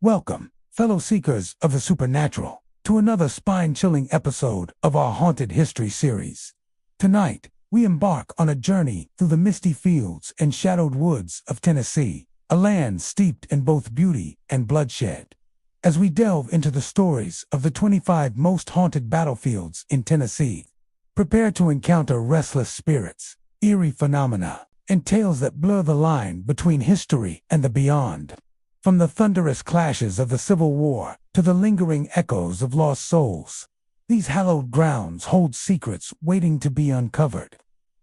Welcome, fellow seekers of the supernatural, to another spine-chilling episode of our Haunted History series. Tonight, we embark on a journey through the misty fields and shadowed woods of Tennessee, a land steeped in both beauty and bloodshed. As we delve into the stories of the 25 most haunted battlefields in Tennessee, prepare to encounter restless spirits, eerie phenomena, and tales that blur the line between history and the beyond. From the thunderous clashes of the Civil War to the lingering echoes of lost souls, these hallowed grounds hold secrets waiting to be uncovered.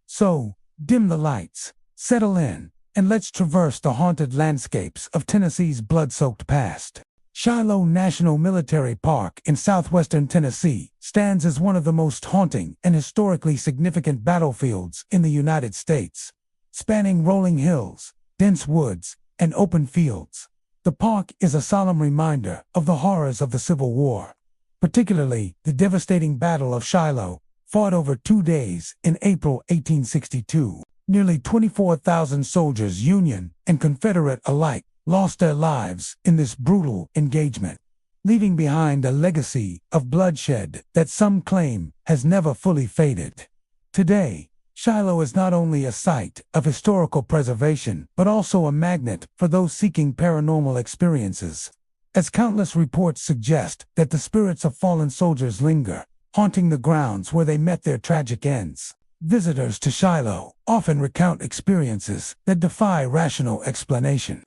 So, dim the lights, settle in, and let's traverse the haunted landscapes of Tennessee's blood-soaked past. Shiloh National Military Park in southwestern Tennessee stands as one of the most haunting and historically significant battlefields in the United States. Spanning rolling hills, dense woods, and open fields, the park is a solemn reminder of the horrors of the Civil War, particularly the devastating Battle of Shiloh, fought over 2 days in April 1862. Nearly 24,000 soldiers, Union and Confederate alike, lost their lives in this brutal engagement, leaving behind a legacy of bloodshed that some claim has never fully faded. Today, Shiloh is not only a site of historical preservation, but also a magnet for those seeking paranormal experiences, as countless reports suggest that the spirits of fallen soldiers linger, haunting the grounds where they met their tragic ends. Visitors to Shiloh often recount experiences that defy rational explanation.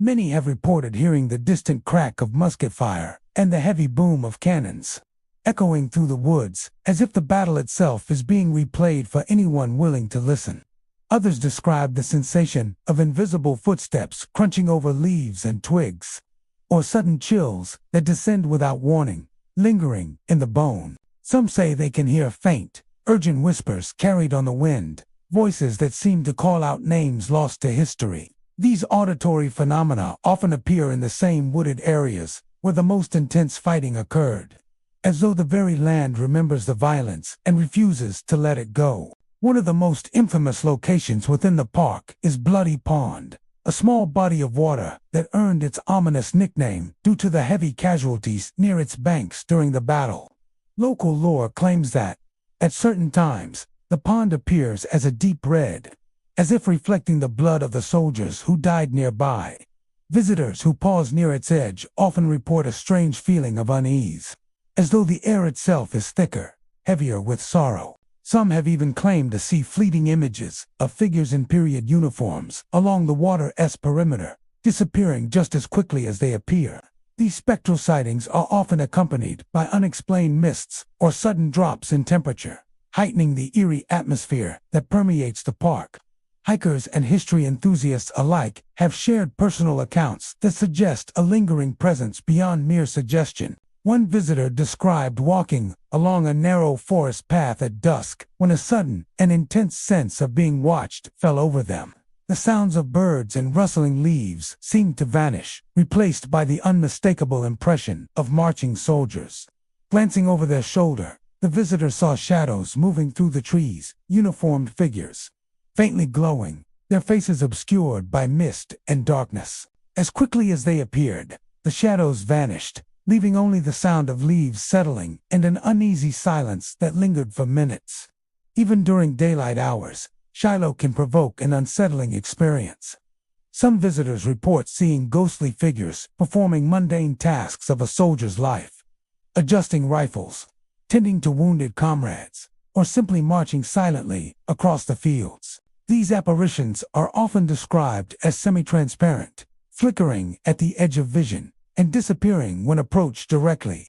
Many have reported hearing the distant crack of musket fire and the heavy boom of cannons, echoing through the woods as if the battle itself is being replayed for anyone willing to listen. Others describe the sensation of invisible footsteps crunching over leaves and twigs, or sudden chills that descend without warning, lingering in the bone. Some say they can hear faint, urgent whispers carried on the wind, voices that seem to call out names lost to history. These auditory phenomena often appear in the same wooded areas where the most intense fighting occurred, as though the very land remembers the violence and refuses to let it go. One of the most infamous locations within the park is Bloody Pond, a small body of water that earned its ominous nickname due to the heavy casualties near its banks during the battle. Local lore claims that, at certain times, the pond appears as a deep red, as if reflecting the blood of the soldiers who died nearby. Visitors who pause near its edge often report a strange feeling of unease, as though the air itself is thicker, heavier with sorrow. Some have even claimed to see fleeting images of figures in period uniforms along the water's perimeter, disappearing just as quickly as they appear. These spectral sightings are often accompanied by unexplained mists or sudden drops in temperature, heightening the eerie atmosphere that permeates the park. Hikers and history enthusiasts alike have shared personal accounts that suggest a lingering presence beyond mere suggestion. One visitor described walking along a narrow forest path at dusk when a sudden and intense sense of being watched fell over them. The sounds of birds and rustling leaves seemed to vanish, replaced by the unmistakable impression of marching soldiers. Glancing over their shoulder, the visitor saw shadows moving through the trees, uniformed figures, faintly glowing, their faces obscured by mist and darkness. As quickly as they appeared, the shadows vanished, leaving only the sound of leaves settling and an uneasy silence that lingered for minutes. Even during daylight hours, Shiloh can provoke an unsettling experience. Some visitors report seeing ghostly figures performing mundane tasks of a soldier's life, adjusting rifles, tending to wounded comrades, or simply marching silently across the fields. These apparitions are often described as semi-transparent, flickering at the edge of vision, and disappearing when approached directly.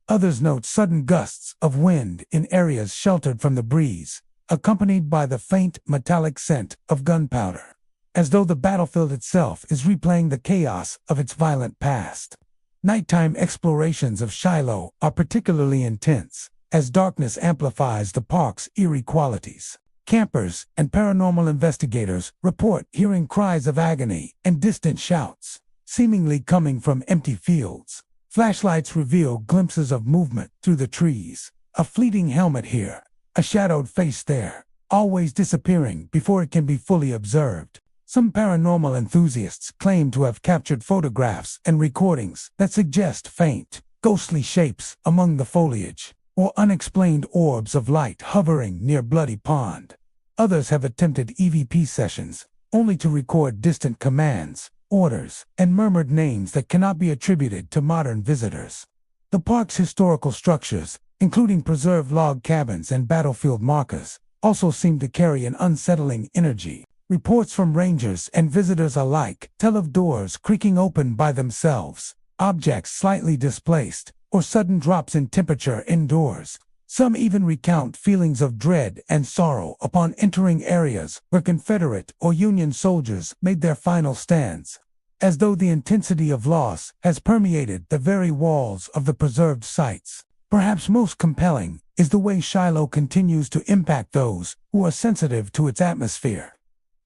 Others note sudden gusts of wind in areas sheltered from the breeze, accompanied by the faint metallic scent of gunpowder, as though the battlefield itself is replaying the chaos of its violent past. Nighttime explorations of Shiloh are particularly intense, as darkness amplifies the park's eerie qualities. Campers and paranormal investigators report hearing cries of agony and distant shouts, seemingly coming from empty fields. Flashlights reveal glimpses of movement through the trees, a fleeting helmet here, a shadowed face there, always disappearing before it can be fully observed. Some paranormal enthusiasts claim to have captured photographs and recordings that suggest faint, ghostly shapes among the foliage, or unexplained orbs of light hovering near Bloody Pond. Others have attempted EVP sessions, only to record distant commands, orders, and murmured names that cannot be attributed to modern visitors. The park's historical structures, including preserved log cabins and battlefield markers, also seem to carry an unsettling energy. Reports from rangers and visitors alike tell of doors creaking open by themselves, objects slightly displaced, or sudden drops in temperature indoors. Some even recount feelings of dread and sorrow upon entering areas where Confederate or Union soldiers made their final stands, as though the intensity of loss has permeated the very walls of the preserved sites. Perhaps most compelling is the way Shiloh continues to impact those who are sensitive to its atmosphere.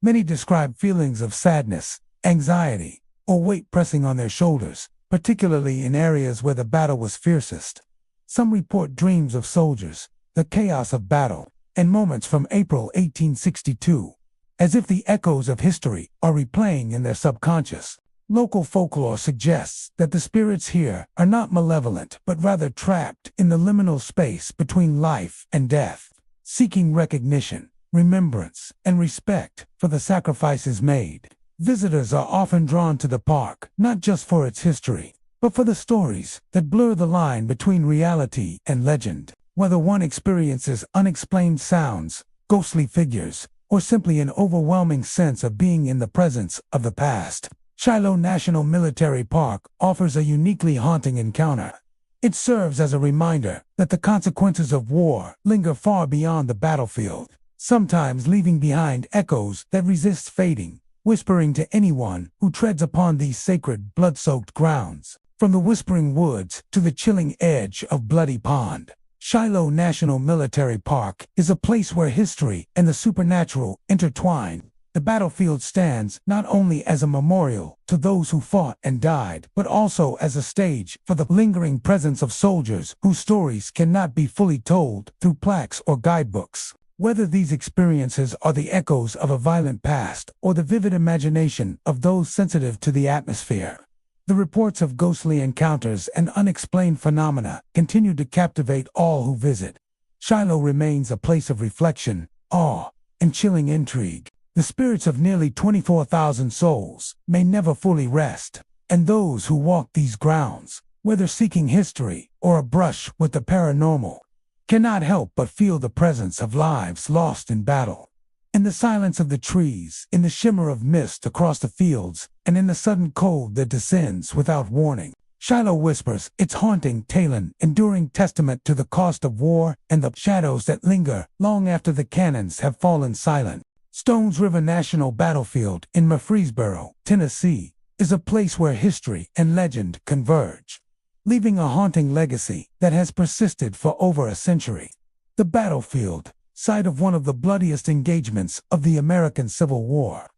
Many describe feelings of sadness, anxiety, or weight pressing on their shoulders, particularly in areas where the battle was fiercest. Some report dreams of soldiers, the chaos of battle, and moments from April 1862, as if the echoes of history are replaying in their subconscious. Local folklore suggests that the spirits here are not malevolent but rather trapped in the liminal space between life and death, seeking recognition, remembrance, and respect for the sacrifices made. Visitors are often drawn to the park not just for its history, but for the stories that blur the line between reality and legend. Whether one experiences unexplained sounds, ghostly figures, or simply an overwhelming sense of being in the presence of the past, Shiloh National Military Park offers a uniquely haunting encounter. It serves as a reminder that the consequences of war linger far beyond the battlefield, sometimes leaving behind echoes that resist fading, whispering to anyone who treads upon these sacred, blood-soaked grounds. From the whispering woods to the chilling edge of Bloody Pond, Shiloh National Military Park is a place where history and the supernatural intertwine. The battlefield stands not only as a memorial to those who fought and died, but also as a stage for the lingering presence of soldiers whose stories cannot be fully told through plaques or guidebooks. Whether these experiences are the echoes of a violent past or the vivid imagination of those sensitive to the atmosphere, the reports of ghostly encounters and unexplained phenomena continue to captivate all who visit. Shiloh remains a place of reflection, awe, and chilling intrigue. The spirits of nearly 24,000 souls may never fully rest, and those who walk these grounds, whether seeking history or a brush with the paranormal, cannot help but feel the presence of lives lost in battle. In the silence of the trees, in the shimmer of mist across the fields, and in the sudden cold that descends without warning, Shiloh whispers its haunting tale, an enduring testament to the cost of war and the shadows that linger long after the cannons have fallen silent. Stones River National Battlefield in Murfreesboro, Tennessee, is a place where history and legend converge, leaving a haunting legacy that has persisted for over a century. The battlefield, site of one of the bloodiest engagements of the American Civil War,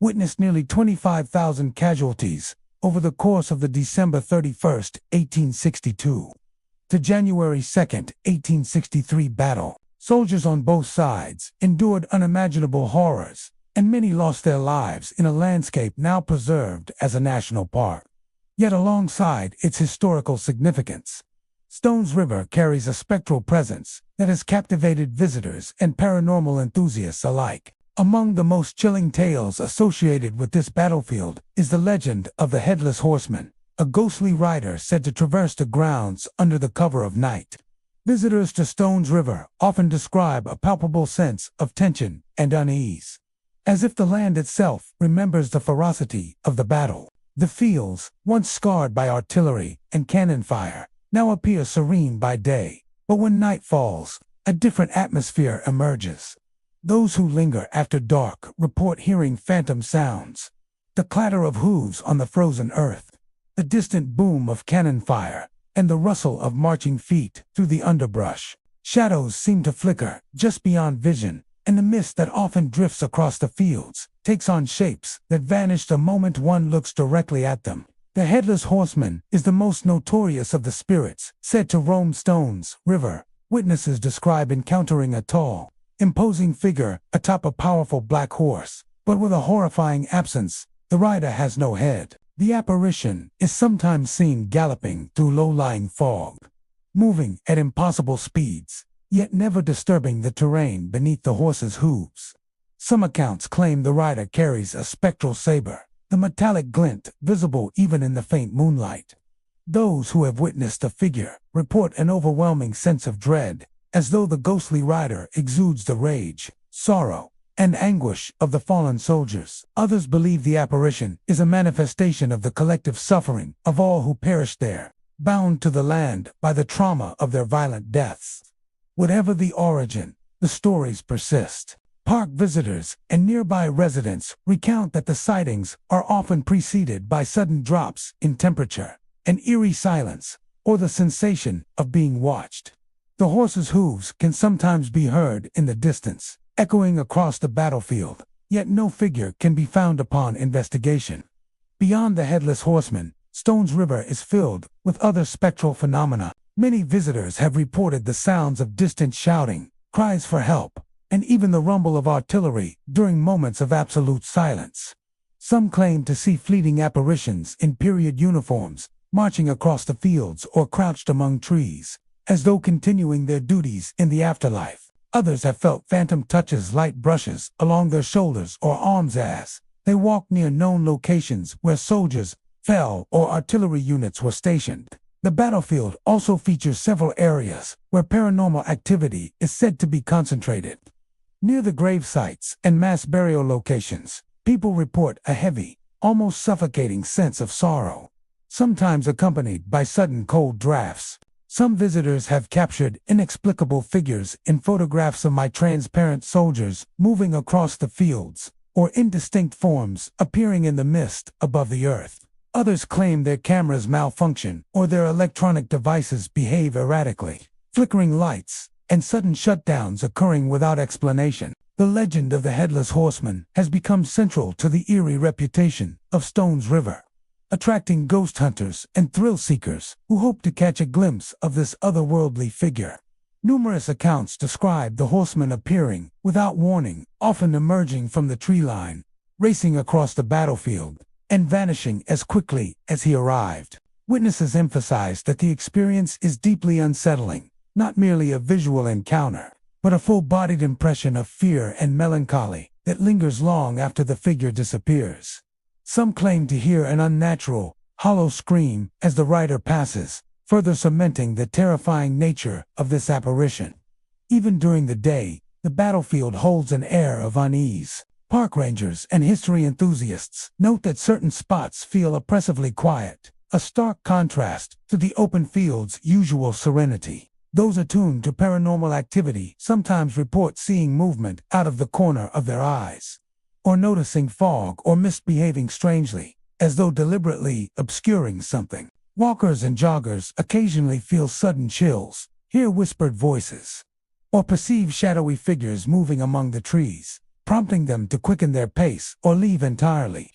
witnessed nearly 25,000 casualties over the course of the December 31, 1862, to January 2, 1863 battle. Soldiers on both sides endured unimaginable horrors, and many lost their lives in a landscape now preserved as a national park. Yet alongside its historical significance, Stones River carries a spectral presence that has captivated visitors and paranormal enthusiasts alike. Among the most chilling tales associated with this battlefield is the legend of the Headless Horseman, a ghostly rider said to traverse the grounds under the cover of night. Visitors to Stones River often describe a palpable sense of tension and unease, as if the land itself remembers the ferocity of the battle. The fields, once scarred by artillery and cannon fire, now appear serene by day, but when night falls, a different atmosphere emerges. Those who linger after dark report hearing phantom sounds, the clatter of hooves on the frozen earth, the distant boom of cannon fire, and the rustle of marching feet through the underbrush. Shadows seem to flicker just beyond vision, and the mist that often drifts across the fields takes on shapes that vanish the moment one looks directly at them. The Headless Horseman is the most notorious of the spirits said to roam Stones River. Witnesses describe encountering a tall, imposing figure atop a powerful black horse, but with a horrifying absence. The rider has no head. The apparition is sometimes seen galloping through low-lying fog, moving at impossible speeds, yet never disturbing the terrain beneath the horse's hooves. Some accounts claim the rider carries a spectral saber, the metallic glint visible even in the faint moonlight. Those who have witnessed the figure report an overwhelming sense of dread, as though the ghostly rider exudes the rage, sorrow, and anguish of the fallen soldiers. Others believe the apparition is a manifestation of the collective suffering of all who perished there, bound to the land by the trauma of their violent deaths. Whatever the origin, the stories persist. Park visitors and nearby residents recount that the sightings are often preceded by sudden drops in temperature, an eerie silence, or the sensation of being watched. The horse's hooves can sometimes be heard in the distance, echoing across the battlefield, yet no figure can be found upon investigation. Beyond the Headless Horseman, Stones River is filled with other spectral phenomena. Many visitors have reported the sounds of distant shouting, cries for help, and even the rumble of artillery during moments of absolute silence. Some claim to see fleeting apparitions in period uniforms, marching across the fields or crouched among trees, as though continuing their duties in the afterlife. Others have felt phantom touches, light brushes along their shoulders or arms as they walk near known locations where soldiers fell or artillery units were stationed. The battlefield also features several areas where paranormal activity is said to be concentrated. Near the grave sites and mass burial locations, people report a heavy, almost suffocating sense of sorrow, sometimes accompanied by sudden cold drafts. Some visitors have captured inexplicable figures in photographs of transparent soldiers moving across the fields, or indistinct forms appearing in the mist above the earth. Others claim their cameras malfunction or their electronic devices behave erratically, flickering lights and sudden shutdowns occurring without explanation. The legend of the Headless Horseman has become central to the eerie reputation of Stones River, attracting ghost hunters and thrill seekers who hope to catch a glimpse of this otherworldly figure. Numerous accounts describe the horseman appearing without warning, often emerging from the tree line, racing across the battlefield, and vanishing as quickly as he arrived. Witnesses emphasize that the experience is deeply unsettling, not merely a visual encounter, but a full-bodied impression of fear and melancholy that lingers long after the figure disappears. Some claim to hear an unnatural, hollow scream as the rider passes, further cementing the terrifying nature of this apparition. Even during the day, the battlefield holds an air of unease. Park rangers and history enthusiasts note that certain spots feel oppressively quiet, a stark contrast to the open field's usual serenity. Those attuned to paranormal activity sometimes report seeing movement out of the corner of their eyes, or noticing fog or mist behaving strangely, as though deliberately obscuring something. Walkers and joggers occasionally feel sudden chills, hear whispered voices, or perceive shadowy figures moving among the trees, prompting them to quicken their pace or leave entirely.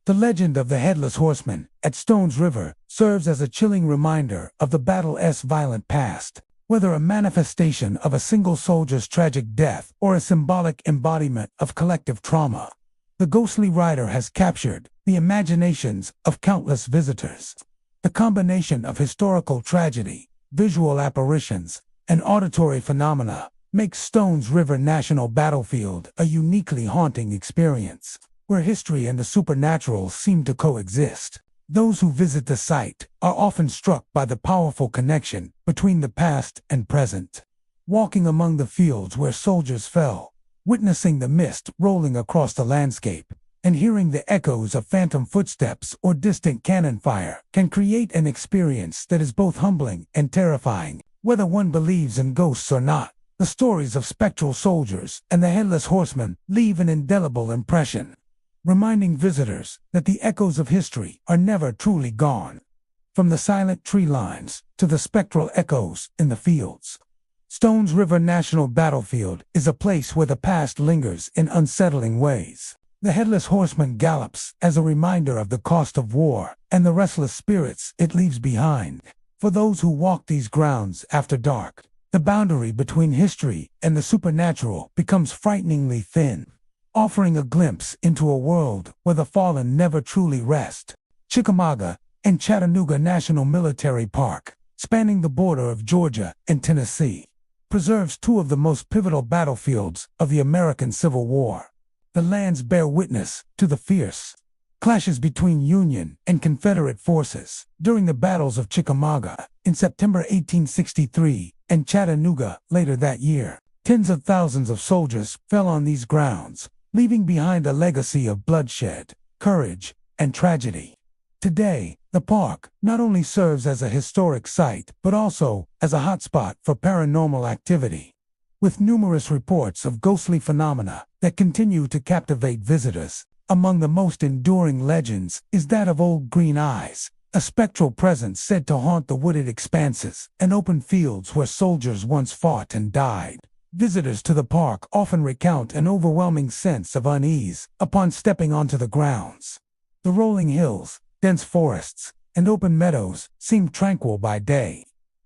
The legend of the Headless Horseman at Stones River serves as a chilling reminder of the battle's violent past. Whether a manifestation of a single soldier's tragic death or a symbolic embodiment of collective trauma, the ghostly rider has captured the imaginations of countless visitors. The combination of historical tragedy, visual apparitions, and auditory phenomena makes Stones River National Battlefield a uniquely haunting experience, where history and the supernatural seem to coexist. Those who visit the site are often struck by the powerful connection between the past and present. Walking among the fields where soldiers fell, witnessing the mist rolling across the landscape, and hearing the echoes of phantom footsteps or distant cannon fire can create an experience that is both humbling and terrifying. Whether one believes in ghosts or not, the stories of spectral soldiers and the Headless Horseman leave an indelible impression, reminding visitors that the echoes of history are never truly gone. From the silent tree lines to the spectral echoes in the fields, Stones River National Battlefield is a place where the past lingers in unsettling ways. The Headless Horseman gallops as a reminder of the cost of war and the restless spirits it leaves behind. For those who walk these grounds after dark, the boundary between history and the supernatural becomes frighteningly thin. offering a glimpse into a world where the fallen never truly rest. Chickamauga and Chattanooga National Military Park, spanning the border of Georgia and Tennessee, preserves two of the most pivotal battlefields of the American Civil War. The lands bear witness to the fierce clashes between Union and Confederate forces during the battles of Chickamauga in September 1863 and Chattanooga later that year. Tens of thousands of soldiers fell on these grounds, leaving behind a legacy of bloodshed, courage, and tragedy. Today, the park not only serves as a historic site but also as a hotspot for paranormal activity, with numerous reports of ghostly phenomena that continue to captivate visitors. Among the most enduring legends is that of Old Green Eyes, a spectral presence said to haunt the wooded expanses and open fields where soldiers once fought and died. Visitors to the park often recount an overwhelming sense of unease upon stepping onto the grounds. The rolling hills, dense forests, and open meadows seem tranquil by day,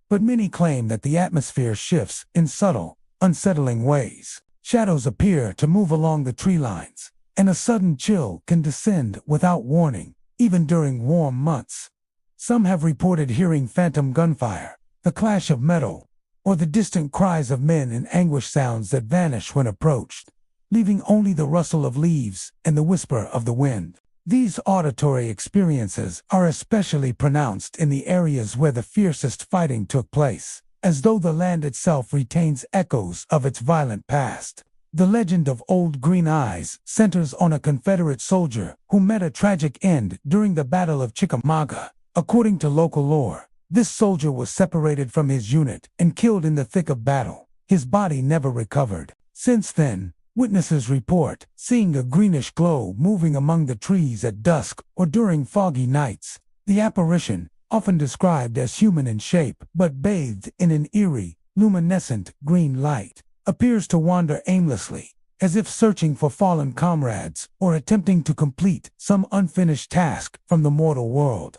but many claim that the atmosphere shifts in subtle, unsettling ways. Shadows appear to move along the tree lines, and a sudden chill can descend without warning, even during warm months. Some have reported hearing phantom gunfire, the clash of metal, or the distant cries of men in anguish, sounds that vanish when approached, leaving only the rustle of leaves and the whisper of the wind. These auditory experiences are especially pronounced in the areas where the fiercest fighting took place, as though the land itself retains echoes of its violent past. The legend of Old Green Eyes centers on a Confederate soldier who met a tragic end during the Battle of Chickamauga. According to local lore, this soldier was separated from his unit and killed in the thick of battle. His body never recovered. Since then, witnesses report seeing a greenish glow moving among the trees at dusk or during foggy nights. The apparition, often described as human in shape but bathed in an eerie, luminescent green light, appears to wander aimlessly, as if searching for fallen comrades or attempting to complete some unfinished task from the mortal world.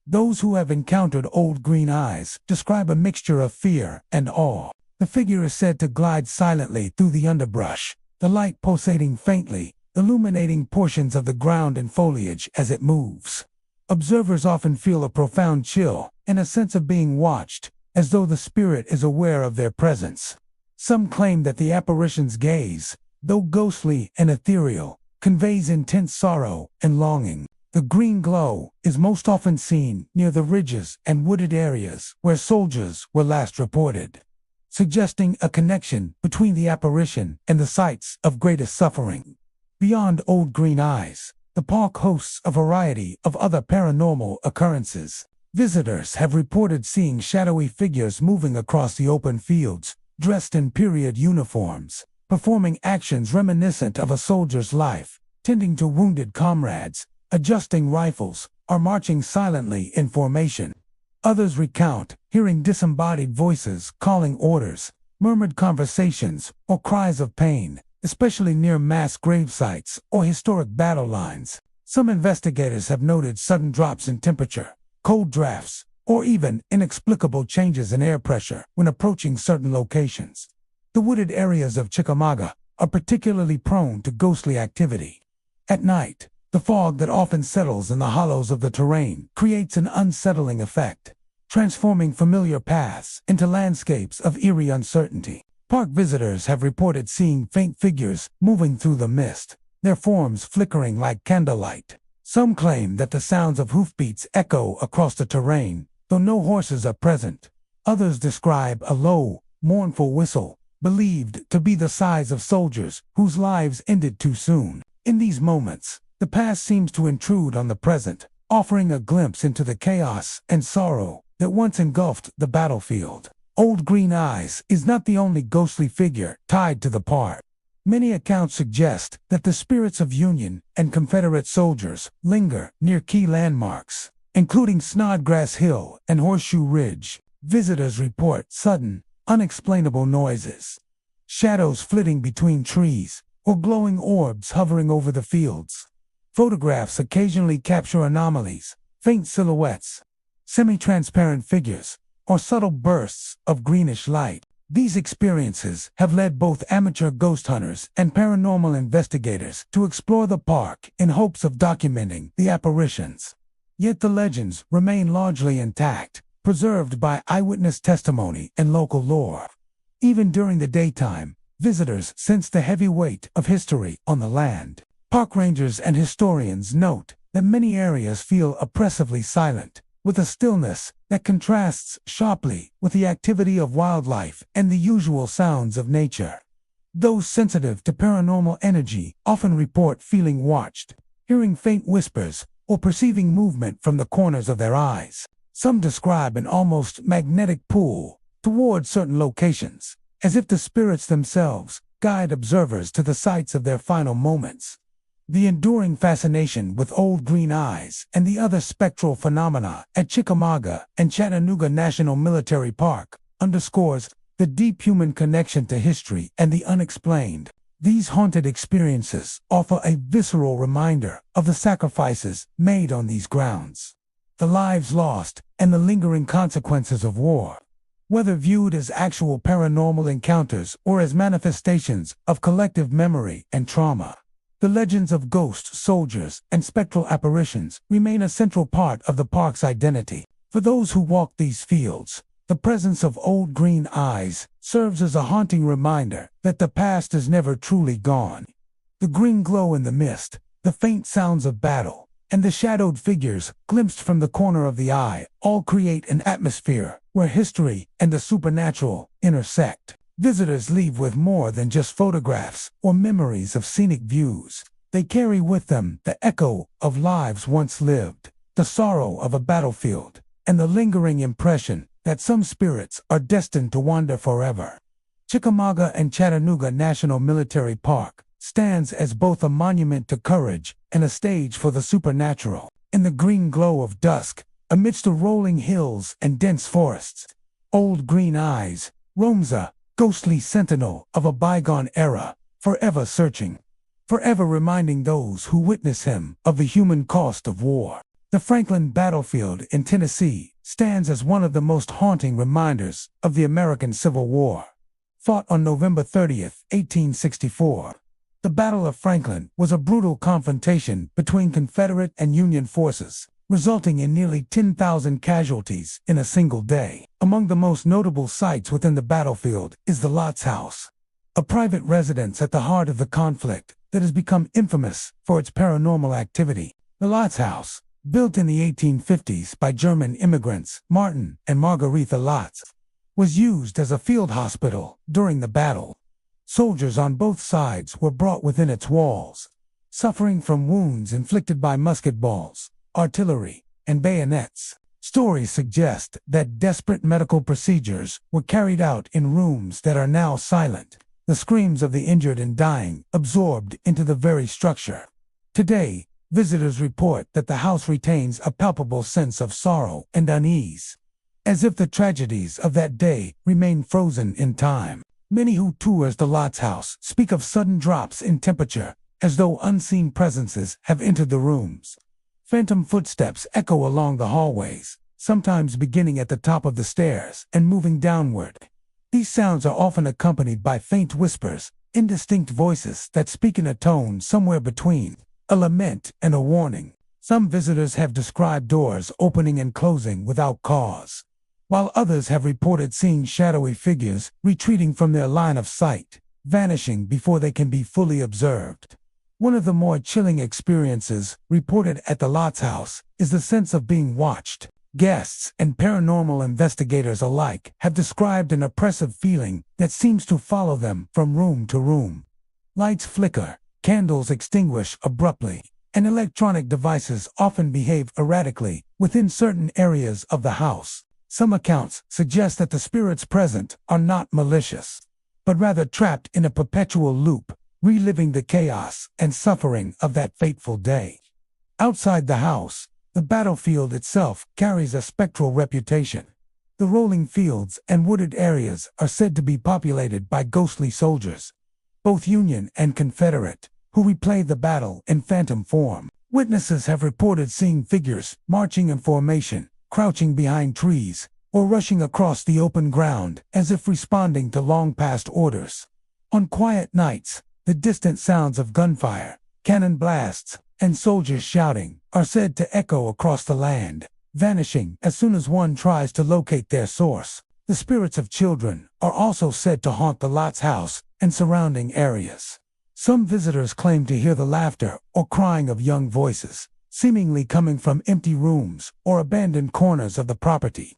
Those who have encountered Old Green Eyes describe a mixture of fear and awe. The figure is said to glide silently through the underbrush, the light pulsating faintly, illuminating portions of the ground and foliage as it moves. Observers often feel a profound chill and a sense of being watched, as though the spirit is aware of their presence. Some claim that the apparition's gaze, though ghostly and ethereal, conveys intense sorrow and longing. The green glow is most often seen near the ridges and wooded areas where soldiers were last reported, suggesting a connection between the apparition and the sites of greatest suffering. Beyond Old Green Eyes, the park hosts a variety of other paranormal occurrences. Visitors have reported seeing shadowy figures moving across the open fields, dressed in period uniforms, performing actions reminiscent of a soldier's life, tending to wounded comrades, adjusting rifles, or marching silently in formation. Others recount hearing disembodied voices calling orders, murmured conversations, or cries of pain, especially near mass grave sites or historic battle lines. Some investigators have noted sudden drops in temperature, cold drafts, or even inexplicable changes in air pressure when approaching certain locations. The wooded areas of Chickamauga are particularly prone to ghostly activity. At night, the fog that often settles in the hollows of the terrain creates an unsettling effect, transforming familiar paths into landscapes of eerie uncertainty. Park visitors have reported seeing faint figures moving through the mist, their forms flickering like candlelight. Some claim that the sounds of hoofbeats echo across the terrain, though no horses are present. Others describe a low, mournful whistle, believed to be the sighs of soldiers whose lives ended too soon. In these moments, the past seems to intrude on the present, offering a glimpse into the chaos and sorrow that once engulfed the battlefield. Old Green Eyes is not the only ghostly figure tied to the park. Many accounts suggest that the spirits of Union and Confederate soldiers linger near key landmarks, including Snodgrass Hill and Horseshoe Ridge. Visitors report sudden, unexplainable noises, shadows flitting between trees, or glowing orbs hovering over the fields. Photographs occasionally capture anomalies, faint silhouettes, semi-transparent figures, or subtle bursts of greenish light. These experiences have led both amateur ghost hunters and paranormal investigators to explore the park in hopes of documenting the apparitions. Yet the legends remain largely intact, preserved by eyewitness testimony and local lore. Even during the daytime, visitors sense the heavy weight of history on the land. Park rangers and historians note that many areas feel oppressively silent, with a stillness that contrasts sharply with the activity of wildlife and the usual sounds of nature. Those sensitive to paranormal energy often report feeling watched, hearing faint whispers, or perceiving movement from the corners of their eyes. Some describe an almost magnetic pull toward certain locations, as if the spirits themselves guide observers to the sites of their final moments. The enduring fascination with old green eyes and the other spectral phenomena at Chickamauga and Chattanooga National Military Park underscores the deep human connection to history and the unexplained. These haunted experiences offer a visceral reminder of the sacrifices made on these grounds, the lives lost, and the lingering consequences of war. Whether viewed as actual paranormal encounters or as manifestations of collective memory and trauma, the legends of ghosts, soldiers, and spectral apparitions remain a central part of the park's identity. For those who walk these fields, the presence of old green eyes serves as a haunting reminder that the past is never truly gone. The green glow in the mist, the faint sounds of battle, and the shadowed figures glimpsed from the corner of the eye all create an atmosphere where history and the supernatural intersect. Visitors leave with more than just photographs or memories of scenic views. They carry with them the echo of lives once lived, the sorrow of a battlefield, and the lingering impression that some spirits are destined to wander forever. Chickamauga and Chattanooga National Military Park stands as both a monument to courage and a stage for the supernatural. In the green glow of dusk, amidst the rolling hills and dense forests, old green eyes roams a ghostly sentinel of a bygone era, forever searching, forever reminding those who witness him of the human cost of war. The Franklin battlefield in Tennessee stands as one of the most haunting reminders of the American Civil War. Fought on November 30, 1864, the Battle of Franklin was a brutal confrontation between Confederate and Union forces, resulting in nearly 10,000 casualties in a single day. Among the most notable sites within the battlefield is the Lots House, a private residence at the heart of the conflict that has become infamous for its paranormal activity. The Lots House, built in the 1850s by German immigrants Martin and Margaretha Lotz, was used as a field hospital during the battle. Soldiers on both sides were brought within its walls, suffering from wounds inflicted by musket balls, artillery, and bayonets. Stories suggest that desperate medical procedures were carried out in rooms that are now silent, the screams of the injured and dying absorbed into the very structure. Today, visitors report that the house retains a palpable sense of sorrow and unease, as if the tragedies of that day remain frozen in time. Many who tour the Lots House speak of sudden drops in temperature, as though unseen presences have entered the rooms. Phantom footsteps echo along the hallways, sometimes beginning at the top of the stairs and moving downward. These sounds are often accompanied by faint whispers, indistinct voices that speak in a tone somewhere between a lament and a warning. Some visitors have described doors opening and closing without cause, while others have reported seeing shadowy figures retreating from their line of sight, vanishing before they can be fully observed. One of the more chilling experiences reported at the Lots House is the sense of being watched. Guests and paranormal investigators alike have described an oppressive feeling that seems to follow them from room to room. Lights flicker, candles extinguish abruptly, and electronic devices often behave erratically within certain areas of the house. Some accounts suggest that the spirits present are not malicious, but rather trapped in a perpetual loop, reliving the chaos and suffering of that fateful day. Outside the house, the battlefield itself carries a spectral reputation. The rolling fields and wooded areas are said to be populated by ghostly soldiers, both Union and Confederate, who replay the battle in phantom form. Witnesses have reported seeing figures marching in formation, crouching behind trees, or rushing across the open ground as if responding to long-past orders. On quiet nights, the distant sounds of gunfire, cannon blasts, and soldiers shouting are said to echo across the land, vanishing as soon as one tries to locate their source. The spirits of children are also said to haunt the Lot's house and surrounding areas. Some visitors claim to hear the laughter or crying of young voices, seemingly coming from empty rooms or abandoned corners of the property.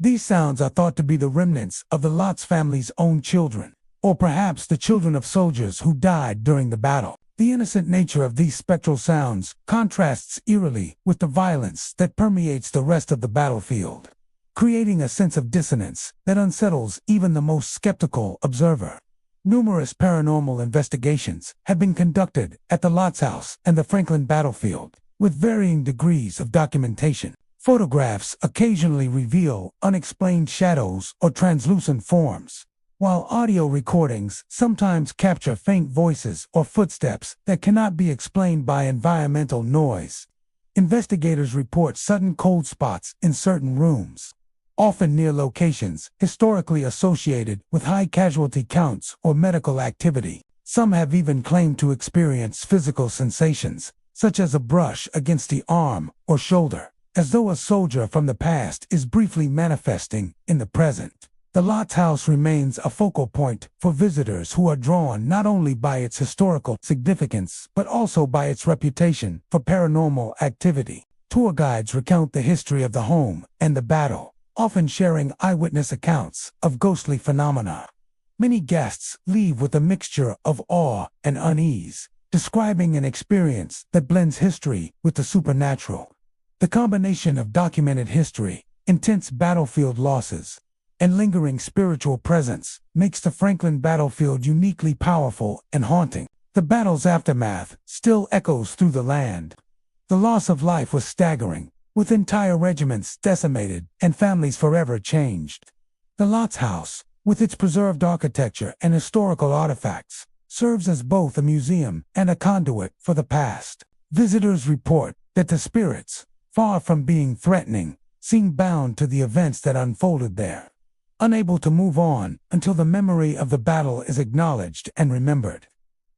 These sounds are thought to be the remnants of the Lot's family's own children, or perhaps the children of soldiers who died during the battle. The innocent nature of these spectral sounds contrasts eerily with the violence that permeates the rest of the battlefield, creating a sense of dissonance that unsettles even the most skeptical observer. Numerous paranormal investigations have been conducted at the Lot's house and the Franklin battlefield, with varying degrees of documentation. Photographs occasionally reveal unexplained shadows or translucent forms, while audio recordings sometimes capture faint voices or footsteps that cannot be explained by environmental noise. Investigators report sudden cold spots in certain rooms, often near locations historically associated with high casualty counts or medical activity. Some have even claimed to experience physical sensations, such as a brush against the arm or shoulder, as though a soldier from the past is briefly manifesting in the present. The Lot's house remains a focal point for visitors who are drawn not only by its historical significance but also by its reputation for paranormal activity. Tour guides recount the history of the home and the battle, often sharing eyewitness accounts of ghostly phenomena. Many guests leave with a mixture of awe and unease, describing an experience that blends history with the supernatural. The combination of documented history, intense battlefield losses, and lingering spiritual presence makes the Franklin battlefield uniquely powerful and haunting. The battle's aftermath still echoes through the land. The loss of life was staggering, with entire regiments decimated and families forever changed. The Lot's house, with its preserved architecture and historical artifacts, serves as both a museum and a conduit for the past. Visitors report that the spirits, far from being threatening, seem bound to the events that unfolded there, unable to move on until the memory of the battle is acknowledged and remembered.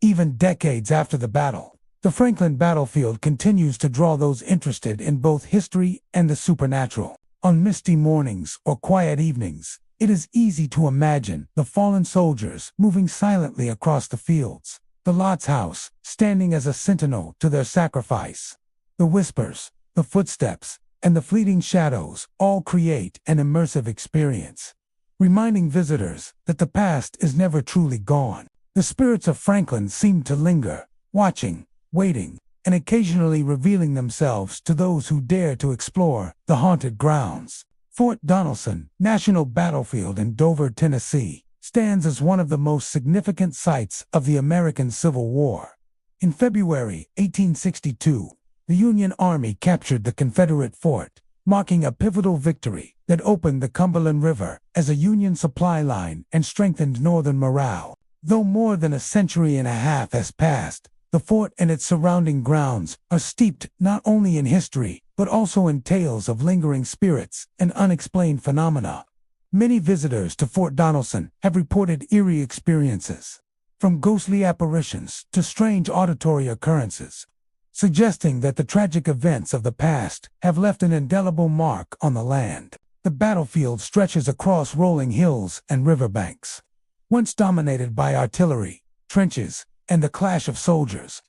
Even decades after the battle, the Franklin battlefield continues to draw those interested in both history and the supernatural. On misty mornings or quiet evenings, it is easy to imagine the fallen soldiers moving silently across the fields, the Lot's house standing as a sentinel to their sacrifice. The whispers, the footsteps, and the fleeting shadows all create an immersive experience, reminding visitors that the past is never truly gone. The spirits of Franklin seem to linger, watching, waiting, and occasionally revealing themselves to those who dare to explore the haunted grounds. Fort Donelson National Battlefield in Dover, Tennessee, stands as one of the most significant sites of the American Civil War. In February 1862, the Union Army captured the Confederate fort, marking a pivotal victory that opened the Cumberland River as a Union supply line and strengthened Northern morale. Though more than a century and a half has passed, the fort and its surrounding grounds are steeped not only in history, but also in tales of lingering spirits and unexplained phenomena. Many visitors to Fort Donelson have reported eerie experiences, from ghostly apparitions to strange auditory occurrences, suggesting that the tragic events of the past have left an indelible mark on the land. The battlefield stretches across rolling hills and riverbanks, once dominated by artillery, trenches, and the clash of soldiers.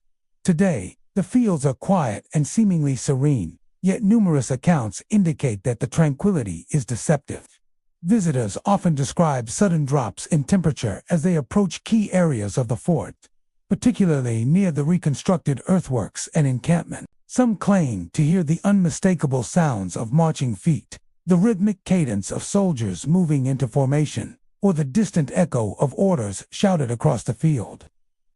Today, the fields are quiet and seemingly serene, yet numerous accounts indicate that the tranquility is deceptive. Visitors often describe sudden drops in temperature as they approach key areas of the fort, particularly near the reconstructed earthworks and encampment. Some claim to hear the unmistakable sounds of marching feet, the rhythmic cadence of soldiers moving into formation, or the distant echo of orders shouted across the field.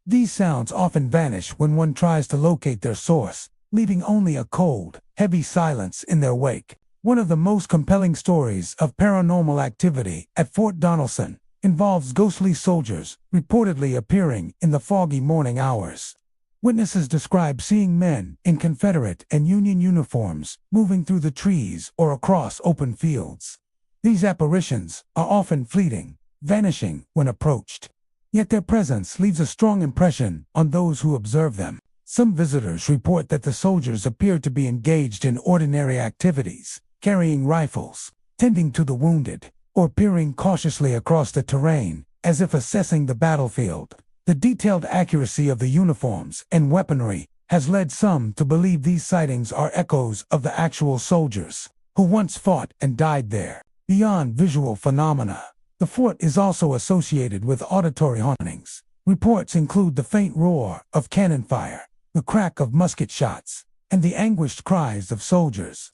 These sounds often vanish when one tries to locate their source, leaving only a cold, heavy silence in their wake. One of the most compelling stories of paranormal activity at Fort Donelson involves ghostly soldiers reportedly appearing in the foggy morning hours. Witnesses describe seeing men in Confederate and Union uniforms moving through the trees or across open fields. These apparitions are often fleeting, vanishing when approached. Yet their presence leaves a strong impression on those who observe them. Some visitors report that the soldiers appear to be engaged in ordinary activities, carrying rifles, tending to the wounded, or peering cautiously across the terrain, as if assessing the battlefield. The detailed accuracy of the uniforms and weaponry has led some to believe these sightings are echoes of the actual soldiers who once fought and died there. Beyond visual phenomena, the fort is also associated with auditory hauntings. Reports include the faint roar of cannon fire, the crack of musket shots, and the anguished cries of soldiers.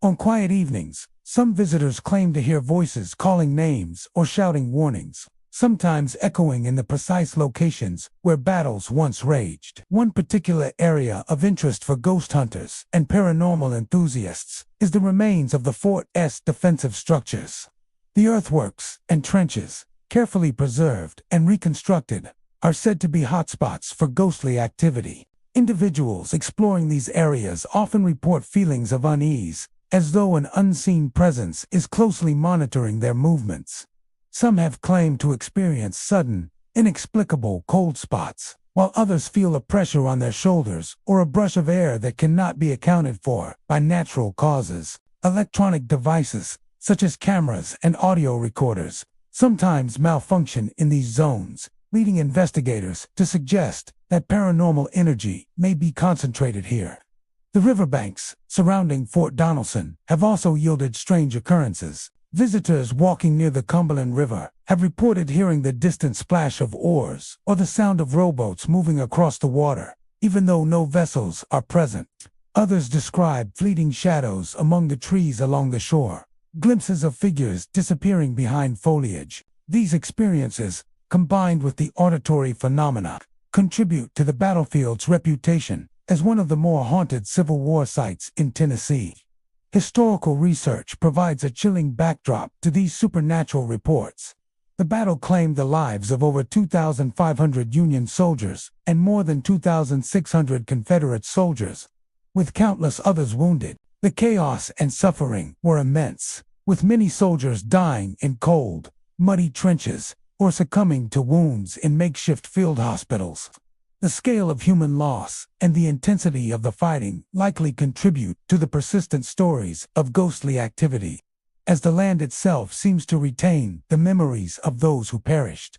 On quiet evenings, some visitors claim to hear voices calling names or shouting warnings, sometimes echoing in the precise locations where battles once raged. One particular area of interest for ghost hunters and paranormal enthusiasts is the remains of the fort's defensive structures. The earthworks and trenches, carefully preserved and reconstructed, are said to be hotspots for ghostly activity. Individuals exploring these areas often report feelings of unease, as though an unseen presence is closely monitoring their movements. Some have claimed to experience sudden, inexplicable cold spots, while others feel a pressure on their shoulders or a brush of air that cannot be accounted for by natural causes. Electronic devices, such as cameras and audio recorders, sometimes malfunction in these zones, leading investigators to suggest that paranormal energy may be concentrated here. The riverbanks surrounding Fort Donelson have also yielded strange occurrences. Visitors walking near the Cumberland River have reported hearing the distant splash of oars or the sound of rowboats moving across the water, even though no vessels are present. Others describe fleeting shadows among the trees along the shore, glimpses of figures disappearing behind foliage. These experiences, combined with the auditory phenomena, contribute to the battlefield's reputation as one of the more haunted Civil War sites in Tennessee. Historical research provides a chilling backdrop to these supernatural reports. The battle claimed the lives of over 2,500 Union soldiers and more than 2,600 Confederate soldiers, with countless others wounded. The chaos and suffering were immense, with many soldiers dying in cold, muddy trenches or succumbing to wounds in makeshift field hospitals. The scale of human loss and the intensity of the fighting likely contribute to the persistent stories of ghostly activity, as the land itself seems to retain the memories of those who perished.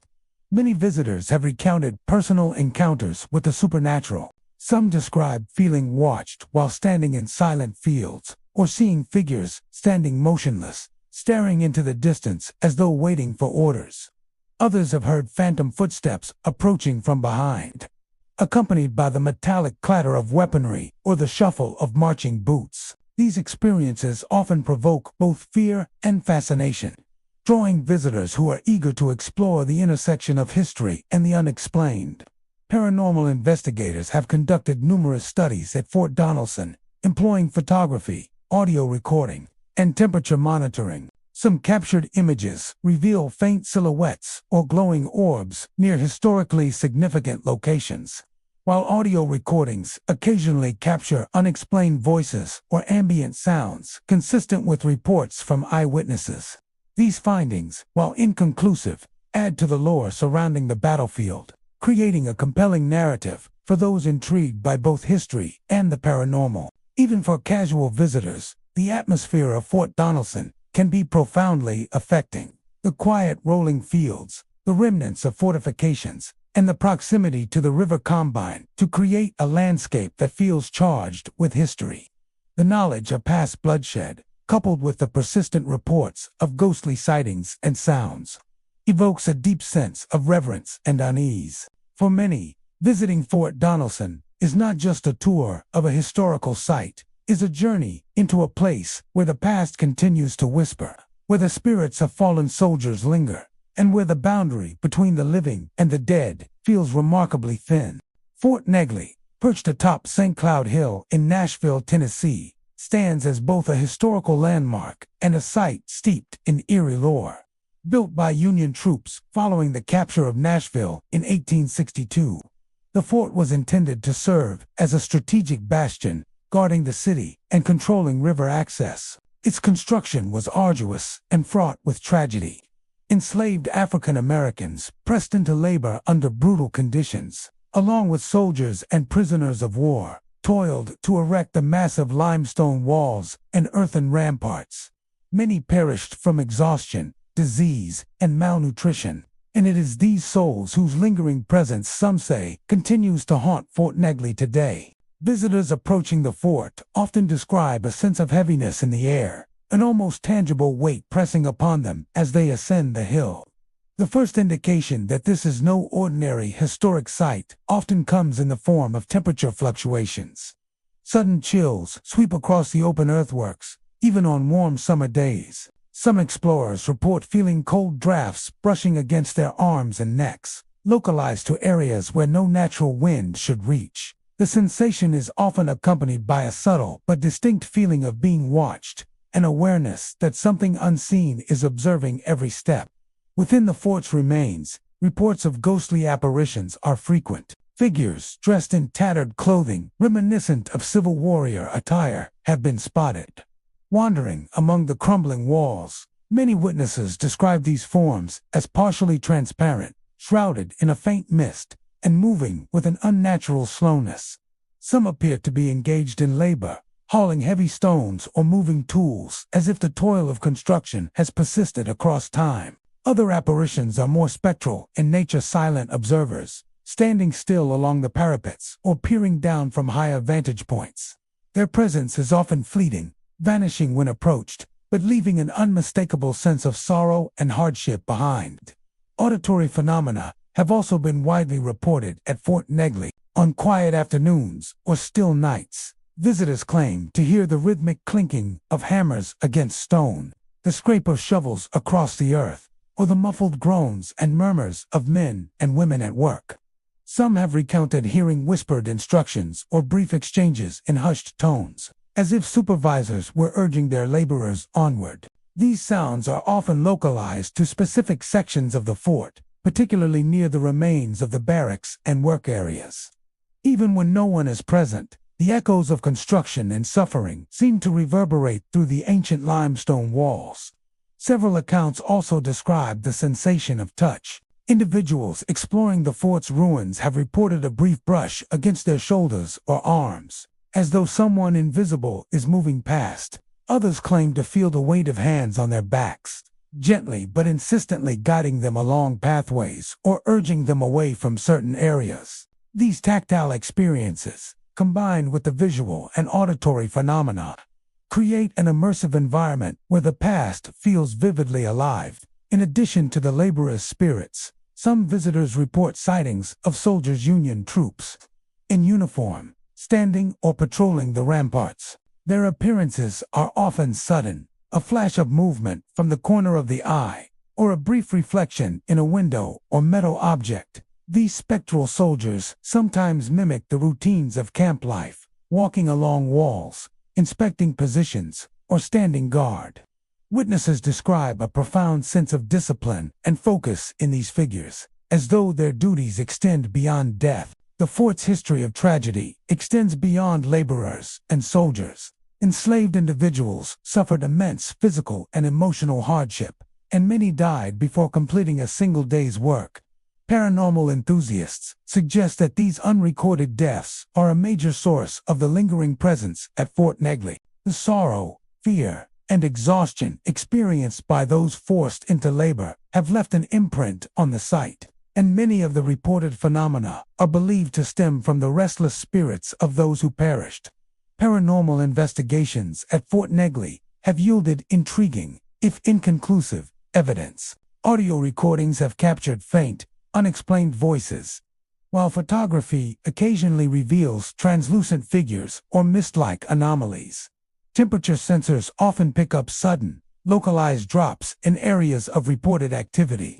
Many visitors have recounted personal encounters with the supernatural. Some describe feeling watched while standing in silent fields, or seeing figures standing motionless, staring into the distance as though waiting for orders. Others have heard phantom footsteps approaching from behind, accompanied by the metallic clatter of weaponry or the shuffle of marching boots. These experiences often provoke both fear and fascination, drawing visitors who are eager to explore the intersection of history and the unexplained. Paranormal investigators have conducted numerous studies at Fort Donelson, employing photography, audio recording, and temperature monitoring. Some captured images reveal faint silhouettes or glowing orbs near historically significant locations, while audio recordings occasionally capture unexplained voices or ambient sounds consistent with reports from eyewitnesses. These findings, while inconclusive, add to the lore surrounding the battlefield, creating a compelling narrative for those intrigued by both history and the paranormal. Even for casual visitors, the atmosphere of Fort Donelson can be profoundly affecting. The quiet rolling fields, the remnants of fortifications, and the proximity to the River Combine to create a landscape that feels charged with history. The knowledge of past bloodshed, coupled with the persistent reports of ghostly sightings and sounds, evokes a deep sense of reverence and unease. For many, visiting Fort Donelson is not just a tour of a historical site, is a journey into a place where the past continues to whisper, where the spirits of fallen soldiers linger, and where the boundary between the living and the dead feels remarkably thin. Fort Negley, perched atop St. Cloud Hill in Nashville, Tennessee, stands as both a historical landmark and a site steeped in eerie lore. Built by Union troops following the capture of Nashville in 1862, the fort was intended to serve as a strategic bastion, guarding the city and controlling river access. Its construction was arduous and fraught with tragedy. Enslaved African Americans, pressed into labor under brutal conditions, along with soldiers and prisoners of war, toiled to erect the massive limestone walls and earthen ramparts. Many perished from exhaustion, disease, and malnutrition, and it is these souls whose lingering presence, some say, continues to haunt Fort Negley today. Visitors approaching the fort often describe a sense of heaviness in the air, an almost tangible weight pressing upon them as they ascend the hill. The first indication that this is no ordinary historic site often comes in the form of temperature fluctuations. Sudden chills sweep across the open earthworks, even on warm summer days. Some explorers report feeling cold drafts brushing against their arms and necks, localized to areas where no natural wind should reach. The sensation is often accompanied by a subtle but distinct feeling of being watched, an awareness that something unseen is observing every step. Within the fort's remains, reports of ghostly apparitions are frequent. Figures dressed in tattered clothing, reminiscent of Civil Warrior attire, have been spotted wandering among the crumbling walls. Many witnesses describe these forms as partially transparent, shrouded in a faint mist, and moving with an unnatural slowness. Some appear to be engaged in labor, hauling heavy stones or moving tools as if the toil of construction has persisted across time. Other apparitions are more spectral in nature, silent observers, standing still along the parapets or peering down from higher vantage points. Their presence is often fleeting, vanishing when approached, but leaving an unmistakable sense of sorrow and hardship behind. Auditory phenomena have also been widely reported at Fort Negley. On quiet afternoons or still nights, visitors claim to hear the rhythmic clinking of hammers against stone, the scrape of shovels across the earth, or the muffled groans and murmurs of men and women at work. Some have recounted hearing whispered instructions or brief exchanges in hushed tones, as if supervisors were urging their laborers onward. These sounds are often localized to specific sections of the fort, particularly near the remains of the barracks and work areas. Even when no one is present, the echoes of construction and suffering seem to reverberate through the ancient limestone walls. Several accounts also describe the sensation of touch. Individuals exploring the fort's ruins have reported a brief brush against their shoulders or arms, as though someone invisible is moving past. Others claim to feel the weight of hands on their backs, gently but insistently guiding them along pathways or urging them away from certain areas. These tactile experiences, combined with the visual and auditory phenomena, create an immersive environment where the past feels vividly alive. In addition to the laborers' spirits, some visitors report sightings of soldiers' Union troops in uniform, standing or patrolling the ramparts. Their appearances are often sudden, a flash of movement from the corner of the eye, or a brief reflection in a window or metal object. These spectral soldiers sometimes mimic the routines of camp life, walking along walls, inspecting positions, or standing guard. Witnesses describe a profound sense of discipline and focus in these figures, as though their duties extend beyond death. The fort's history of tragedy extends beyond laborers and soldiers. Enslaved individuals suffered immense physical and emotional hardship, and many died before completing a single day's work. Paranormal enthusiasts suggest that these unrecorded deaths are a major source of the lingering presence at Fort Negley. The sorrow, fear, and exhaustion experienced by those forced into labor have left an imprint on the site, and many of the reported phenomena are believed to stem from the restless spirits of those who perished. Paranormal investigations at Fort Negley have yielded intriguing, if inconclusive, evidence. Audio recordings have captured faint, unexplained voices, while photography occasionally reveals translucent figures or mist-like anomalies. Temperature sensors often pick up sudden, localized drops in areas of reported activity.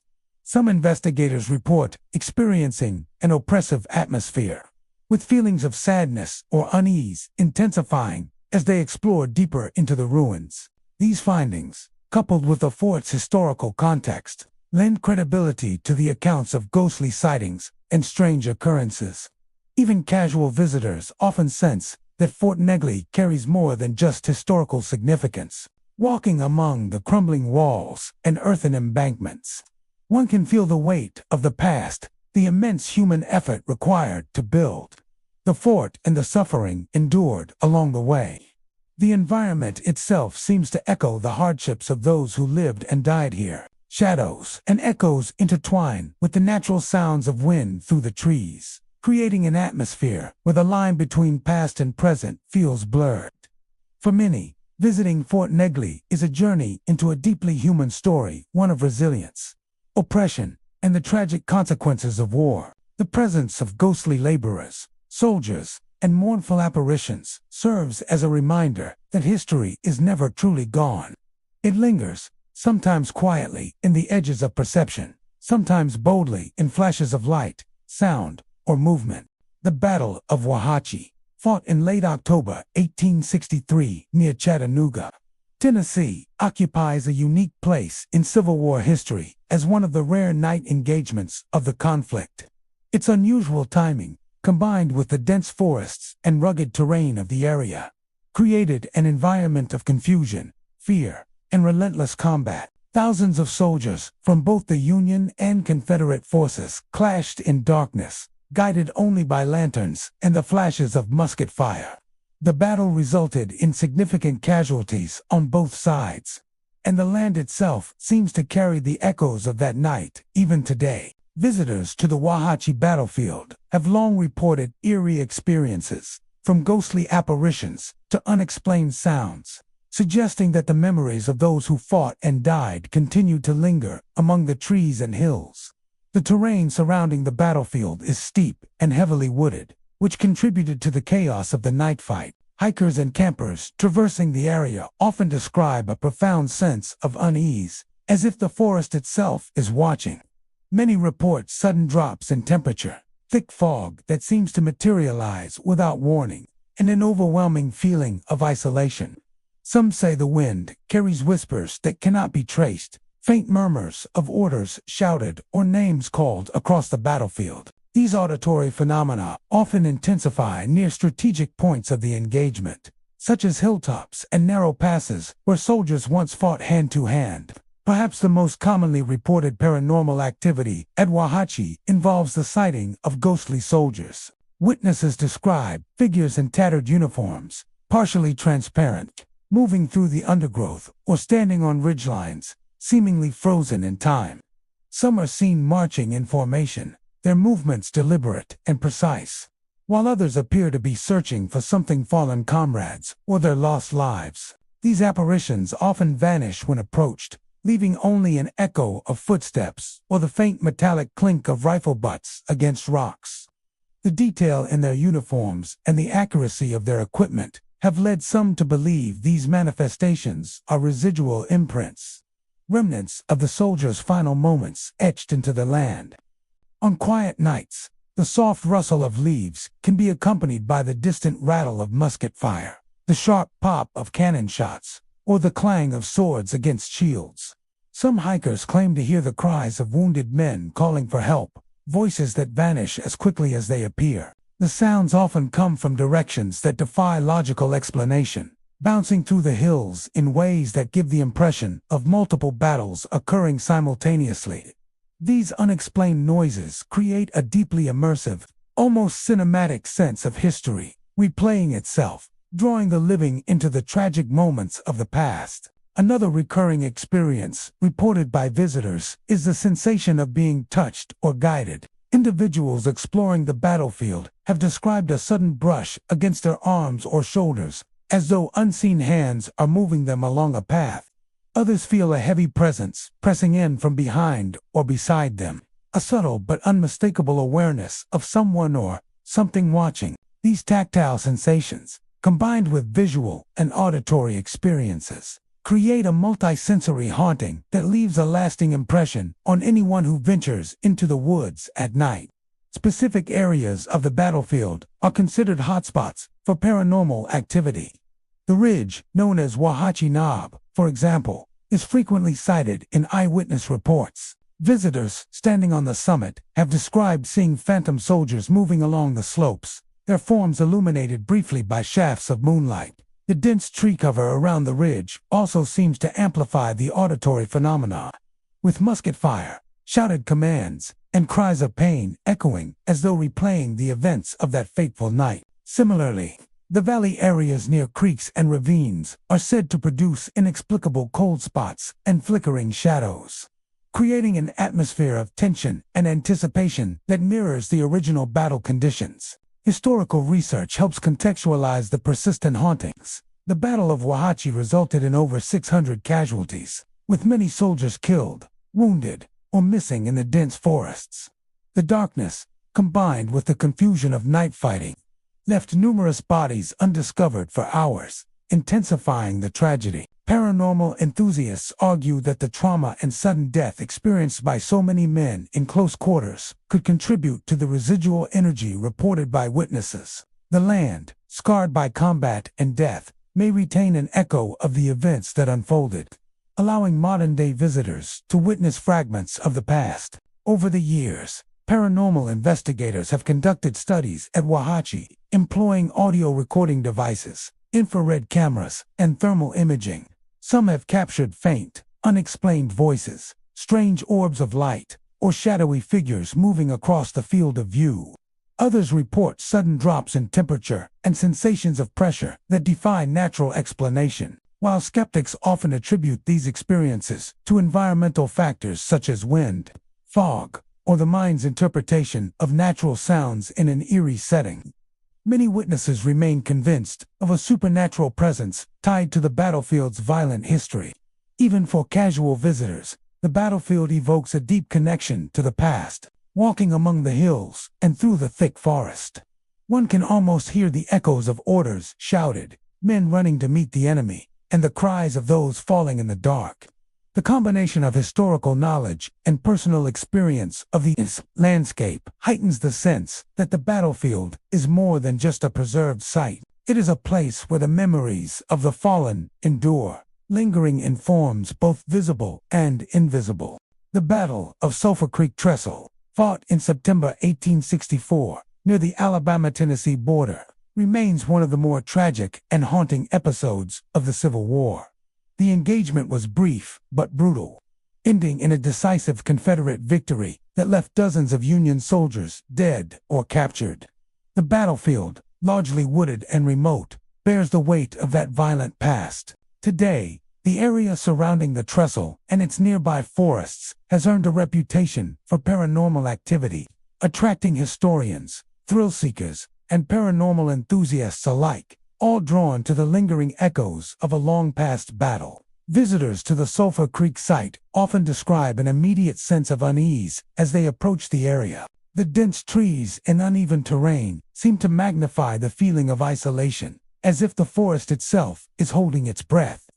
Some investigators report experiencing an oppressive atmosphere, with feelings of sadness or unease intensifying as they explore deeper into the ruins. These findings, coupled with the fort's historical context, lend credibility to the accounts of ghostly sightings and strange occurrences. Even casual visitors often sense that Fort Negley carries more than just historical significance. Walking among the crumbling walls and earthen embankments, one can feel the weight of the past, the immense human effort required to build the fort and the suffering endured along the way. The environment itself seems to echo the hardships of those who lived and died here. Shadows and echoes intertwine with the natural sounds of wind through the trees, creating an atmosphere where the line between past and present feels blurred. For many, visiting Fort Negley is a journey into a deeply human story, one of resilience, oppression, and the tragic consequences of war. The presence of ghostly laborers, soldiers, and mournful apparitions serves as a reminder that history is never truly gone. It lingers, sometimes quietly, in the edges of perception, sometimes boldly in flashes of light, sound, or movement. The Battle of Wauhatchie, fought in late October 1863 near Chattanooga, Tennessee, occupies a unique place in Civil War history as one of the rare night engagements of the conflict. Its unusual timing, combined with the dense forests and rugged terrain of the area, created an environment of confusion, fear, and relentless combat. Thousands of soldiers from both the Union and Confederate forces clashed in darkness, guided only by lanterns and the flashes of musket fire. The battle resulted in significant casualties on both sides, and the land itself seems to carry the echoes of that night even today. Visitors to the Wauhatchie battlefield have long reported eerie experiences, from ghostly apparitions to unexplained sounds, suggesting that the memories of those who fought and died continue to linger among the trees and hills. The terrain surrounding the battlefield is steep and heavily wooded, which contributed to the chaos of the night fight. Hikers and campers traversing the area often describe a profound sense of unease, as if the forest itself is watching. Many report sudden drops in temperature, thick fog that seems to materialize without warning, and an overwhelming feeling of isolation. Some say the wind carries whispers that cannot be traced, faint murmurs of orders shouted or names called across the battlefield. These auditory phenomena often intensify near strategic points of the engagement, such as hilltops and narrow passes where soldiers once fought hand-to-hand. Perhaps the most commonly reported paranormal activity at Wauhatchie involves the sighting of ghostly soldiers. Witnesses describe figures in tattered uniforms, partially transparent, moving through the undergrowth or standing on ridgelines, seemingly frozen in time. Some are seen marching in formation, their movements deliberate and precise, while others appear to be searching for something, fallen comrades or their lost lives. These apparitions often vanish when approached, leaving only an echo of footsteps or the faint metallic clink of rifle butts against rocks. The detail in their uniforms and the accuracy of their equipment have led some to believe these manifestations are residual imprints, remnants of the soldiers' final moments etched into the land. On quiet nights, the soft rustle of leaves can be accompanied by the distant rattle of musket fire, the sharp pop of cannon shots, or the clang of swords against shields. Some hikers claim to hear the cries of wounded men calling for help, voices that vanish as quickly as they appear. The sounds often come from directions that defy logical explanation, bouncing through the hills in ways that give the impression of multiple battles occurring simultaneously. These unexplained noises create a deeply immersive, almost cinematic sense of history, replaying itself, drawing the living into the tragic moments of the past. Another recurring experience reported by visitors is the sensation of being touched or guided. Individuals exploring the battlefield have described a sudden brush against their arms or shoulders, as though unseen hands are moving them along a path. Others feel a heavy presence pressing in from behind or beside them, a subtle but unmistakable awareness of someone or something watching. These tactile sensations, combined with visual and auditory experiences, create a multisensory haunting that leaves a lasting impression on anyone who ventures into the woods at night. Specific areas of the battlefield are considered hotspots for paranormal activity. The ridge, known as Wauhatchie Knob, for example, is frequently cited in eyewitness reports. Visitors standing on the summit have described seeing phantom soldiers moving along the slopes, their forms illuminated briefly by shafts of moonlight. The dense tree cover around the ridge also seems to amplify the auditory phenomena, with musket fire, shouted commands, and cries of pain echoing as though replaying the events of that fateful night. Similarly, the valley areas near creeks and ravines are said to produce inexplicable cold spots and flickering shadows, creating an atmosphere of tension and anticipation that mirrors the original battle conditions. Historical research helps contextualize the persistent hauntings. The Battle of Wauhatchie resulted in over 600 casualties, with many soldiers killed, wounded, or missing in the dense forests. The darkness, combined with the confusion of night fighting, left numerous bodies undiscovered for hours, intensifying the tragedy. Paranormal enthusiasts argue that the trauma and sudden death experienced by so many men in close quarters could contribute to the residual energy reported by witnesses. The land, scarred by combat and death, may retain an echo of the events that unfolded, allowing modern-day visitors to witness fragments of the past. Over the years, paranormal investigators have conducted studies at Wauhatchie, employing audio recording devices, infrared cameras, and thermal imaging. Some have captured faint, unexplained voices, strange orbs of light, or shadowy figures moving across the field of view. Others report sudden drops in temperature and sensations of pressure that defy natural explanation, while skeptics often attribute these experiences to environmental factors such as wind, fog, or the mind's interpretation of natural sounds in an eerie setting. Many witnesses remain convinced of a supernatural presence tied to the battlefield's violent history. Even for casual visitors, the battlefield evokes a deep connection to the past. Walking among the hills and through the thick forest, one can almost hear the echoes of orders shouted, men running to meet the enemy, and the cries of those falling in the dark. The combination of historical knowledge and personal experience of the landscape heightens the sense that the battlefield is more than just a preserved site. It is a place where the memories of the fallen endure, lingering in forms both visible and invisible. The Battle of Sulphur Creek Trestle, fought in September 1864 near the Alabama-Tennessee border, remains one of the more tragic and haunting episodes of the Civil War. The engagement was brief but brutal, ending in a decisive Confederate victory that left dozens of Union soldiers dead or captured. The battlefield, largely wooded and remote, bears the weight of that violent past. Today, the area surrounding the trestle and its nearby forests has earned a reputation for paranormal activity, attracting historians, thrill-seekers, and paranormal enthusiasts alike, all drawn to the lingering echoes of a long-past battle. Visitors to the Sulphur Creek site often describe an immediate sense of unease as they approach the area. The dense trees and uneven terrain seem to magnify the feeling of isolation, as if the forest itself is holding its breath.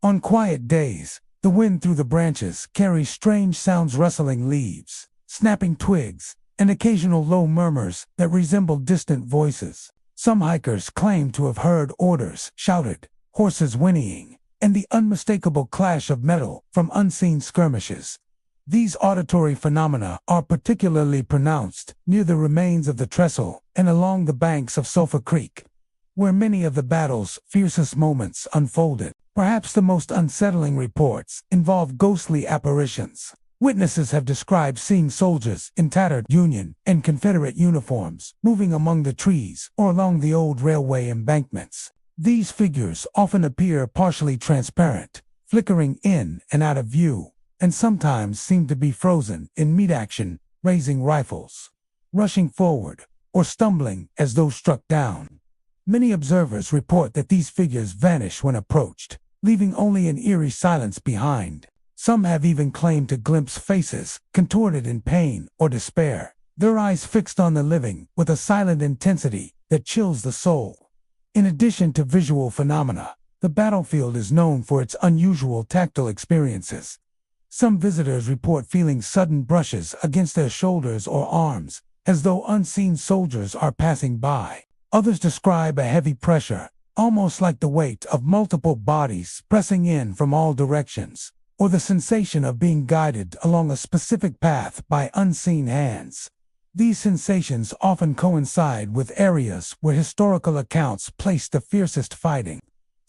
On quiet days, the wind through the branches carries strange sounds, rustling leaves, snapping twigs, and occasional low murmurs that resemble distant voices. Some hikers claim to have heard orders shouted, horses whinnying, and the unmistakable clash of metal from unseen skirmishes. These auditory phenomena are particularly pronounced near the remains of the trestle and along the banks of Sulphur Creek, where many of the battle's fiercest moments unfolded. Perhaps the most unsettling reports involve ghostly apparitions. Witnesses have described seeing soldiers in tattered Union and Confederate uniforms moving among the trees or along the old railway embankments. These figures often appear partially transparent, flickering in and out of view, and sometimes seem to be frozen in mid-action, raising rifles, rushing forward, or stumbling as though struck down. Many observers report that these figures vanish when approached, leaving only an eerie silence behind. Some have even claimed to glimpse faces contorted in pain or despair, their eyes fixed on the living with a silent intensity that chills the soul. In addition to visual phenomena, the battlefield is known for its unusual tactile experiences. Some visitors report feeling sudden brushes against their shoulders or arms, as though unseen soldiers are passing by. Others describe a heavy pressure, almost like the weight of multiple bodies pressing in from all directions, or the sensation of being guided along a specific path by unseen hands. These sensations often coincide with areas where historical accounts place the fiercest fighting.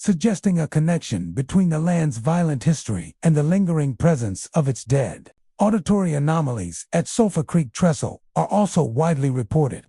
suggesting a connection between the land's violent history and the lingering presence of its dead. Auditory anomalies at Sulphur Creek Trestle are also widely reported.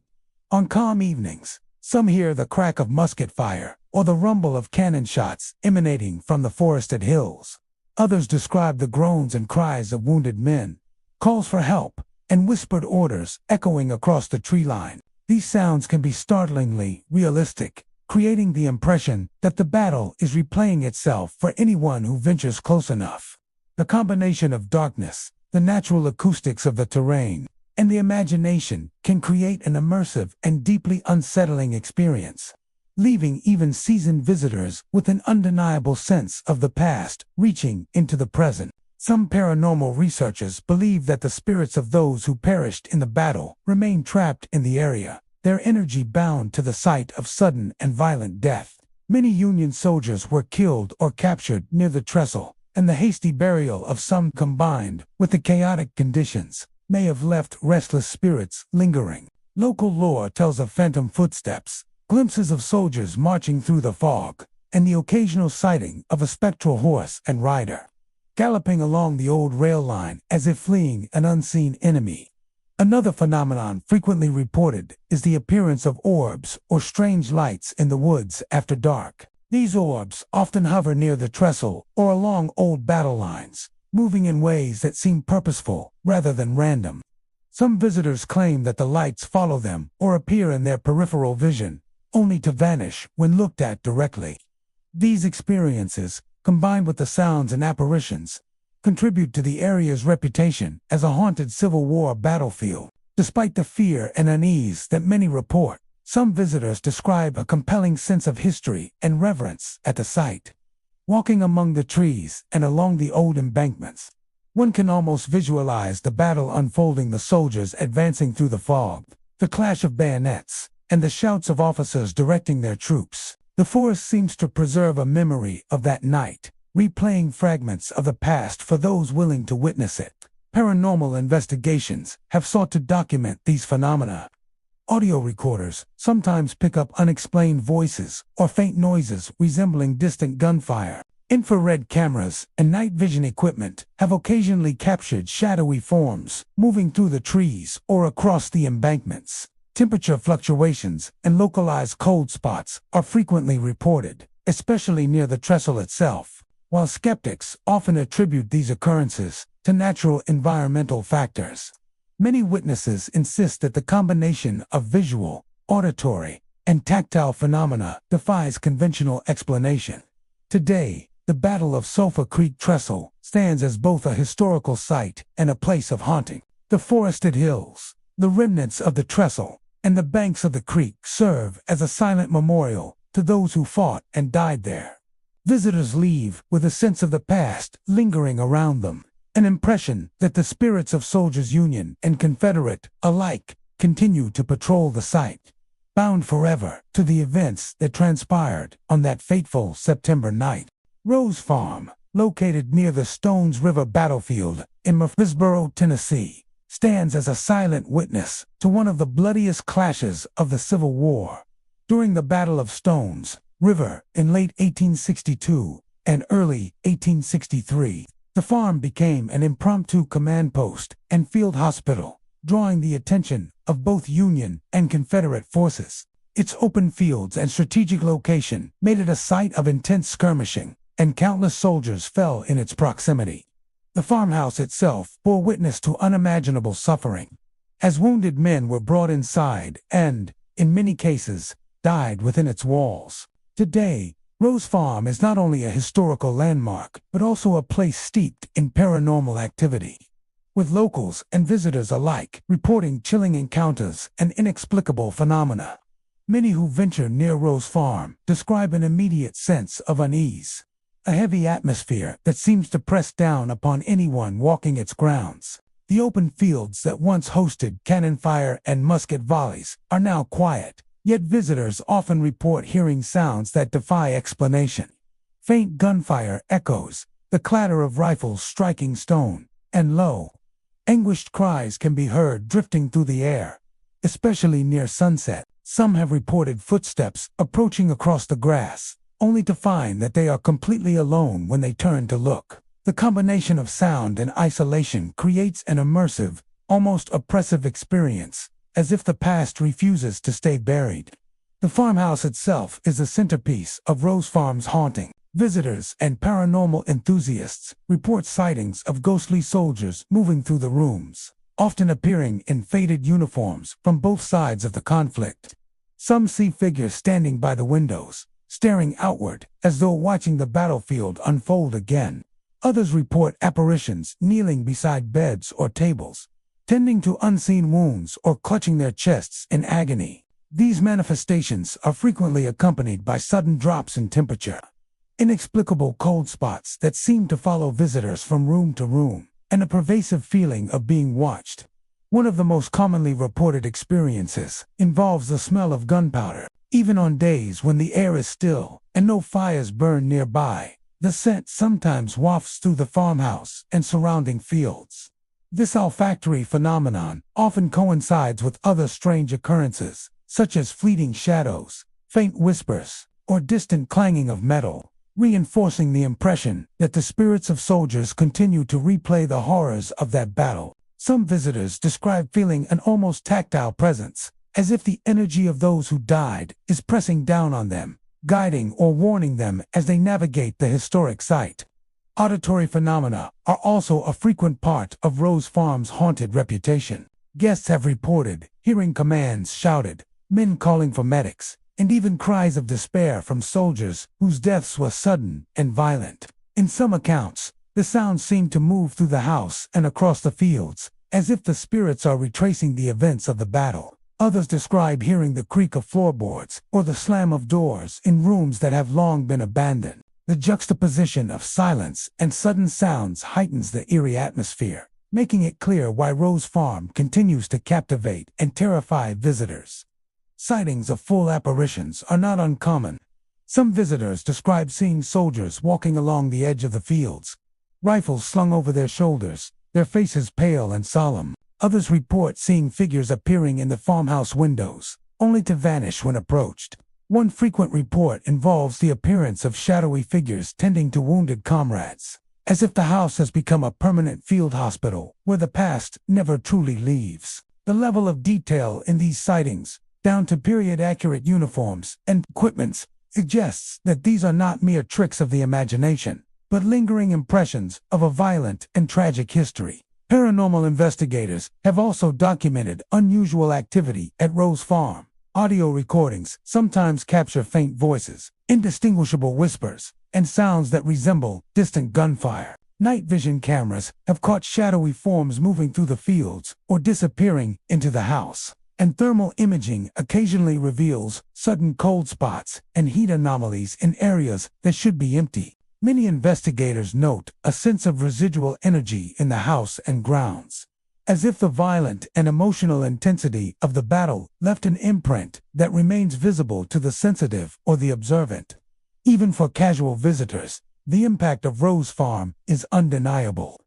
On calm evenings, some hear the crack of musket fire or the rumble of cannon shots emanating from the forested hills. Others describe the groans and cries of wounded men, calls for help, and whispered orders echoing across the tree line. These sounds can be startlingly realistic, creating the impression that the battle is replaying itself for anyone who ventures close enough. The combination of darkness, the natural acoustics of the terrain, and the imagination can create an immersive and deeply unsettling experience, leaving even seasoned visitors with an undeniable sense of the past reaching into the present. Some paranormal researchers believe that the spirits of those who perished in the battle remain trapped in the area, their energy bound to the site of sudden and violent death. Many Union soldiers were killed or captured near the trestle, and the hasty burial of some combined with the chaotic conditions may have left restless spirits lingering. Local lore tells of phantom footsteps, glimpses of soldiers marching through the fog, and the occasional sighting of a spectral horse and rider, galloping along the old rail line as if fleeing an unseen enemy. Another phenomenon frequently reported is the appearance of orbs or strange lights in the woods after dark. These orbs often hover near the trestle or along old battle lines, moving in ways that seem purposeful rather than random. Some visitors claim that the lights follow them or appear in their peripheral vision, only to vanish when looked at directly. These experiences, combined with the sounds and apparitions, contribute to the area's reputation as a haunted Civil War battlefield. Despite the fear and unease that many report, some visitors describe a compelling sense of history and reverence at the site. Walking among the trees and along the old embankments, one can almost visualize the battle unfolding, the soldiers advancing through the fog, the clash of bayonets, and the shouts of officers directing their troops. The forest seems to preserve a memory of that night, replaying fragments of the past for those willing to witness it. Paranormal investigations have sought to document these phenomena. Audio recorders sometimes pick up unexplained voices or faint noises resembling distant gunfire. Infrared cameras and night vision equipment have occasionally captured shadowy forms moving through the trees or across the embankments. Temperature fluctuations and localized cold spots are frequently reported, especially near the trestle itself. While skeptics often attribute these occurrences to natural environmental factors, many witnesses insist that the combination of visual, auditory, and tactile phenomena defies conventional explanation. Today, the Battle of Sulphur Creek Trestle stands as both a historical site and a place of haunting. The forested hills, the remnants of the trestle, and the banks of the creek serve as a silent memorial to those who fought and died there. Visitors leave with a sense of the past lingering around them, an impression that the spirits of soldiers, Union and Confederate alike, continue to patrol the site, bound forever to the events that transpired on that fateful September night. Rose Farm, located near the Stones River battlefield in Murfreesboro, Tennessee, stands as a silent witness to one of the bloodiest clashes of the Civil War. During the Battle of Stones River in late 1862 and early 1863, the farm became an impromptu command post and field hospital, drawing the attention of both Union and Confederate forces. Its open fields and strategic location made it a site of intense skirmishing, and countless soldiers fell in its proximity. The farmhouse itself bore witness to unimaginable suffering, as wounded men were brought inside and, in many cases, died within its walls. Today, Rose Farm is not only a historical landmark, but also a place steeped in paranormal activity, with locals and visitors alike reporting chilling encounters and inexplicable phenomena. Many who venture near Rose Farm describe an immediate sense of unease, a heavy atmosphere that seems to press down upon anyone walking its grounds. The open fields that once hosted cannon fire and musket volleys are now quiet, yet visitors often report hearing sounds that defy explanation. Faint gunfire echoes, the clatter of rifles striking stone, and low, anguished cries can be heard drifting through the air, especially near sunset. Some have reported footsteps approaching across the grass, only to find that they are completely alone when they turn to look. The combination of sound and isolation creates an immersive, almost oppressive experience, as if the past refuses to stay buried. The farmhouse itself is the centerpiece of Rose Farm's haunting. Visitors and paranormal enthusiasts report sightings of ghostly soldiers moving through the rooms, often appearing in faded uniforms from both sides of the conflict. Some see figures standing by the windows, staring outward as though watching the battlefield unfold again. Others report apparitions kneeling beside beds or tables, tending to unseen wounds or clutching their chests in agony. These manifestations are frequently accompanied by sudden drops in temperature, inexplicable cold spots that seem to follow visitors from room to room, and a pervasive feeling of being watched. One of the most commonly reported experiences involves the smell of gunpowder. Even on days when the air is still and no fires burn nearby, the scent sometimes wafts through the farmhouse and surrounding fields. This olfactory phenomenon often coincides with other strange occurrences, such as fleeting shadows, faint whispers, or distant clanging of metal, reinforcing the impression that the spirits of soldiers continue to replay the horrors of that battle. Some visitors describe feeling an almost tactile presence, as if the energy of those who died is pressing down on them, guiding or warning them as they navigate the historic site. Auditory phenomena are also a frequent part of Rose Farm's haunted reputation. Guests have reported hearing commands shouted, men calling for medics, and even cries of despair from soldiers whose deaths were sudden and violent. In some accounts, the sounds seem to move through the house and across the fields, as if the spirits are retracing the events of the battle. Others describe hearing the creak of floorboards or the slam of doors in rooms that have long been abandoned. The juxtaposition of silence and sudden sounds heightens the eerie atmosphere, making it clear why Rose Farm continues to captivate and terrify visitors. Sightings of full apparitions are not uncommon. Some visitors describe seeing soldiers walking along the edge of the fields, rifles slung over their shoulders, their faces pale and solemn. Others report seeing figures appearing in the farmhouse windows, only to vanish when approached. One frequent report involves the appearance of shadowy figures tending to wounded comrades, as if the house has become a permanent field hospital where the past never truly leaves. The level of detail in these sightings, down to period-accurate uniforms and equipments, suggests that these are not mere tricks of the imagination, but lingering impressions of a violent and tragic history. Paranormal investigators have also documented unusual activity at Rose Farm. Audio recordings sometimes capture faint voices, indistinguishable whispers, and sounds that resemble distant gunfire. Night vision cameras have caught shadowy forms moving through the fields or disappearing into the house. And thermal imaging occasionally reveals sudden cold spots and heat anomalies in areas that should be empty. Many investigators note a sense of residual energy in the house and grounds, as if the violent and emotional intensity of the battle left an imprint that remains visible to the sensitive or the observant. Even for casual visitors, the impact of Rose Farm is undeniable.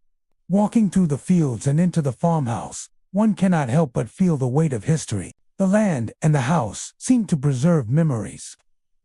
Walking through the fields and into the farmhouse, one cannot help but feel the weight of history. The land and the house seem to preserve memories,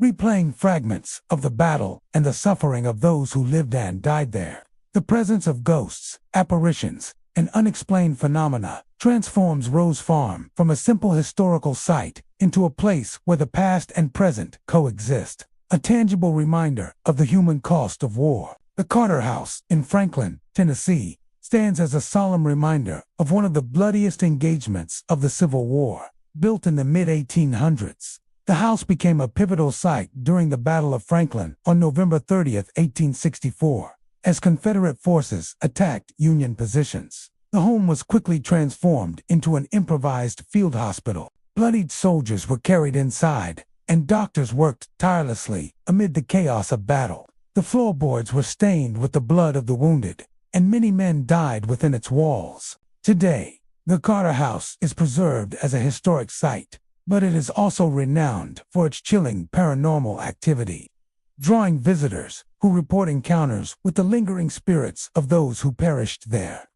replaying fragments of the battle and the suffering of those who lived and died there. The presence of ghosts, apparitions, and unexplained phenomena transforms Rose Farm from a simple historical site into a place where the past and present coexist, a tangible reminder of the human cost of war. The Carter House in Franklin, Tennessee, stands as a solemn reminder of one of the bloodiest engagements of the Civil War. Built in the mid-1800s, the house became a pivotal site during the Battle of Franklin on November 30, 1864, as Confederate forces attacked Union positions. The home was quickly transformed into an improvised field hospital. Bloodied soldiers were carried inside, and doctors worked tirelessly amid the chaos of battle. The floorboards were stained with the blood of the wounded, and many men died within its walls. Today, the Carter House is preserved as a historic site, but it is also renowned for its chilling paranormal activity, drawing visitors who report encounters with the lingering spirits of those who perished there.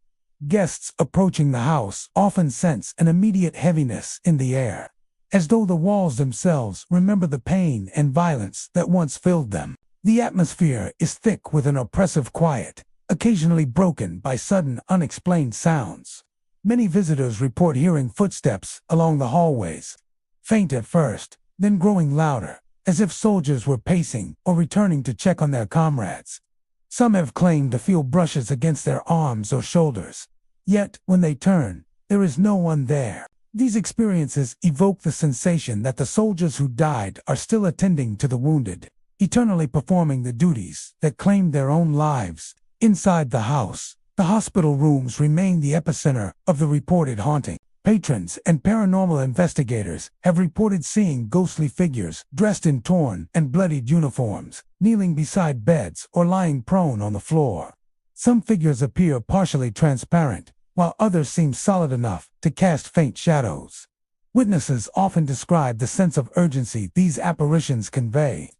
Guests approaching the house often sense an immediate heaviness in the air, as though the walls themselves remember the pain and violence that once filled them. The atmosphere is thick with an oppressive quiet, occasionally broken by sudden, unexplained sounds. Many visitors report hearing footsteps along the hallways, faint at first, then growing louder, as if soldiers were pacing or returning to check on their comrades. Some have claimed to feel brushes against their arms or shoulders. Yet, when they turn, there is no one there. These experiences evoke the sensation that the soldiers who died are still attending to the wounded, eternally performing the duties that claimed their own lives. Inside the house, the hospital rooms remain the epicenter of the reported haunting. Patrons and paranormal investigators have reported seeing ghostly figures dressed in torn and bloodied uniforms, kneeling beside beds or lying prone on the floor. Some figures appear partially transparent, while others seem solid enough to cast faint shadows. Witnesses often describe the sense of urgency these apparitions convey,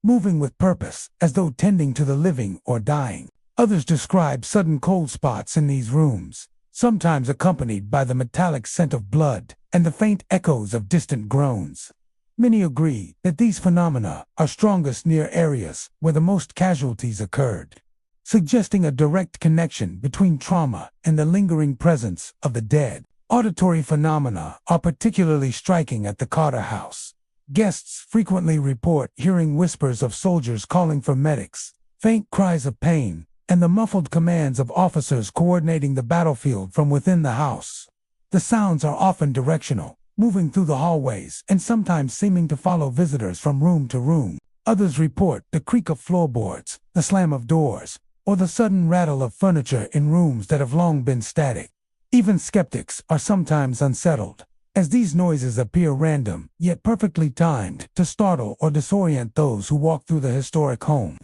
moving with purpose as though tending to the living or dying. Others describe sudden cold spots in these rooms, sometimes accompanied by the metallic scent of blood and the faint echoes of distant groans. Many agree that these phenomena are strongest near areas where the most casualties occurred, suggesting a direct connection between trauma and the lingering presence of the dead. Auditory phenomena are particularly striking at the Carter House. Guests frequently report hearing whispers of soldiers calling for medics, faint cries of pain, and the muffled commands of officers coordinating the battlefield from within the house. The sounds are often directional, moving through the hallways and sometimes seeming to follow visitors from room to room. Others report the creak of floorboards, the slam of doors, or the sudden rattle of furniture in rooms that have long been static. Even skeptics are sometimes unsettled, as these noises appear random, yet perfectly timed to startle or disorient those who walk through the historic home.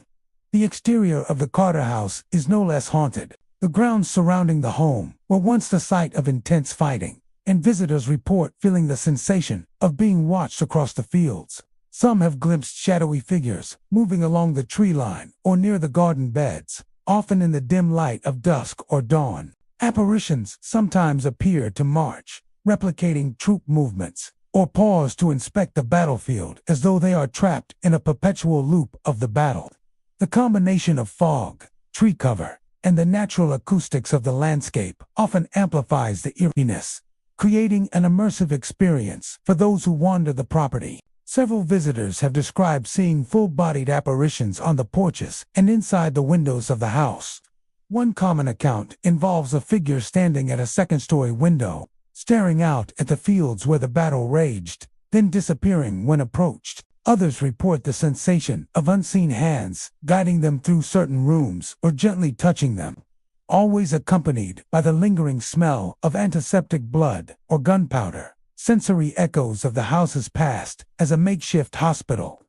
The exterior of the Carter House is no less haunted. The grounds surrounding the home were once the site of intense fighting, and visitors report feeling the sensation of being watched across the fields. Some have glimpsed shadowy figures moving along the tree line or near the garden beds, often in the dim light of dusk or dawn. Apparitions sometimes appear to march, replicating troop movements, or pause to inspect the battlefield as though they are trapped in a perpetual loop of the battle. The combination of fog, tree cover, and the natural acoustics of the landscape often amplifies the eeriness, creating an immersive experience for those who wander the property. Several visitors have described seeing full-bodied apparitions on the porches and inside the windows of the house. One common account involves a figure standing at a second-story window, staring out at the fields where the battle raged, then disappearing when approached. Others report the sensation of unseen hands guiding them through certain rooms or gently touching them, always accompanied by the lingering smell of antiseptic blood or gunpowder. Sensory echoes of the house's past as a makeshift hospital.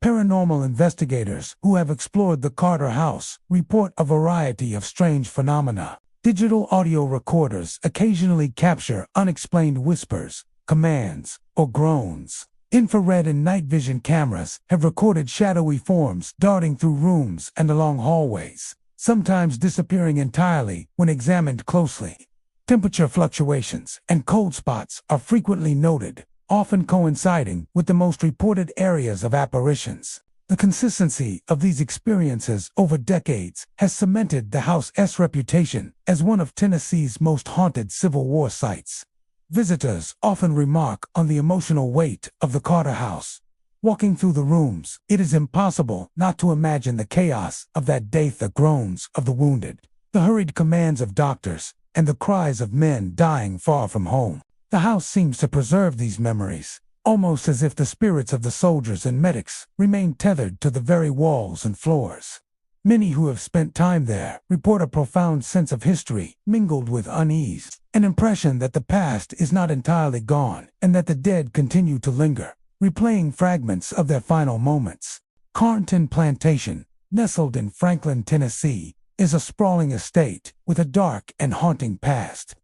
Paranormal investigators who have explored the Carter House report a variety of strange phenomena. Digital audio recorders occasionally capture unexplained whispers, commands, or groans. Infrared and night vision cameras have recorded shadowy forms darting through rooms and along hallways, sometimes disappearing entirely when examined closely. Temperature fluctuations and cold spots are frequently noted, often coinciding with the most reported areas of apparitions. The consistency of these experiences over decades has cemented the house's reputation as one of Tennessee's most haunted Civil War sites. Visitors often remark on the emotional weight of the Carter House. Walking through the rooms, it is impossible not to imagine the chaos of that day, the groans of the wounded, the hurried commands of doctors, and the cries of men dying far from home. The house seems to preserve these memories, almost as if the spirits of the soldiers and medics remain tethered to the very walls and floors. Many who have spent time there report a profound sense of history mingled with unease, an impression that the past is not entirely gone and that the dead continue to linger, replaying fragments of their final moments. Carnton Plantation, nestled in Franklin, Tennessee, is a sprawling estate with a dark and haunting past.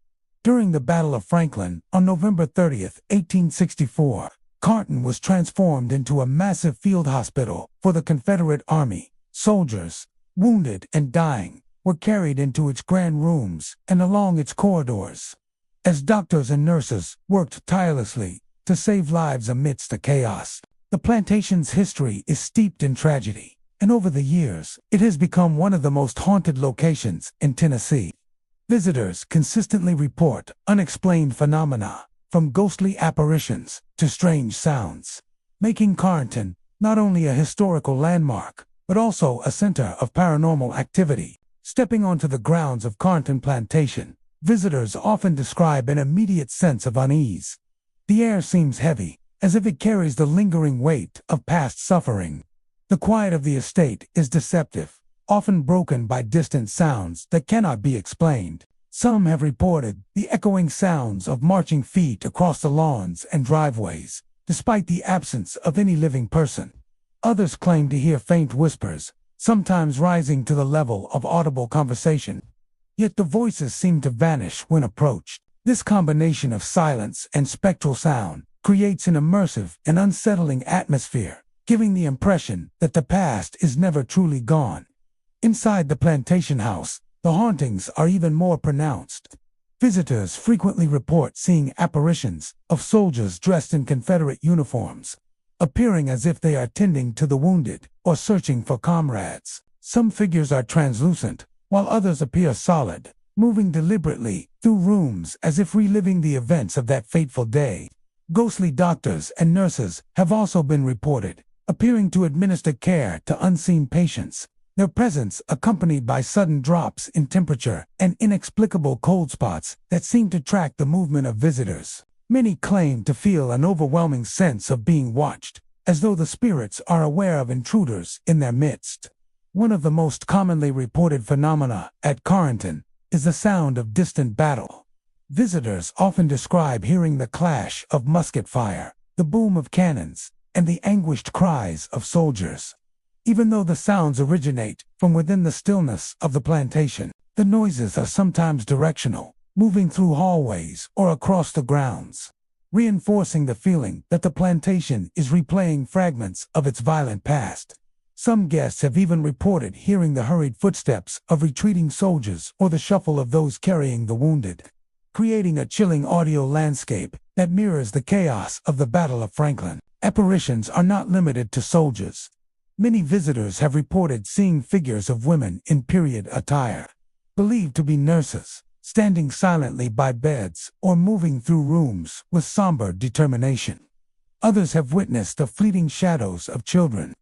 During the Battle of Franklin, on November 30, 1864, Carnton was transformed into a massive field hospital for the Confederate Army. Soldiers, wounded and dying, were carried into its grand rooms and along its corridors. As doctors and nurses worked tirelessly, to save lives amidst the chaos. The plantation's history is steeped in tragedy, and over the years, it has become one of the most haunted locations in Tennessee. Visitors consistently report unexplained phenomena, from ghostly apparitions to strange sounds, making Carnton not only a historical landmark, but also a center of paranormal activity. Stepping onto the grounds of Carnton Plantation, visitors often describe an immediate sense of unease. The air seems heavy, as if it carries the lingering weight of past suffering. The quiet of the estate is deceptive, often broken by distant sounds that cannot be explained. Some have reported the echoing sounds of marching feet across the lawns and driveways, despite the absence of any living person. Others claim to hear faint whispers, sometimes rising to the level of audible conversation. Yet the voices seem to vanish when approached. This combination of silence and spectral sound creates an immersive and unsettling atmosphere, giving the impression that the past is never truly gone. Inside the plantation house, the hauntings are even more pronounced. Visitors frequently report seeing apparitions of soldiers dressed in Confederate uniforms, appearing as if they are tending to the wounded or searching for comrades. Some figures are translucent, while others appear solid, moving deliberately through rooms as if reliving the events of that fateful day. Ghostly doctors and nurses have also been reported, appearing to administer care to unseen patients, their presence accompanied by sudden drops in temperature and inexplicable cold spots that seem to track the movement of visitors. Many claim to feel an overwhelming sense of being watched, as though the spirits are aware of intruders in their midst. One of the most commonly reported phenomena at Carnton is the sound of distant battle. Visitors often describe hearing the clash of musket fire, the boom of cannons, and the anguished cries of soldiers. Even though the sounds originate from within the stillness of the plantation, the noises are sometimes directional, moving through hallways or across the grounds, reinforcing the feeling that the plantation is replaying fragments of its violent past. Some guests have even reported hearing the hurried footsteps of retreating soldiers or the shuffle of those carrying the wounded, creating a chilling audio landscape that mirrors the chaos of the Battle of Franklin. Apparitions are not limited to soldiers. Many visitors have reported seeing figures of women in period attire, believed to be nurses, standing silently by beds or moving through rooms with somber determination. Others have witnessed the fleeting shadows of children,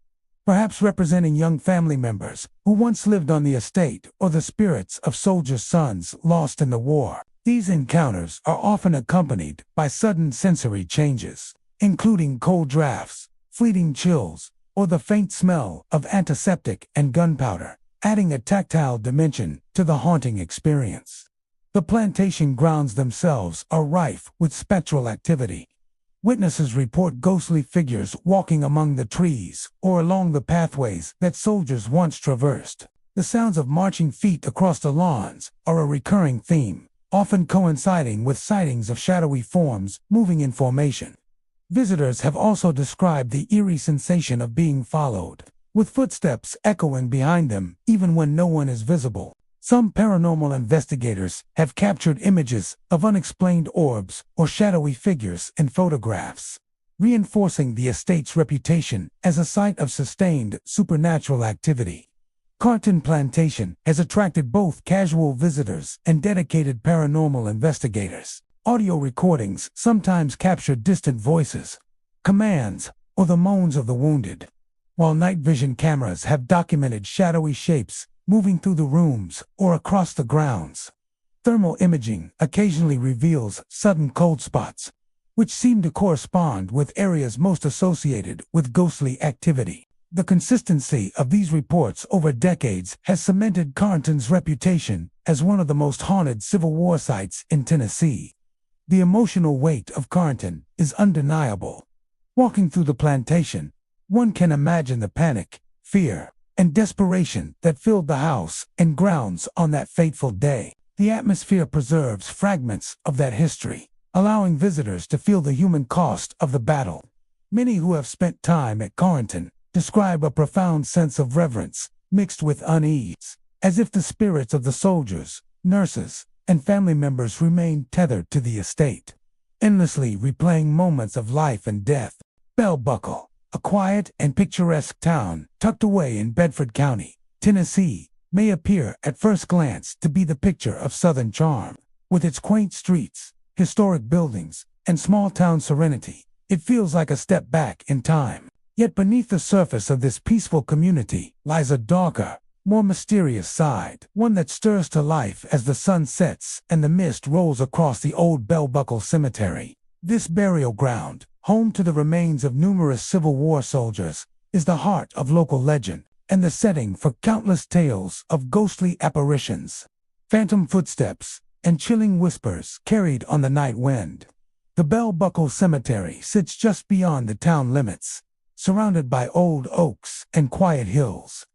perhaps representing young family members who once lived on the estate, or the spirits of soldiers' sons lost in the war. These encounters are often accompanied by sudden sensory changes, including cold drafts, fleeting chills, or the faint smell of antiseptic and gunpowder, adding a tactile dimension to the haunting experience. The plantation grounds themselves are rife with spectral activity. Witnesses report ghostly figures walking among the trees or along the pathways that soldiers once traversed. The sounds of marching feet across the lawns are a recurring theme, often coinciding with sightings of shadowy forms moving in formation. Visitors have also described the eerie sensation of being followed, with footsteps echoing behind them even when no one is visible. Some paranormal investigators have captured images of unexplained orbs or shadowy figures in photographs, reinforcing the estate's reputation as a site of sustained supernatural activity. Carnton Plantation has attracted both casual visitors and dedicated paranormal investigators. Audio recordings sometimes capture distant voices, commands, or the moans of the wounded, while night vision cameras have documented shadowy shapes moving through the rooms or across the grounds. Thermal imaging occasionally reveals sudden cold spots, which seem to correspond with areas most associated with ghostly activity. The consistency of these reports over decades has cemented Carnton's reputation as one of the most haunted Civil War sites in Tennessee. The emotional weight of Carnton is undeniable. Walking through the plantation, one can imagine the panic, fear, and desperation that filled the house and grounds on that fateful day. The atmosphere preserves fragments of that history, allowing visitors to feel the human cost of the battle. Many who have spent time at Carnton describe a profound sense of reverence mixed with unease, as if the spirits of the soldiers, nurses, and family members remain tethered to the estate. endlessly replaying moments of life and death. Bell Buckle, a quiet and picturesque town tucked away in Bedford County, Tennessee, may appear at first glance to be the picture of Southern charm. With its quaint streets, historic buildings, and small-town serenity, it feels like a step back in time. Yet beneath the surface of this peaceful community lies a darker, more mysterious side, one that stirs to life as the sun sets and the mist rolls across the old Bell Buckle Cemetery. This burial ground, home to the remains of numerous Civil War soldiers, is the heart of local legend and the setting for countless tales of ghostly apparitions, phantom footsteps, and chilling whispers carried on the night wind. The Bell Buckle Cemetery sits just beyond the town limits, surrounded by old oaks and quiet hills.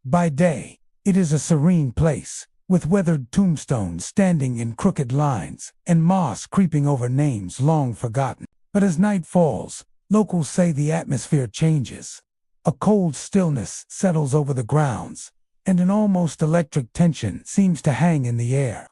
By day, it is a serene place, with weathered tombstones standing in crooked lines and moss creeping over names long forgotten. But as night falls, locals say the atmosphere changes. A cold stillness settles over the grounds, and an almost electric tension seems to hang in the air.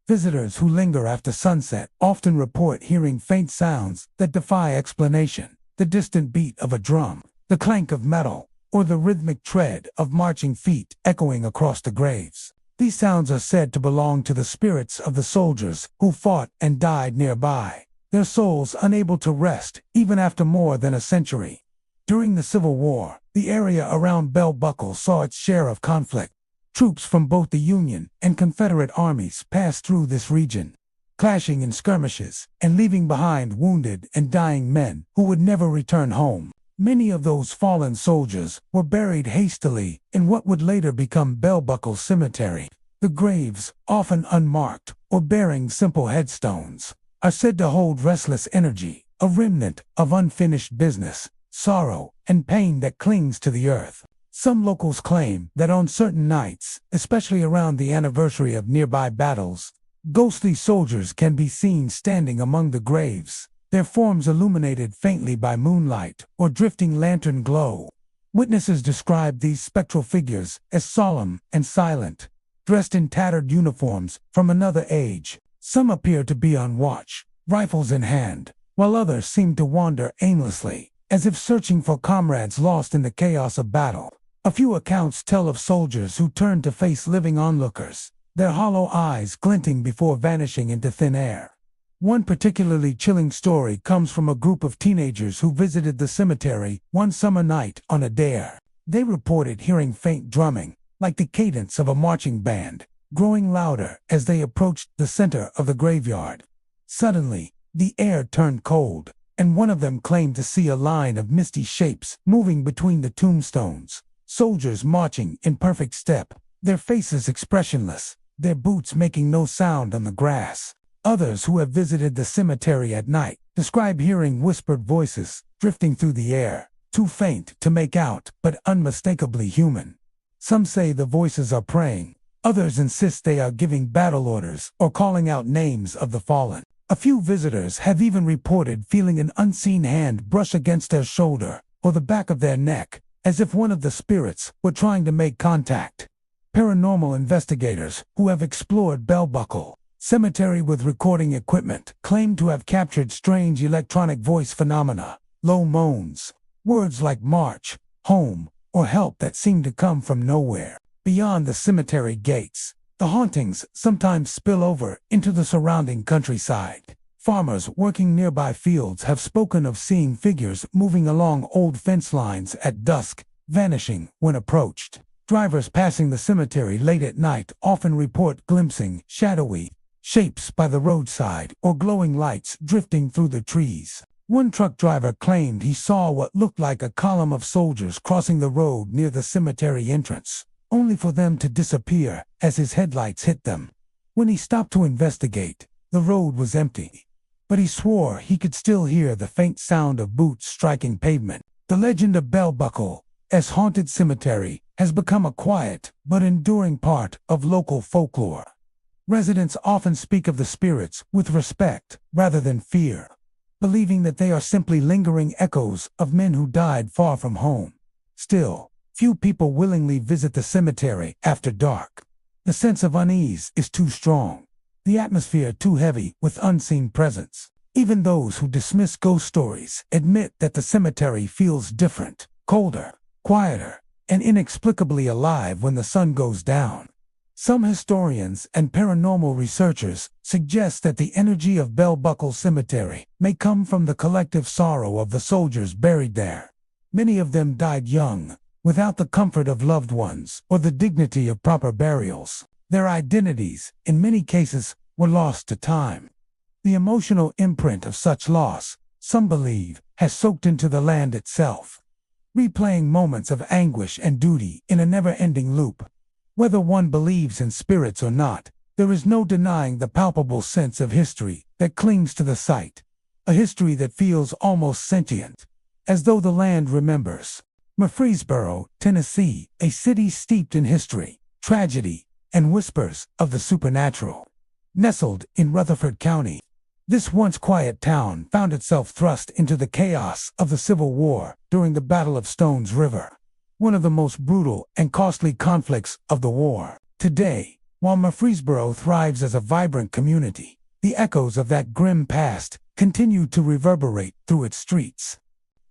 Visitors who linger after sunset often report hearing faint sounds that defy explanation: the distant beat of a drum, the clank of metal, or the rhythmic tread of marching feet echoing across the graves. These sounds are said to belong to the spirits of the soldiers who fought and died nearby, their souls unable to rest even after more than a century. During the Civil War, the area around Bell Buckle saw its share of conflict. Troops from both the Union and Confederate armies passed through this region, clashing in skirmishes and leaving behind wounded and dying men who would never return home. Many of those fallen soldiers were buried hastily in what would later become Bell Buckle Cemetery. The graves, often unmarked or bearing simple headstones, are said to hold restless energy, a remnant of unfinished business, sorrow, and pain that clings to the earth. Some locals claim that on certain nights, especially around the anniversary of nearby battles, ghostly soldiers can be seen standing among the graves, their forms illuminated faintly by moonlight or drifting lantern glow. Witnesses describe these spectral figures as solemn and silent, dressed in tattered uniforms from another age. Some appear to be on watch, rifles in hand, while others seem to wander aimlessly, as if searching for comrades lost in the chaos of battle. A few accounts tell of soldiers who turned to face living onlookers, their hollow eyes glinting before vanishing into thin air. One particularly chilling story comes from a group of teenagers who visited the cemetery one summer night on a dare. They reported hearing faint drumming, like the cadence of a marching band, growing louder as they approached the center of the graveyard. Suddenly, the air turned cold, and one of them claimed to see a line of misty shapes moving between the tombstones. Soldiers marching in perfect step, their faces expressionless, their boots making no sound on the grass. Others who have visited the cemetery at night describe hearing whispered voices drifting through the air, too faint to make out but unmistakably human. Some say the voices are praying, others insist they are giving battle orders or calling out names of the fallen. A few visitors have even reported feeling an unseen hand brush against their shoulder or the back of their neck, as if one of the spirits were trying to make contact. Paranormal investigators who have explored Bell Buckle Cemetery with recording equipment claim to have captured strange electronic voice phenomena, low moans, words like march, home, or help that seem to come from nowhere. Beyond the cemetery gates, the hauntings sometimes spill over into the surrounding countryside. Farmers working nearby fields have spoken of seeing figures moving along old fence lines at dusk, vanishing when approached. Drivers passing the cemetery late at night often report glimpsing shadowy shapes by the roadside or glowing lights drifting through the trees. One truck driver claimed he saw what looked like a column of soldiers crossing the road near the cemetery entrance, only for them to disappear as his headlights hit them. When he stopped to investigate, the road was empty, but he swore he could still hear the faint sound of boots striking pavement. The legend of Bell Buckle as haunted cemetery has become a quiet but enduring part of local folklore. Residents often speak of the spirits with respect rather than fear, believing that they are simply lingering echoes of men who died far from home. Still, few people willingly visit the cemetery after dark. The sense of unease is too strong, the atmosphere too heavy with unseen presence. Even those who dismiss ghost stories admit that the cemetery feels different, colder, quieter, and inexplicably alive when the sun goes down. Some historians and paranormal researchers suggest that the energy of Bell Buckle Cemetery may come from the collective sorrow of the soldiers buried there. Many of them died young, without the comfort of loved ones or the dignity of proper burials. Their identities, in many cases, were lost to time. The emotional imprint of such loss, some believe, has soaked into the land itself, replaying moments of anguish and duty in a never-ending loop. Whether one believes in spirits or not, there is no denying the palpable sense of history that clings to the site, a history that feels almost sentient, as though the land remembers. Murfreesboro, Tennessee, a city steeped in history, tragedy, and whispers of the supernatural. Nestled in Rutherford County, this once quiet town found itself thrust into the chaos of the Civil War during the Battle of Stones River, one of the most brutal and costly conflicts of the war. Today, while Murfreesboro thrives as a vibrant community, the echoes of that grim past continue to reverberate through its streets.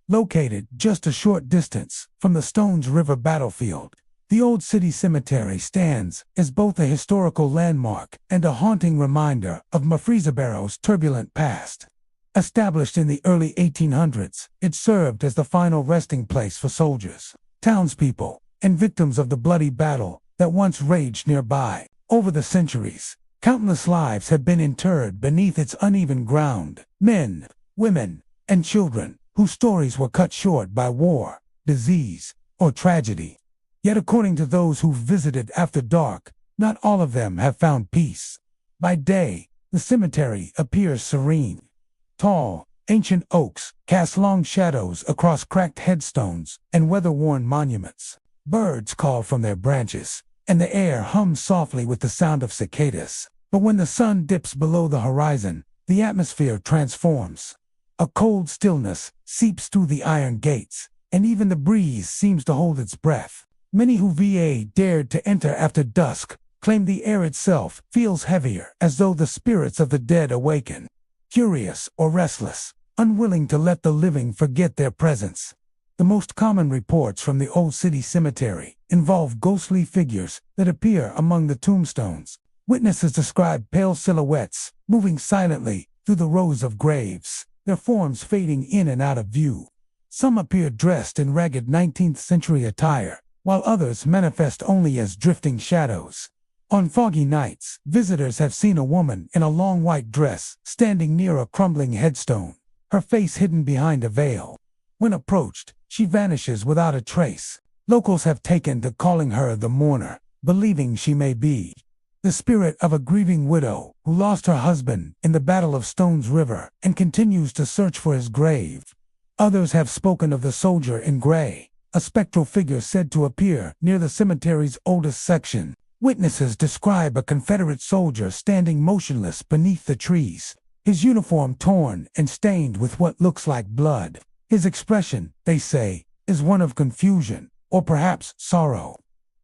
Located just a short distance from the Stones River battlefield, the Old City Cemetery stands as both a historical landmark and a haunting reminder of Murfreesboro's turbulent past. Established in the early 1800s, it served as the final resting place for soldiers, townspeople, and victims of the bloody battle that once raged nearby. Over the centuries, countless lives have been interred beneath its uneven ground, men, women, and children whose stories were cut short by war, disease, or tragedy. Yet according to those who've visited after dark, not all of them have found peace. By day, the cemetery appears serene. Tall, ancient oaks cast long shadows across cracked headstones and weather-worn monuments. Birds call from their branches, and the air hums softly with the sound of cicadas. But when the sun dips below the horizon, the atmosphere transforms. A cold stillness seeps through the iron gates, and even the breeze seems to hold its breath. Many who dared to enter after dusk claim the air itself feels heavier, as though the spirits of the dead awaken, curious or restless, unwilling to let the living forget their presence. The most common reports from the Old City Cemetery involve ghostly figures that appear among the tombstones. Witnesses describe pale silhouettes moving silently through the rows of graves, their forms fading in and out of view. Some appear dressed in ragged 19th century attire, while others manifest only as drifting shadows. On foggy nights, visitors have seen a woman in a long white dress standing near a crumbling headstone, her face hidden behind a veil. When approached, she vanishes without a trace. Locals have taken to calling her the mourner, believing she may be the spirit of a grieving widow who lost her husband in the Battle of Stones River and continues to search for his grave. Others have spoken of the soldier in gray, a spectral figure said to appear near the cemetery's oldest section. Witnesses describe a Confederate soldier standing motionless beneath the trees, his uniform torn and stained with what looks like blood. His expression, they say, is one of confusion, or perhaps sorrow.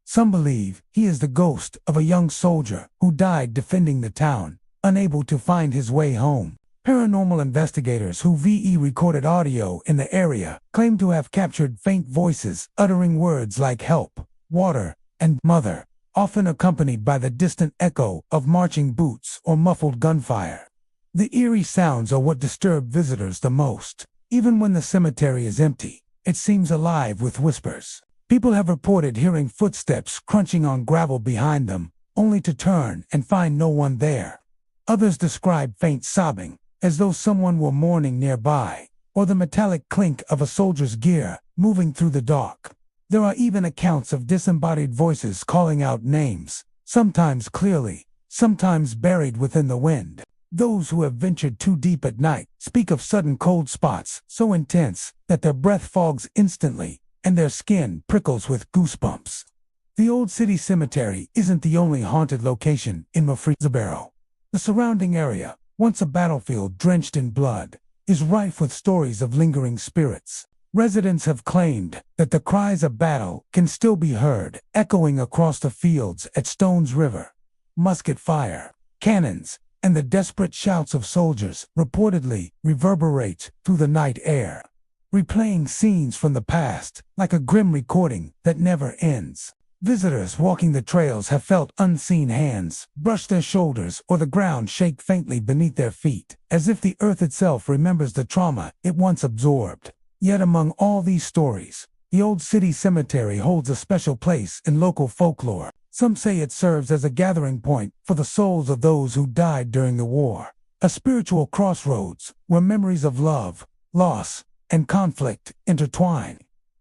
Some believe he is the ghost of a young soldier who died defending the town, unable to find his way home. Paranormal investigators who recorded audio in the area claim to have captured faint voices uttering words like help, water, and mother, often accompanied by the distant echo of marching boots or muffled gunfire. The eerie sounds are what disturb visitors the most. Even when the cemetery is empty, it seems alive with whispers. People have reported hearing footsteps crunching on gravel behind them, only to turn and find no one there. Others describe faint sobbing, as though someone were mourning nearby, or the metallic clink of a soldier's gear moving through the dark. There are even accounts of disembodied voices calling out names, sometimes clearly, sometimes buried within the wind. Those who have ventured too deep at night speak of sudden cold spots so intense that their breath fogs instantly and their skin prickles with goosebumps. The Old City Cemetery isn't the only haunted location in Murfreesboro. The surrounding area, once a battlefield drenched in blood, is rife with stories of lingering spirits. Residents have claimed that the cries of battle can still be heard echoing across the fields at Stones River. Musket fire, cannons, and the desperate shouts of soldiers reportedly reverberate through the night air, replaying scenes from the past like a grim recording that never ends. Visitors walking the trails have felt unseen hands brush their shoulders or the ground shake faintly beneath their feet, as if the earth itself remembers the trauma it once absorbed. Yet among all these stories, the old city cemetery holds a special place in local folklore. Some say it serves as a gathering point for the souls of those who died during the war, a spiritual crossroads where memories of love, loss, and conflict intertwine.